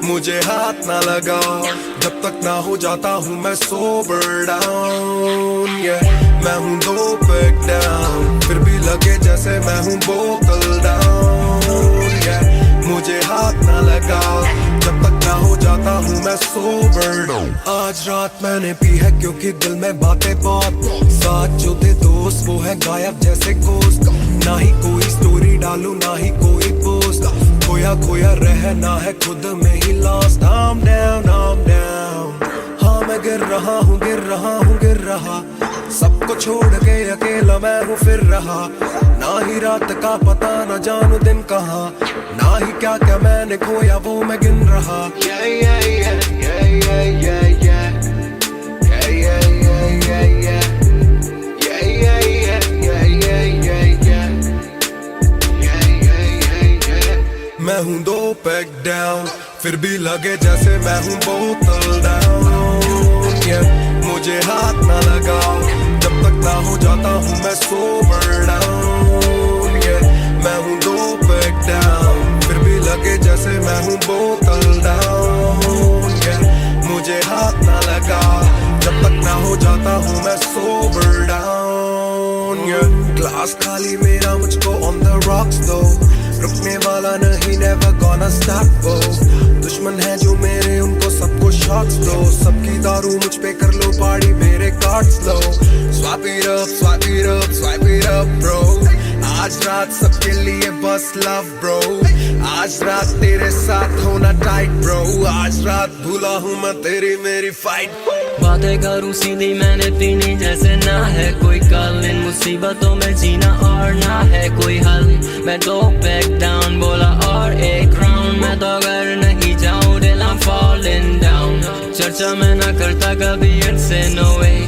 मुझे हाथ ना लगाओ जब तक ना हो जाता हूँ मैं सोबर डाउन, मैं हूँ 2 पैक डाउन, फिर भी लगे जैसे मैं हूँ बोतल डाउन, मुझे हाथ ना लगाओ जब तक ना हो जाता हूँ मैं सोबर डाउन, आज रात मैंने पी है क्योंकि दिल में बातें बहुत, साथ जो थे दोस्त वो है गायब जैसे कोस्ट, ना ही कोई स्टोरी डालूं ना ही कोई पोस्ट, खोया खोया रहना है खुद में ही लॉस्ट, I'm down, हाँ मैं गिर रहा हूँ गिर रहा, सबको छोड़ के अकेला मैं हूँ फिर रहा, ना ही रात का पता ना जानू दिन कहाँ, ना ही क्या क्या मैंने खोया वो मैं गिन रहा, मैं हूँ 2 पैक डाउन, फिर भी लगे जैसे मैं हूँ बोतल डाउन, मुझे हाथ ना लगाओ जब तक ना हो जाता हूँ मैं सोबर डाउन, मैं हूँ 2 पैक डाउन, फिर भी लगे जैसे मैं हूँ बोतल डाउन, मुझे हाथ ना लगाओ जब तक ना हो जाता हूँ मैं सोबर डाउन, ग्लास खाली मेरा मुझको ऑन द रॉक्स दो, रुकने वाला नहीं never gonna stop वो, दुश्मन है जो मेरे उनको सबको शॉट्स दो, सबकी दारू मुझ पे कर लो पार्टी मेरे cards low, swipe it up bro, आज रात सबके लिए बस लव ब्रो, आज रात तेरे साथ होना टाइट ब्रो, आज रात भूला हूँ मैं तेरी मेरी फाइट, बातें करूँ सीधी मैंने पीनी जैसे ना है कोई कल, इन मुसीबतों में जीना और ना है कोई हल, मैं 2 पैक डाउन बोला और एक राउंड, मैं तो अगर नहीं जाऊँ दिल I'm falling down, चर्चा मैं ना करता कभी इनसे no way,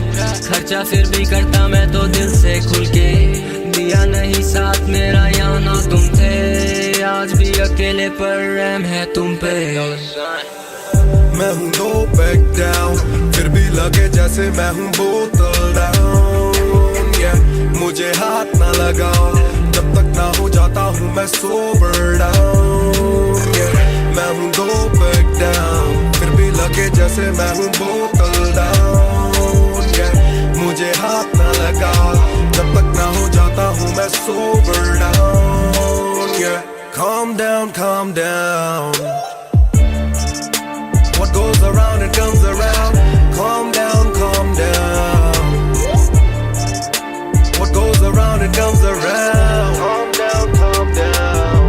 खर्चा फिर भी करता मैं तो दिल से खुल के, दिया नहीं साथ मेरा यहाँ ना तुम थे, आज भी अकेले पर रहम है तुम पे, मैं हूँ 2 पैक डाउन, फिर भी लगे जैसे मैं हूँ बोतल डाउन, मुझे हाथ ना लगाओ जब तक ना हो जाता हूँ मैं सोबर डाउन, मैं हूँ 2 पैक डाउन, फिर भी लगे जैसे मैं हूँ बोतल डाउन, मुझे हाथ ना लगाओ जब तक ना हो जाता हूँ मैं sober down, calm down, what goes around it comes around, calm down, what goes around it comes around, calm down,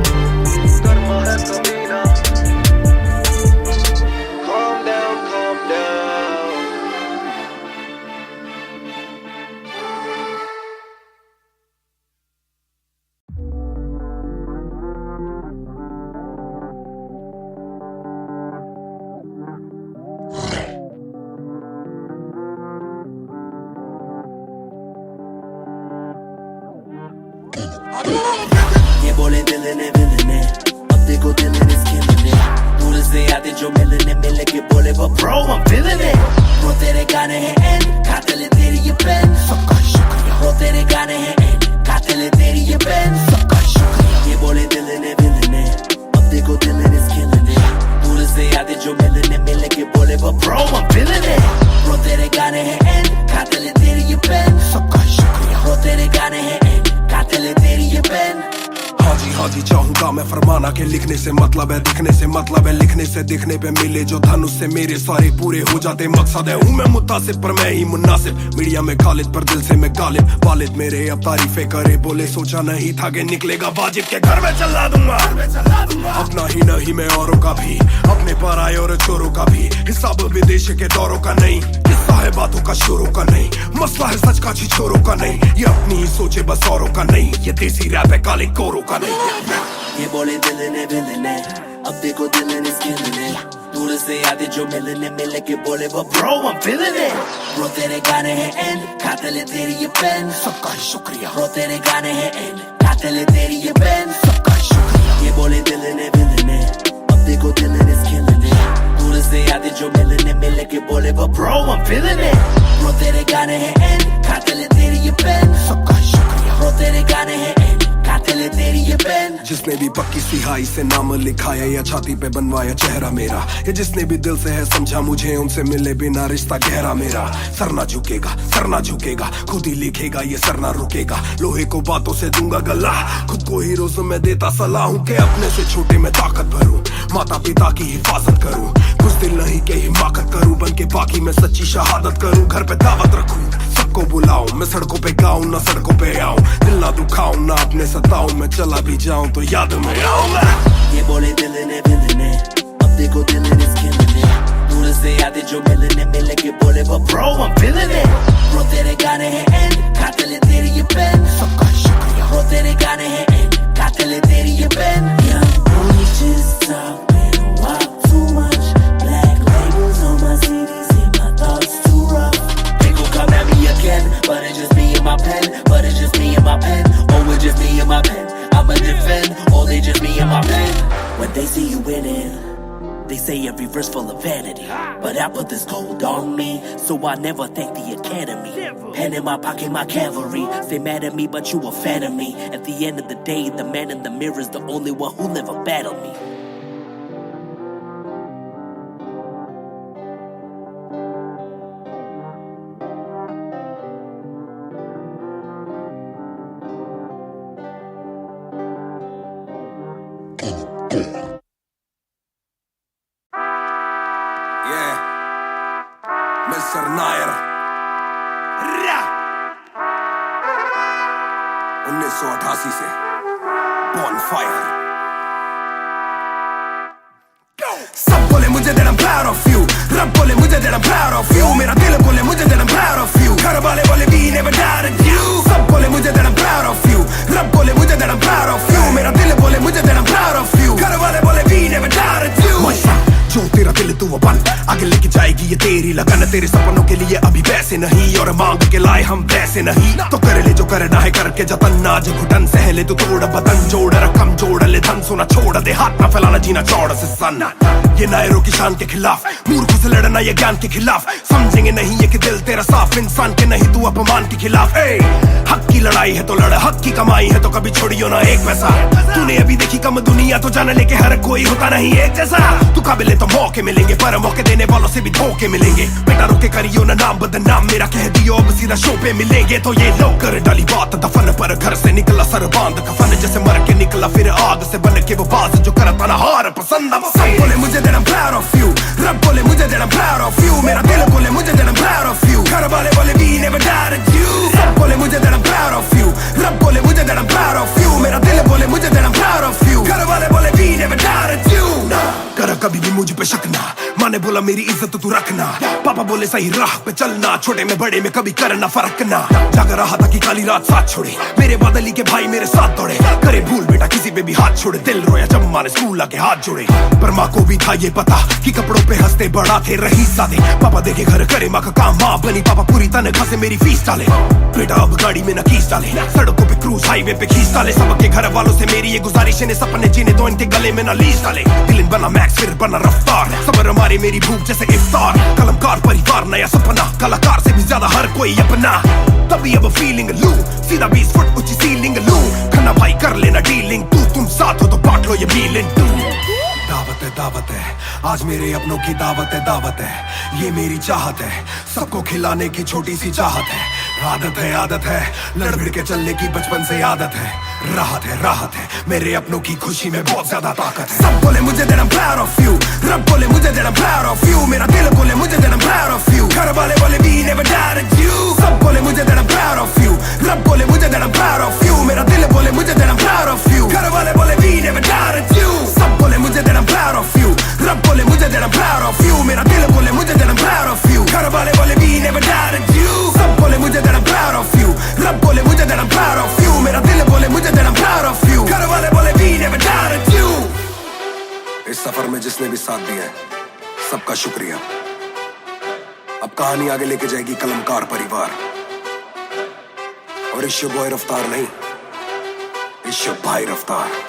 ये बोले दिल ने अब देखो दिल ने स्किल ने दूर से आते जो मिलने मिल के बोले वो bro I'm feeling it bro तेरे गाने हैं एंड कातिल है तेरी ये पेन सबका शुक्रिया bro तेरे गाने हैं एंड कातिल है तेरी ये पेन सबका शुक्रिया ये बोले दिल ने अब देखो दिल ने स्किल ने दूर से आते जो मिलने मिल के बोले वो bro I'm feeling it bro तेरे गाने हैं एंड कातिल है तेरी ये पेन सबका शुक्रिया bro तेरे गाने हैं एंड कातिल है तेरी ये पेन हाँ जी चाहूंगा मैं फरमाना के लिखने से मतलब है दिखने से मतलब है लिखने से दिखने पे मिले जो धन उससे मेरे सारे पूरे हो जाते मकसद है हूँ मैं मुतासिब पर मैं ही मुनासिब मीडिया में खालिद पर दिल से मैं गालिब वालिद मेरे अब तारीफें करे बोले सोचा नहीं था कि निकलेगा वाजिब के घर में चला दूंगा अपना ही नहीं मैं औरों का भी अपने पर आए और चोरों का भी हिसाब विदेश के दौरों का नहीं किस्सा है बातों का शोरों का नहीं मसला है सच का छिछोरों का नहीं ये अपनी ही सोचे बस औरों का नहीं ये देसी रैप है काले कोरों का नहीं ये बोले दिल ने अब देखो दिल ने स्किल ने दूर से आते जो मिलने मिल के बोले वो bro I'm feeling it bro तेरे गाने हैं एंड कातिल है तेरी ये पेन सबका शुक्रिया bro तेरे गाने हैं एंड कातिल है तेरी ये पेन सबका शुक्रिया ये बोले दिल ने अब देखो दिल ने स्किल ने दूर से आते जो मिलने मिल के बोले वो bro I'm feeling it bro तेरे गाने हैं एंड कातिल है तेरी ये पेन सबका शुक्रिया bro तेरे गाने हैं एंड कातिल है तेरी ये पेन जिसने भी पक्की सिहाई से नाम लिखाया या छाती पे बनवाया चेहरा मेरा या जिसने भी दिल से है समझा मुझे उनसे मिले बिना रिश्ता गहरा मेरा सर ना झुकेगा खुद ही लिखेगा ये सर ना रुकेगा लोहे को बातों से दूंगा गला खुद को हीरो से मैं देता सलाह हूँ कि अपने से छोटे में ताकत भरूं माता पिता की हिफाजत करूं कुछ दिल नहीं के हिमाकत करूं बन के बाकी मैं सच्ची शहादत करूं घर पे दावत रखूं सबको बुलाऊं मैं सड़कों पे गाऊं ना सड़कों पे आऊं दिल ना दुखाऊं ना अपने सताऊं मैं चला भी जाऊं तो याद में आऊंगा ये बोले दिल ने अब देखो दिल ने स्किल ने दूर से आते जो मिलने मिल के बोले वो bro I'm feeling it bro तेरे गाने हैं एंड कातिल है तेरी ये पेन सबका शुक्रिया bro तेरे गाने हैं एंड कातिल है तेरी ये pen young boy just talking walk too much black labels on my CDs and my thoughts too rough they gon' come at me again but it's just me and my pen but it's just me and my pen oh it's just me and my pen I'ma defend, oh they just me and my pen when they see you winning they say every verse full of vanity but I put this gold on me so I never thank the academy pen in my pocket my cavalry stay mad at me but you a fan of me at the end of the day the man in the mirror is the only one who never battled me Mr. Nair 1988 से Bonfire सब बोले मुझे that I'm proud of you रब बोले मुझे that I'm proud of you मेरा दिल बोले मुझे that I'm proud of you घर वाले बोले we never doubted you सब बोले मुझे that I'm proud of you रब बोले मुझे that I'm proud of you मेरा दिल बोले मुझे that I'm proud of you घर वाले बोले we never doubted you जो तेरा दिल तू वो बन आगे लेके जाएगी ये तेरी लगन तेरे सपनों के लिए अभी पैसे नहीं और मांग के लाए हम पैसे नहीं तो कर ले जो करना है करके जतन आज घुटन सहले तू तोड़ बदन जोड़ रकम जोड़ ले धन सोना छोड़ दे हाथ ना फैलाना जीना चौड़ से सन ये नायरों की शान के खिलाफ मूर्ख से लड़ना ये ज्ञान के खिलाफ समझेंगे नहीं ये कि दिल तेरा साफ इंसान के नहीं तू अपमान के खिलाफ हक की लड़ाई है तो लड़ हक की कमाई है तो कभी छोड़ियो ना एक पैसा तूने अभी देखी कम दुनिया तो जान लेके हर कोई होता नहीं एक जैसा तू काबिल तो मौके मिलेंगे पर मौके देने वालों से भी धोखे मिलेंगे बेटा रोके करियो ना नाम बदनाम मेरा कह दियो अब सीधा शो पे मिलेंगे तो ये लोग कर डाली बात दफन पर घर से निकला सर बांध कफन जैसे मर के निकला फिर आग से बन के वो बाज जो करता ना हार पसंद सब बोले मुझे that I'm proud of you रब बोले मुझे that I'm proud of you मेरा दिल बोले मुझे that I'm proud of you घर वाले बोले we never doubted you सब बोले मुझे that I'm proud of you रब बोले मुझे that I'm proud of you मेरा दिल बोले मुझे that I'm proud of you घर वाले बोले we never doubted you कर कभी भी मुझ पे शक ना माने ने बोला मेरी इज्जत तू रखना, पापा बोले सही राह पे चलना, छोटे में बड़े में कभी करना फर्क ना। जाग रहा था कि काली रात साथ छोड़े, मेरे बदली के भाई मेरे साथ दौड़े, करे भूल बेटा किसी पे भी हाथ छोड़े, दिल रोया जब माँ ने स्कूल आके हाथ जोड़े। पर माँ को भी था ये पता कि कपड़ों पे हंसते बड़ा थे रईस सादे, पापा देखे घर करे माँ का काम, माँ बनी पापा पूरी तनख्वाह से मेरी फीस डाले, बेटा अब गाड़ी में नकीस डाले, सड़कों पे क्रूज हाईवे पे खींच डाले, सबके घर वालों से मेरी ये गुजारिश है सपने जीने तो इनके गले में ना लीस डाले। दिल बना मैक्स फिर बना रफ्तार, सबर हमारी मेरी भूख जैसे इफ्तार, कलमकार परिवार नया सपना, कलाकार से भी ज्यादा हर कोई अपना, तभी अब फीलिंग लू, सीधा 20 फुट ऊंची सीलिंग लू, खन्ना भाई कर लेना डीलिंग, तुम साथ हो तो बांट लो ये मीलिंग टू। दावत है आज मेरे अपनों की दावत है, ये मेरी चाहत है, सबको खिलाने की छोटी सी चाहत है, आदत है लड़ भिड़ के चलने की बचपन से आदत है, राहत है मेरे अपनों की खुशी में बहुत ज्यादा ताकत है। सब बोले मुझे that I'm proud of you, रब बोले मुझे that I'm proud of you, मेरा दिल बोले मुझे that I'm proud of you, घर वाले बोले we never doubted you। सब बोले मुझे that I'm proud of you, रब बोले मुझे that I'm proud of you, मेरा दिल बोले मुझे that I'm proud of you, घर वाले बोले we never doubted you। सब बोले मुझे that I'm proud of you, रब बोले मुझे that I'm proud of you, मेरा दिल बोले मुझे that I'm proud of you, घर वाले बोले we never doubted you। सब बोले मुझे that I'm proud of you, रब बोले मुझे that I'm proud of you, मेरा दिल बोले मुझे that I'm proud of you, घर वाले बोले we never doubted you। इस सफर में जिसने भी साथ दिया है सबका शुक्रिया। अब कहानी आगे लेके जाएगी कलमकार परिवार, और इश्यो बॉय रफ्तार नहीं, इश्यो भाई रफ्तार।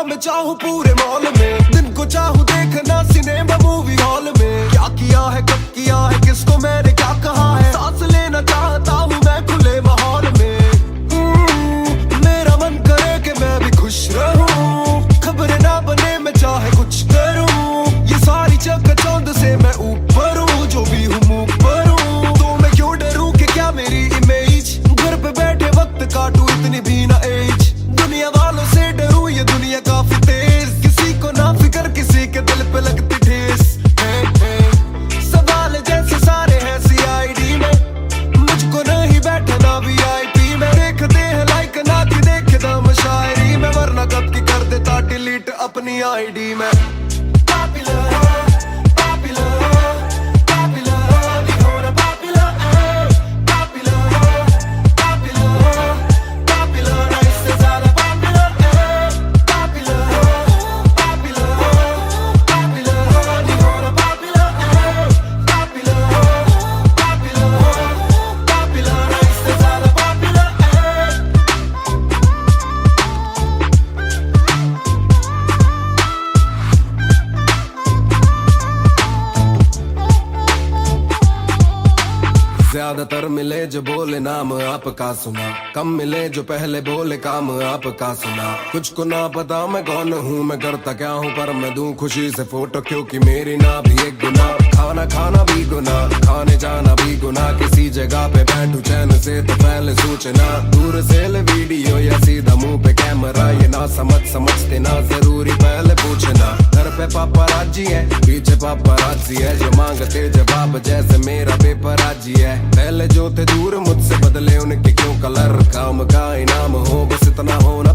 मैं चाहूँ पूरे मॉल में, दिन को चाहूँ देखना सिनेमा मूवी हॉल में, क्या किया है कब किया है किसको मैंने क्या कहा है, सांस लेना चाहता हूँ मैं खुले माहौल में। मेरा मन करे कि मैं भी खुश रहूं, खबरें ना बने मैं चाहे कुछ करूं, ये सारी चकाचौंध से मैं ऊपर हूँ, जो भी हूँ मुँह पर हूँ, तो मैं क्यों डरूं कि क्या मेरी इमेज, घर पे बैठे वक्त काटूं इतनी भी ना एज, दुनिया वालों से डरूं ये दुनिया काफी तेज, किसी को ना फिकर किसी के दिल पे लगती ठेस। सवाल जैसे सारे हैं CID में, मुझको नहीं बैठना VIP में, देखते हैं लाइक ना कि देखे दम शायरी में, वरना कब की कर देता डिलीट अपनी ID में। ज्यादातर मिले जो बोले नाम आपका सुना, कम मिले जो पहले बोले काम आपका सुना, कुछ को ना पता मैं कौन हूँ मैं करता क्या हूँ, पर मैं दूं खुशी से फोटो क्योंकि मेरी ना भी एक गुना, खाना भी गुना, खाने जाना भी गुना, किसी जगह पे बैठूं चैन से तो पहले सूचना, दूर से ले वीडियो या सीधा मुंह पे कैमरा, ये ना समझते ना जरूरी पहले पूछना, घर पे पापराजी है पीछे पापराजी है, जो मांगते जवाब जैसे मेरा पेपर आजी है, पहले जो थे दूर मुझसे बदले उनके क्यों कलर, काम का इनाम हो बस इतना होना